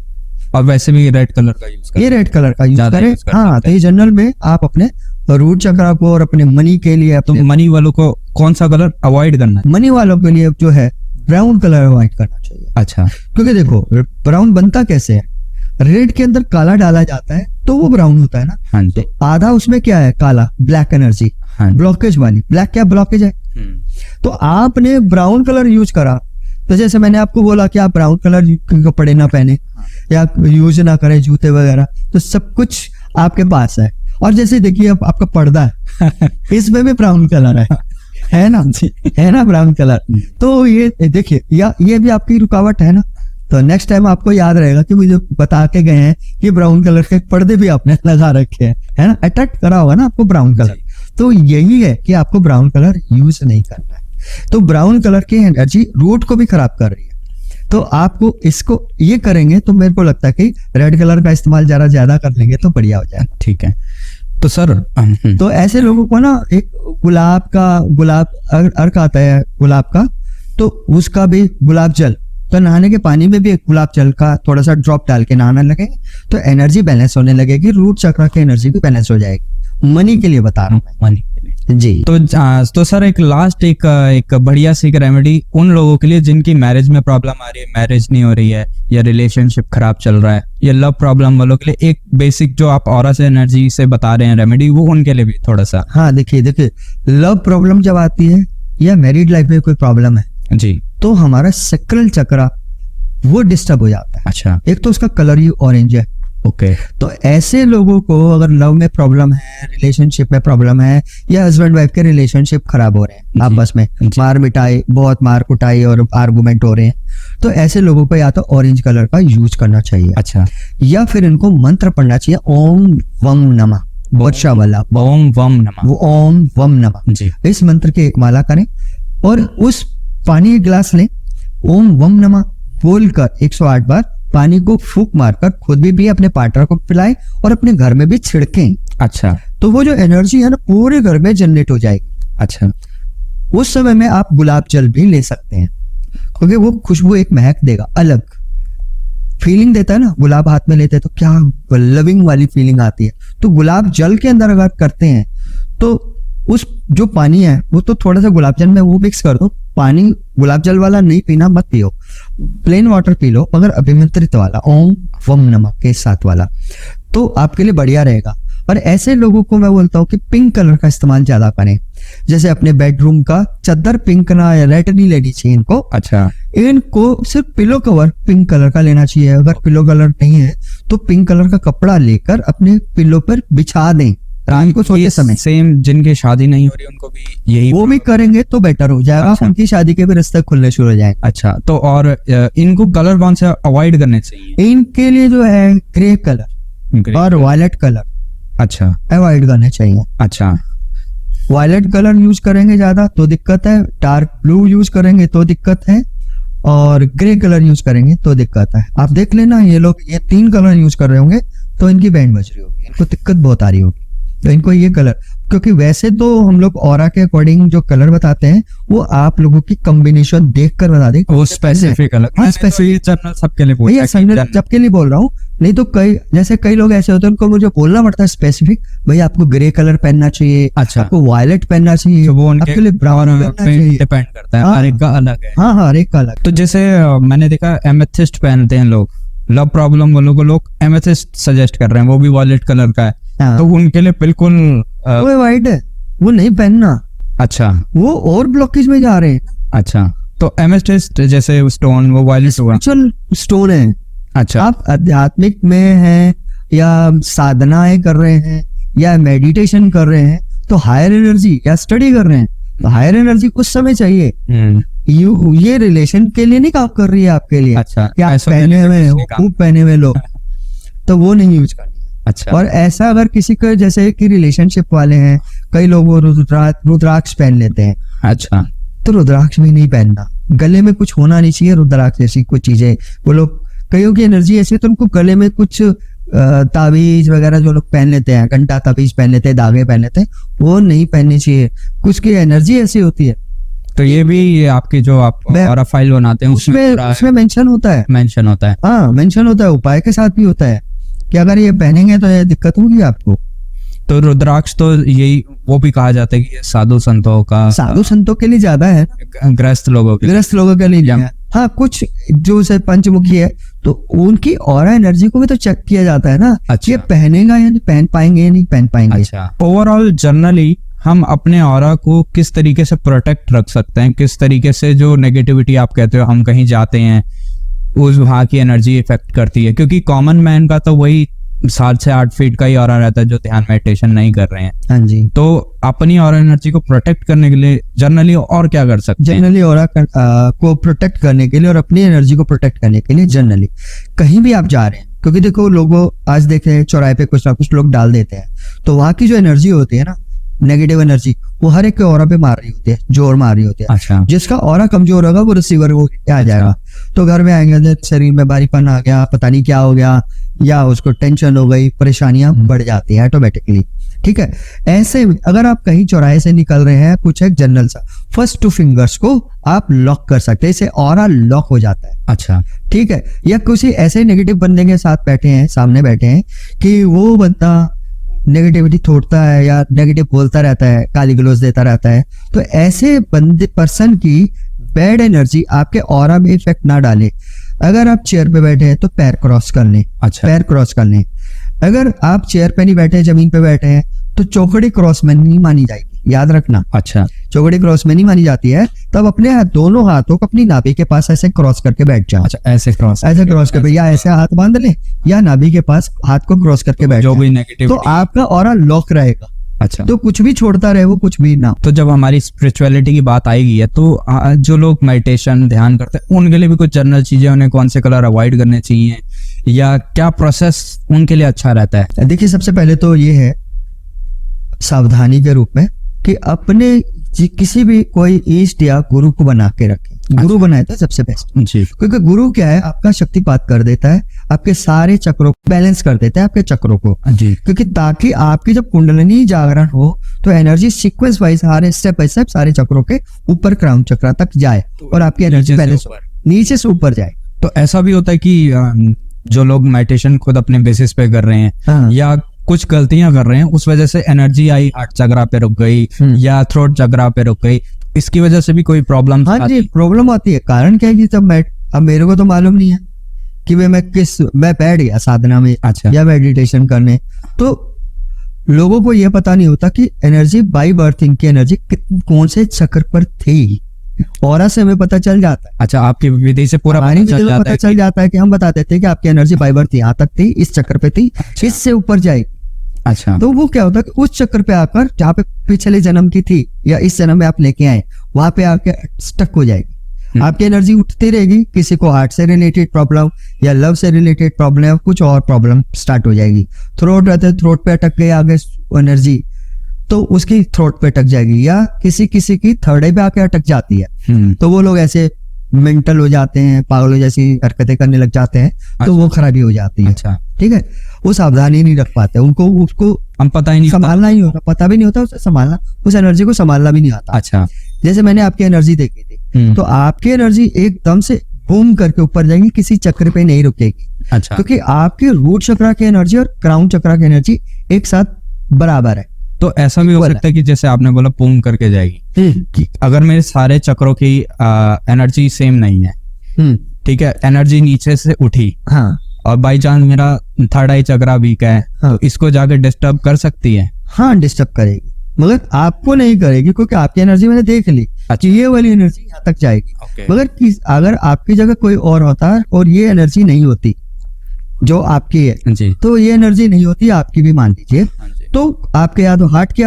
और वैसे भी रेड कलर का यूज ये रेड कलर का यूज ज्यादा करें। यूज कर हाँ, सकते तो ये जनरल में आप अपने रूट चक्र को और अपने मनी के लिए, तो मनी वालों को कौन सा कलर अवॉइड करना है? मनी वालों के लिए जो है ब्राउन कलर अवॉइड करना चाहिए। अच्छा, क्योंकि देखो, ब्राउन बनता कैसे है, रेड के अंदर काला डाला जाता है तो वो ब्राउन होता है ना, हाँ जी, आधा उसमें क्या है, काला, ब्लैक एनर्जी, हाँ जी, ब्लॉकेज वाली, ब्लैक क्या ब्लॉकेज है। तो आपने ब्राउन कलर यूज करा, तो जैसे मैंने आपको बोला कि आप ब्राउन कलर कपड़े ना पहने या यूज ना करें जूते वगैरह, तो सब कुछ आपके पास है। और जैसे देखिए अब आपका पर्दा है इसमें भी ब्राउन कलर है ना, है ना ब्राउन कलर। तो ये देखिए, या ये भी आपकी रुकावट है ना, तो नेक्स्ट टाइम आपको याद रहेगा कि मुझे बता के गए हैं कि ब्राउन कलर के पर्दे भी आपने लगा रखे हैं, है ना, अट्रैक्ट करा होगा ना आपको ब्राउन कलर। तो यही है कि आपको ब्राउन कलर यूज नहीं करना है। तो ब्राउन कलर की एनर्जी रूट को भी खराब कर रही है, तो आपको इसको ये करेंगे तो मेरे को लगता है कि रेड कलर का इस्तेमाल जरा ज्यादा कर लेंगे तो बढ़िया हो जाए। ठीक है, तो सर तो ऐसे लोगों को ना एक गुलाब अर्क आता है गुलाब का, तो उसका भी गुलाब जल, तो नहाने के पानी में भी एक गुलाब जल का थोड़ा सा ड्रॉप डाल के नहाने लगे तो एनर्जी बैलेंस होने लगेगी, रूट चक्र की एनर्जी भी बैलेंस हो जाएगी। मनी के लिए बता रहा हूँ मैं, मनी के लिए जी। तो सर एक लास्ट एक बढ़िया सी रेमेडी उन लोगों के लिए जिनकी मैरिज में प्रॉब्लम आ रही है, मैरिज नहीं हो रही है या रिलेशनशिप खराब चल रहा है या लव प्रॉब्लम वालों के लिए, एक बेसिक जो आप ऑरा से एनर्जी से बता रहे हैं रेमेडी, वो उनके लिए भी थोड़ा सा। हाँ देखिए लव प्रॉब्लम जब आती है या मैरिड लाइफ में कोई प्रॉब्लम है जी, तो हमारा सेक्रल चक्र वो डिस्टर्ब हो जाता है। अच्छा, एक तो उसका कलर ही ऑरेंज है। ओके। तो ऐसे लोगों को अगर लव में प्रॉब्लम है, रिलेशनशिप में प्रॉब्लम है या हस्बैंड वाइफ के रिलेशनशिप खराब हो रहे हैं आपस में, मार मिटाई, बहुत मार कुटाई और आर्गुमेंट हो रहे हैं, तो ऐसे लोगों को या तो ऑरेंज कलर का यूज करना चाहिए, अच्छा, या फिर इनको मंत्र पढ़ना चाहिए ओम वम नमः, वर्षा वाला ओम वम नमः, वो ओम वम नमः जी, इस मंत्र की एक माला करें और उस पानी एक गिलास लें, ओम वम नमः बोलकर 108 बार पानी को फूंक मारकर खुद भी पिए, अपने पार्टनर को पिलाएं और अपने घर में भी छिड़कें। अच्छा, तो वो जो एनर्जी है ना पूरे घर में जनरेट हो जाएगी। अच्छा, उस समय में आप गुलाब जल भी ले सकते हैं क्योंकि वो खुशबू एक महक देगा, अलग फीलिंग देता है ना। गुलाब हाथ में लेते हैं तो क्या लविंग वाली फीलिंग आती है। तो गुलाब जल के अंदर अगर करते हैं तो उस जो पानी है वो तो थोड़ा सा गुलाब जल में वो मिक्स कर दो, पानी गुलाब जल वाला नहीं पीना, मत पियो, प्लेन वाटर पी लो, मगर अभिमंत्रित वाला ओम वम नमः के साथ वाला, तो आपके लिए बढ़िया रहेगा। और ऐसे लोगों को मैं बोलता हूँ कि पिंक कलर का इस्तेमाल ज्यादा करें, जैसे अपने बेडरूम का चादर पिंक ना या रेड नहीं लेनी चाहिए इनको। अच्छा, इनको सिर्फ पिलो कवर पिंक कलर का लेना चाहिए। अगर पिलो कलर नहीं है तो पिंक कलर का कपड़ा लेकर अपने पिलो पर बिछा दें रात को सोते समय। सेम जिनकी शादी नहीं हो रही उनको भी यही वो भी करेंगे तो बेटर हो जाएगा। अच्छा। उनकी शादी के भी रास्ते खुलने शुरू हो जाएंगे। अच्छा, तो और इनको कलर कौन से अवॉइड करने चाहिए? इनके लिए जो है ग्रे कलर और वायलेट कलर अच्छा अवॉइड करने चाहिए। अच्छा, वायलेट कलर यूज करेंगे ज्यादा तो दिक्कत है, डार्क ब्लू यूज करेंगे तो दिक्कत है, और ग्रे कलर यूज करेंगे तो दिक्कत है। आप देख लेना ये लोग ये 3 कलर यूज कर रहे होंगे तो इनकी बैंड बज रही होगी, इनको दिक्कत बहुत आ रही होगी। तो इनको ये कलर, क्योंकि वैसे तो हम लोग ऑरा के अकॉर्डिंग जो कलर बताते हैं वो आप लोगों की कॉम्बिनेशन देखकर बता दें, वो स्पेसिफिक कलर। हाँ, specific। जनरल सबके लिए बोल भैया सबके लिए बोल रहा हूँ, नहीं तो कई लोग ऐसे होते हैं उनको मुझे बोलना पड़ता है स्पेसिफिक, भाई आपको ग्रे कलर पहनना चाहिए, अच्छा, आपको वायलेट पहनना चाहिए, तो वो आपके लिए ब्राउन पहनना चाहिए। डिपेंड करता है, हाँ। हर एक का अलग है। हाँ हाँ, हर एक का अलग। तो जैसे मैंने देखा एमेथिस्ट पहनते हैं लोग, लव प्रॉब्लम वालों को लोग एमेथिस्ट सजेस्ट कर रहे हैं, वो भी वॉयलेट कलर का है। हाँ। तो उनके लिए बिल्कुल वो वाइट है, वो नहीं पहनना, अच्छा, वो और ब्लॉकेज में जा रहे हैं। अच्छा, तो एमेथिस्ट जैसे स्टोन वो वॉयलेट हुआ, चल स्टोन है। अच्छा, आप आध्यात्मिक में हैं या साधनाएं कर रहे हैं या मेडिटेशन कर रहे हैं तो हायर एनर्जी या स्टडी कर रहे हैं तो हायर एनर्जी उस समय चाहिए। ये रिलेशन के लिए नहीं काम कर रही है आपके लिए। अच्छा, कि आप ऐसा पहने हुए नहीं हो, काम। खूब पहने हुए लोग, तो वो नहीं यूज करनी। अच्छा, और ऐसा अगर किसी को जैसे कि रिलेशनशिप वाले हैं, कई लोग वो रुद्राक्ष पहन लेते हैं, अच्छा, तो रुद्राक्ष भी नहीं पहनना। गले में कुछ होना नहीं चाहिए रुद्राक्ष जैसी कुछ चीजें। वो लोग कईयों की एनर्जी ऐसी है तो उनको गले में कुछ ताबीज वगैरह जो लोग पहन लेते हैं, घंटा ताबीज पहन लेते हैं, धागे पहन लेते हैं, वो नहीं पहननी चाहिए। कुछ की एनर्जी ऐसी होती है। तो ये भी आपकी जो आप और फाइल बनाते हैं उसमें मेंशन होता है, मेंशन होता है। हाँ मेंशन होता है, उपाय के साथ भी होता है कि अगर ये पहनेंगे तो ये दिक्कत होगी आपको। तो रुद्राक्ष तो यही वो भी कहा जाता है कि ये साधु संतों का, साधु संतों के लिए ज्यादा है, ग्रस्त लोगों के, गृहस्थ लोगों के लिए नहीं है। हाँ, कुछ जो से पंचमुखी है तो उनकी ऑरा एनर्जी को भी तो चेक किया जाता है ना। अच्छा। ये पहनेगा या नहीं पहन पाएंगे या नहीं पहन पाएंगे। अच्छा, ओवरऑल जनरली हम अपने ऑरा को किस तरीके से प्रोटेक्ट रख सकते हैं, किस तरीके से जो नेगेटिविटी आप कहते हो हम कहीं जाते हैं उस वहाँ की एनर्जी इफेक्ट करती है, क्योंकि कॉमन मैन का तो वही 7 से 8 फीट का ही ऑरा रहता है जो ध्यान मेडिटेशन नहीं कर रहे हैं। हाँ जी। तो अपनी ऑरा एनर्जी को प्रोटेक्ट करने के लिए जनरली और क्या कर सकते हैं? जनरली ऑरा को प्रोटेक्ट करने के लिए और अपनी एनर्जी को प्रोटेक्ट करने के लिए जनरली कहीं भी आप जा रहे हैं, क्योंकि देखो लोगों आज देखे चौराहे पे कुछ ना कुछ लोग डाल देते हैं, तो वहां की जो एनर्जी होती है ना, नेगेटिव एनर्जी, वो हर एक के ऑरा पे मार रही होती है, जोर मार रही होती है। अच्छा। जिसका ऑरा कमजोर होगा वो रिसीवर वो आ जाएगा। तो घर में आएंगे शरीर में भारीपन आ गया, पता नहीं क्या हो गया, या उसको टेंशन हो गई, परेशानियां बढ़ जाती है ऑटोमेटिकली। ठीक है, ऐसे में अगर आप कहीं चौराहे से निकल रहे हैं, कुछ एक जनरल सा फर्स्ट 2 फिंगर्स को आप लॉक कर सकते हैं, इससे ऑरा लॉक हो जाता है। अच्छा। ठीक है, या किसी ऐसे नेगेटिव बंदे के साथ बैठे हैं, सामने बैठे हैं कि वो बंदा नेगेटिविटी थोड़ता है या नेगेटिव बोलता रहता है, गाली गलौज देता रहता है, तो ऐसे बंदे पर्सन की बैड एनर्जी आपके ऑरा में इफेक्ट ना डाले। अगर आप चेयर पे बैठे हैं तो पैर क्रॉस कर लें। अच्छा। पैर क्रॉस कर लें। अगर आप चेयर पे नहीं बैठे, जमीन पे बैठे हैं, तो चौकड़ी क्रॉस में नहीं मानी जाएगी, याद रखना। अच्छा। चौकड़ी क्रॉस में नहीं मानी जाती है। तब अपने दोनों हाथों को अपनी नाभि के पास ऐसे क्रॉस करके बैठ जाओ। अच्छा, ऐसे क्रॉस करके, या ऐसे हाथ बांध ले या नाभि के पास हाथ को क्रॉस करके बैठ जो जाओ। भी नेगेटिव, तो आपका ऑरा लॉक रहेगा। अच्छा। तो कुछ भी छोड़ता रहे वो, कुछ भी ना। तो जब हमारी स्पिरिचुअलिटी की बात आएगी है, तो जो लोग मेडिटेशन ध्यान करते हैं उनके लिए भी कुछ जनरल चीजें, उन्हें कौन से कलर अवॉइड करने चाहिए या क्या प्रोसेस उनके लिए अच्छा रहता है? देखिए, सबसे पहले तो ये है सावधानी के रूप में कि अपने किसी भी कोई इष्ट या गुरु को बना के रखें। गुरु बनाए तो सबसे बेस्ट जी। क्योंकि गुरु क्या है, आपका शक्तिपात कर देता है, आपके सारे चक्रों को बैलेंस कर देता है, आपके चक्रों को जी। क्योंकि ताकि आपकी जब कुंडलिनी जागरण हो तो एनर्जी सीक्वेंस वाइज सारे स्टेप बाय स्टेप सारे चक्रों के ऊपर क्राउन चक्र तक जाए और आपकी एनर्जी बैलेंस हो, नीचे से ऊपर जाए। तो ऐसा भी होता है कि जो लोग मेडिटेशन खुद अपने बेसिस पे कर रहे हैं, हाँ। या कुछ गलतियां कर रहे हैं, उस वजह से एनर्जी आई हार्ट चक्रा पे रुक गई या थ्रोट चक्रा पे रुक गई, इसकी वजह से भी कोई प्रॉब्लम? हाँ जी, प्रॉब्लम आती है। कारण क्या है कि अब मेरे को तो मालूम नहीं है कि मैं बैठ गया साधना में। अच्छा। या मेडिटेशन करने, तो लोगों को यह पता नहीं होता कि एनर्जी बाई बर्थ इनकी एनर्जी कौन से चक्र पर थी। ऑरा से हमें पता चल जाता है। अच्छा, आपकी विधि से पूरा पता चल जाता है कि हम बताते थे कि आपकी एनर्जी बाई बर्थ यहाँ तक थी, इस चक्र पे थी, इससे ऊपर जाएगी। अच्छा। तो वो क्या होता है कि उस चक्कर पे आकर जहाँ पे पिछले जन्म की थी या इस जन्म में आप लेके आए, वहां पे आके स्टक हो जाएगी। आपकी एनर्जी उठती रहेगी, किसी को हार्ट से रिलेटेड प्रॉब्लम या लव से रिलेटेड प्रॉब्लम या कुछ और प्रॉब्लम स्टार्ट हो जाएगी। थ्रोट रहता है, थ्रोट पे अटक गई आगे एनर्जी, तो उसकी थ्रोट पे अटक जाएगी, या किसी की थर्ड आई पे आके अटक जाती है। तो वो लोग ऐसे मेंटल हो जाते हैं, पागलों जैसी हरकतें करने लग जाते हैं। तो वो खराबी हो जाती है। अच्छा। ठीक है, वो सावधानी नहीं रख पाते, उनको उसको हम पता ही नहीं संभालना ही होता, पता भी नहीं होता उसे संभालना, उस एनर्जी को संभालना भी नहीं आता। अच्छा। जैसे मैंने आपकी एनर्जी देखी थी, तो आपकी एनर्जी एकदम से बूम करके ऊपर जाएगी, किसी चक्र पे नहीं रुकेगी। अच्छा। क्योंकि आपके रूट चक्र की एनर्जी और क्राउन चक्र की एनर्जी एक साथ बराबर है। तो ऐसा भी हो सकता है कि जैसे आपने बोला बूम करके जाएगी, कि अगर मेरे सारे चक्रों की एनर्जी सेम नहीं है, ठीक है, एनर्जी नीचे से उठी, हाँ, और बाई चांस मेरा थर्ड आई चक्रा वीक है, हाँ, तो इसको जाके डिस्टर्ब कर सकती है? हाँ, डिस्टर्ब करेगी, मगर आपको नहीं करेगी, क्योंकि आपकी एनर्जी मैंने देख ली। अच्छा। ये वाली एनर्जी यहाँ तक जाएगी। Okay. मगर अगर आपकी जगह कोई और होता और ये एनर्जी नहीं होती जो आपकी है, जी, तो ये एनर्जी नहीं होती आपकी भी, मान लीजिए, हाँ जी। तो आपके या तो हार्ट के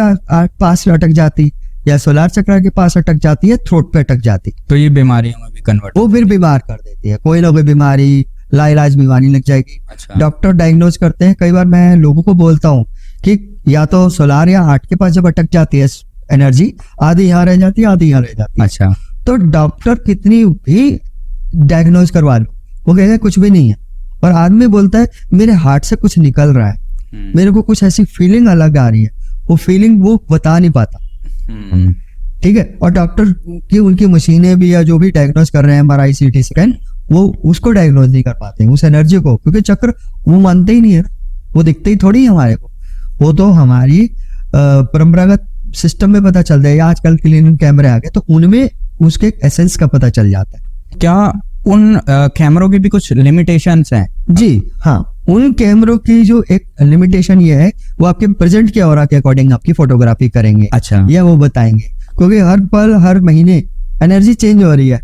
पास अटक जाती, या सोलार चक्र के पास अटक जाती है, थ्रोट पे अटक जाती, तो ये बीमारियों में भी कन्वर्ट वो फिर बीमार कर देती है। कोई ना कोई बीमारी, लाइलाज बीमारी लग जाएगी। अच्छा। डॉक्टर डायग्नोज करते हैं। कई बार मैं लोगों को बोलता हूँ कि या तो सोलार या हार्ट के पास जब अटक जाती है एनर्जी, आधी यहाँ रह जाती है, आधी यहाँ रह जाती है। अच्छा। तो डॉक्टर कितनी भी डायग्नोज करवा लो, वो कहते हैं कुछ भी नहीं है, और आदमी बोलता है मेरे हार्ट से कुछ निकल रहा है, मेरे को कुछ ऐसी फीलिंग अलग आ रही है, वो फीलिंग वो बता नहीं पाता। ठीक है, और डॉक्टर की उनकी मशीनें भी या जो भी डायग्नोज कर रहे हैं, MRI CT स्कैन, वो उसको डायग्नोज नहीं कर पाते उस एनर्जी को, क्योंकि चक्र वो मानते ही नहीं है, वो दिखते ही थोड़ी है हमारे को, वो तो हमारी परंपरागत सिस्टम में पता चलता है, या आजकल क्लीनिंग कैमरे आ गए तो उनमें उसके एसेंस का पता चल जाता है। क्या उन कैमरों की भी कुछ लिमिटेशंस हैं? जी हाँ, उन कैमरों की जो एक लिमिटेशन ये है, वो आपके प्रेजेंट के ऑरा के अकॉर्डिंग आपकी फोटोग्राफी करेंगे। अच्छा। या वो बताएंगे, क्योंकि हर पल हर महीने एनर्जी चेंज हो रही है।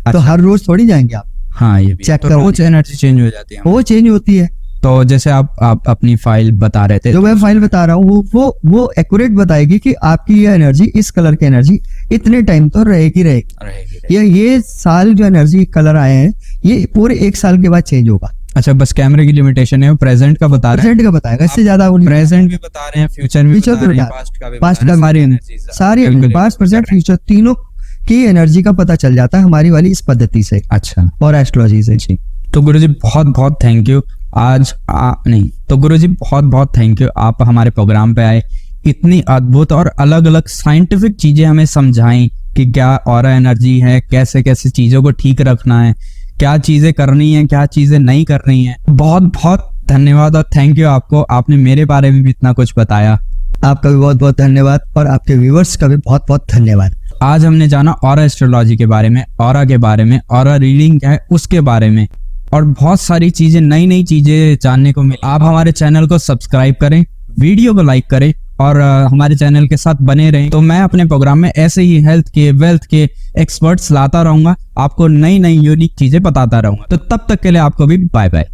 तो हर रोज थोड़ी जाएंगे आप, हाँ, ये भी चेक तो करो, रोज एनर्जी चेंज हो जाती है। वो चेंज होती है। तो जैसे आप अपनी फाइल बता रहे थे, जो मैं फाइल बता रहा हूँ वो एक्यूरेट बताएगी कि आपकी ये एनर्जी, इस कलर की एनर्जी इतने टाइम तो रहेगी। ये साल जो एनर्जी कलर आए हैं ये पूरे 1 साल के बाद चेंज होगा। अच्छा, बस कैमरे की लिमिटेशन है, वो प्रेजेंट का बता रहे हैं, प्रेजेंट का बताएगा, इससे ज्यादा वो प्रेजेंट भी बता रहे हैं, फ्यूचर भी बता रहे हैं, पास्ट का भी बता रहे हैं, सारी एनर्जी, सारी पास्ट प्रेजेंट फ्यूचर तीनों की एनर्जी का पता चल जाता है हमारी वाली इस पद्धति से। अच्छा, और एस्ट्रोलॉजी से। जी, तो गुरुजी बहुत बहुत थैंक यू। तो गुरुजी बहुत बहुत थैंक यू, आप हमारे प्रोग्राम पे आए, इतनी अद्भुत और अलग अलग साइंटिफिक चीजें हमें समझाई कि क्या ऑरा एनर्जी है, कैसे कैसे चीजों को ठीक रखना है, क्या चीजें करनी है, क्या चीजें नहीं करनी है। बहुत बहुत धन्यवाद और थैंक यू आपको, आपने मेरे बारे में भी इतना कुछ बताया। आपका भी बहुत बहुत धन्यवाद और आपके व्यूवर्स का भी बहुत बहुत धन्यवाद। आज हमने जाना ऑरा एस्ट्रोलॉजी के बारे में, ऑरा के बारे में, ऑरा रीडिंग क्या है उसके बारे में, और बहुत सारी चीजें, नई नई चीजें जानने को मिली। आप हमारे चैनल को सब्सक्राइब करें, वीडियो को लाइक करें और हमारे चैनल के साथ बने रहें। तो मैं अपने प्रोग्राम में ऐसे ही हेल्थ के, वेल्थ के एक्सपर्ट्स लाता रहूंगा, आपको नई नई यूनिक चीजें बताता रहूंगा। तो तब तक के लिए आपको भी बाय बाय।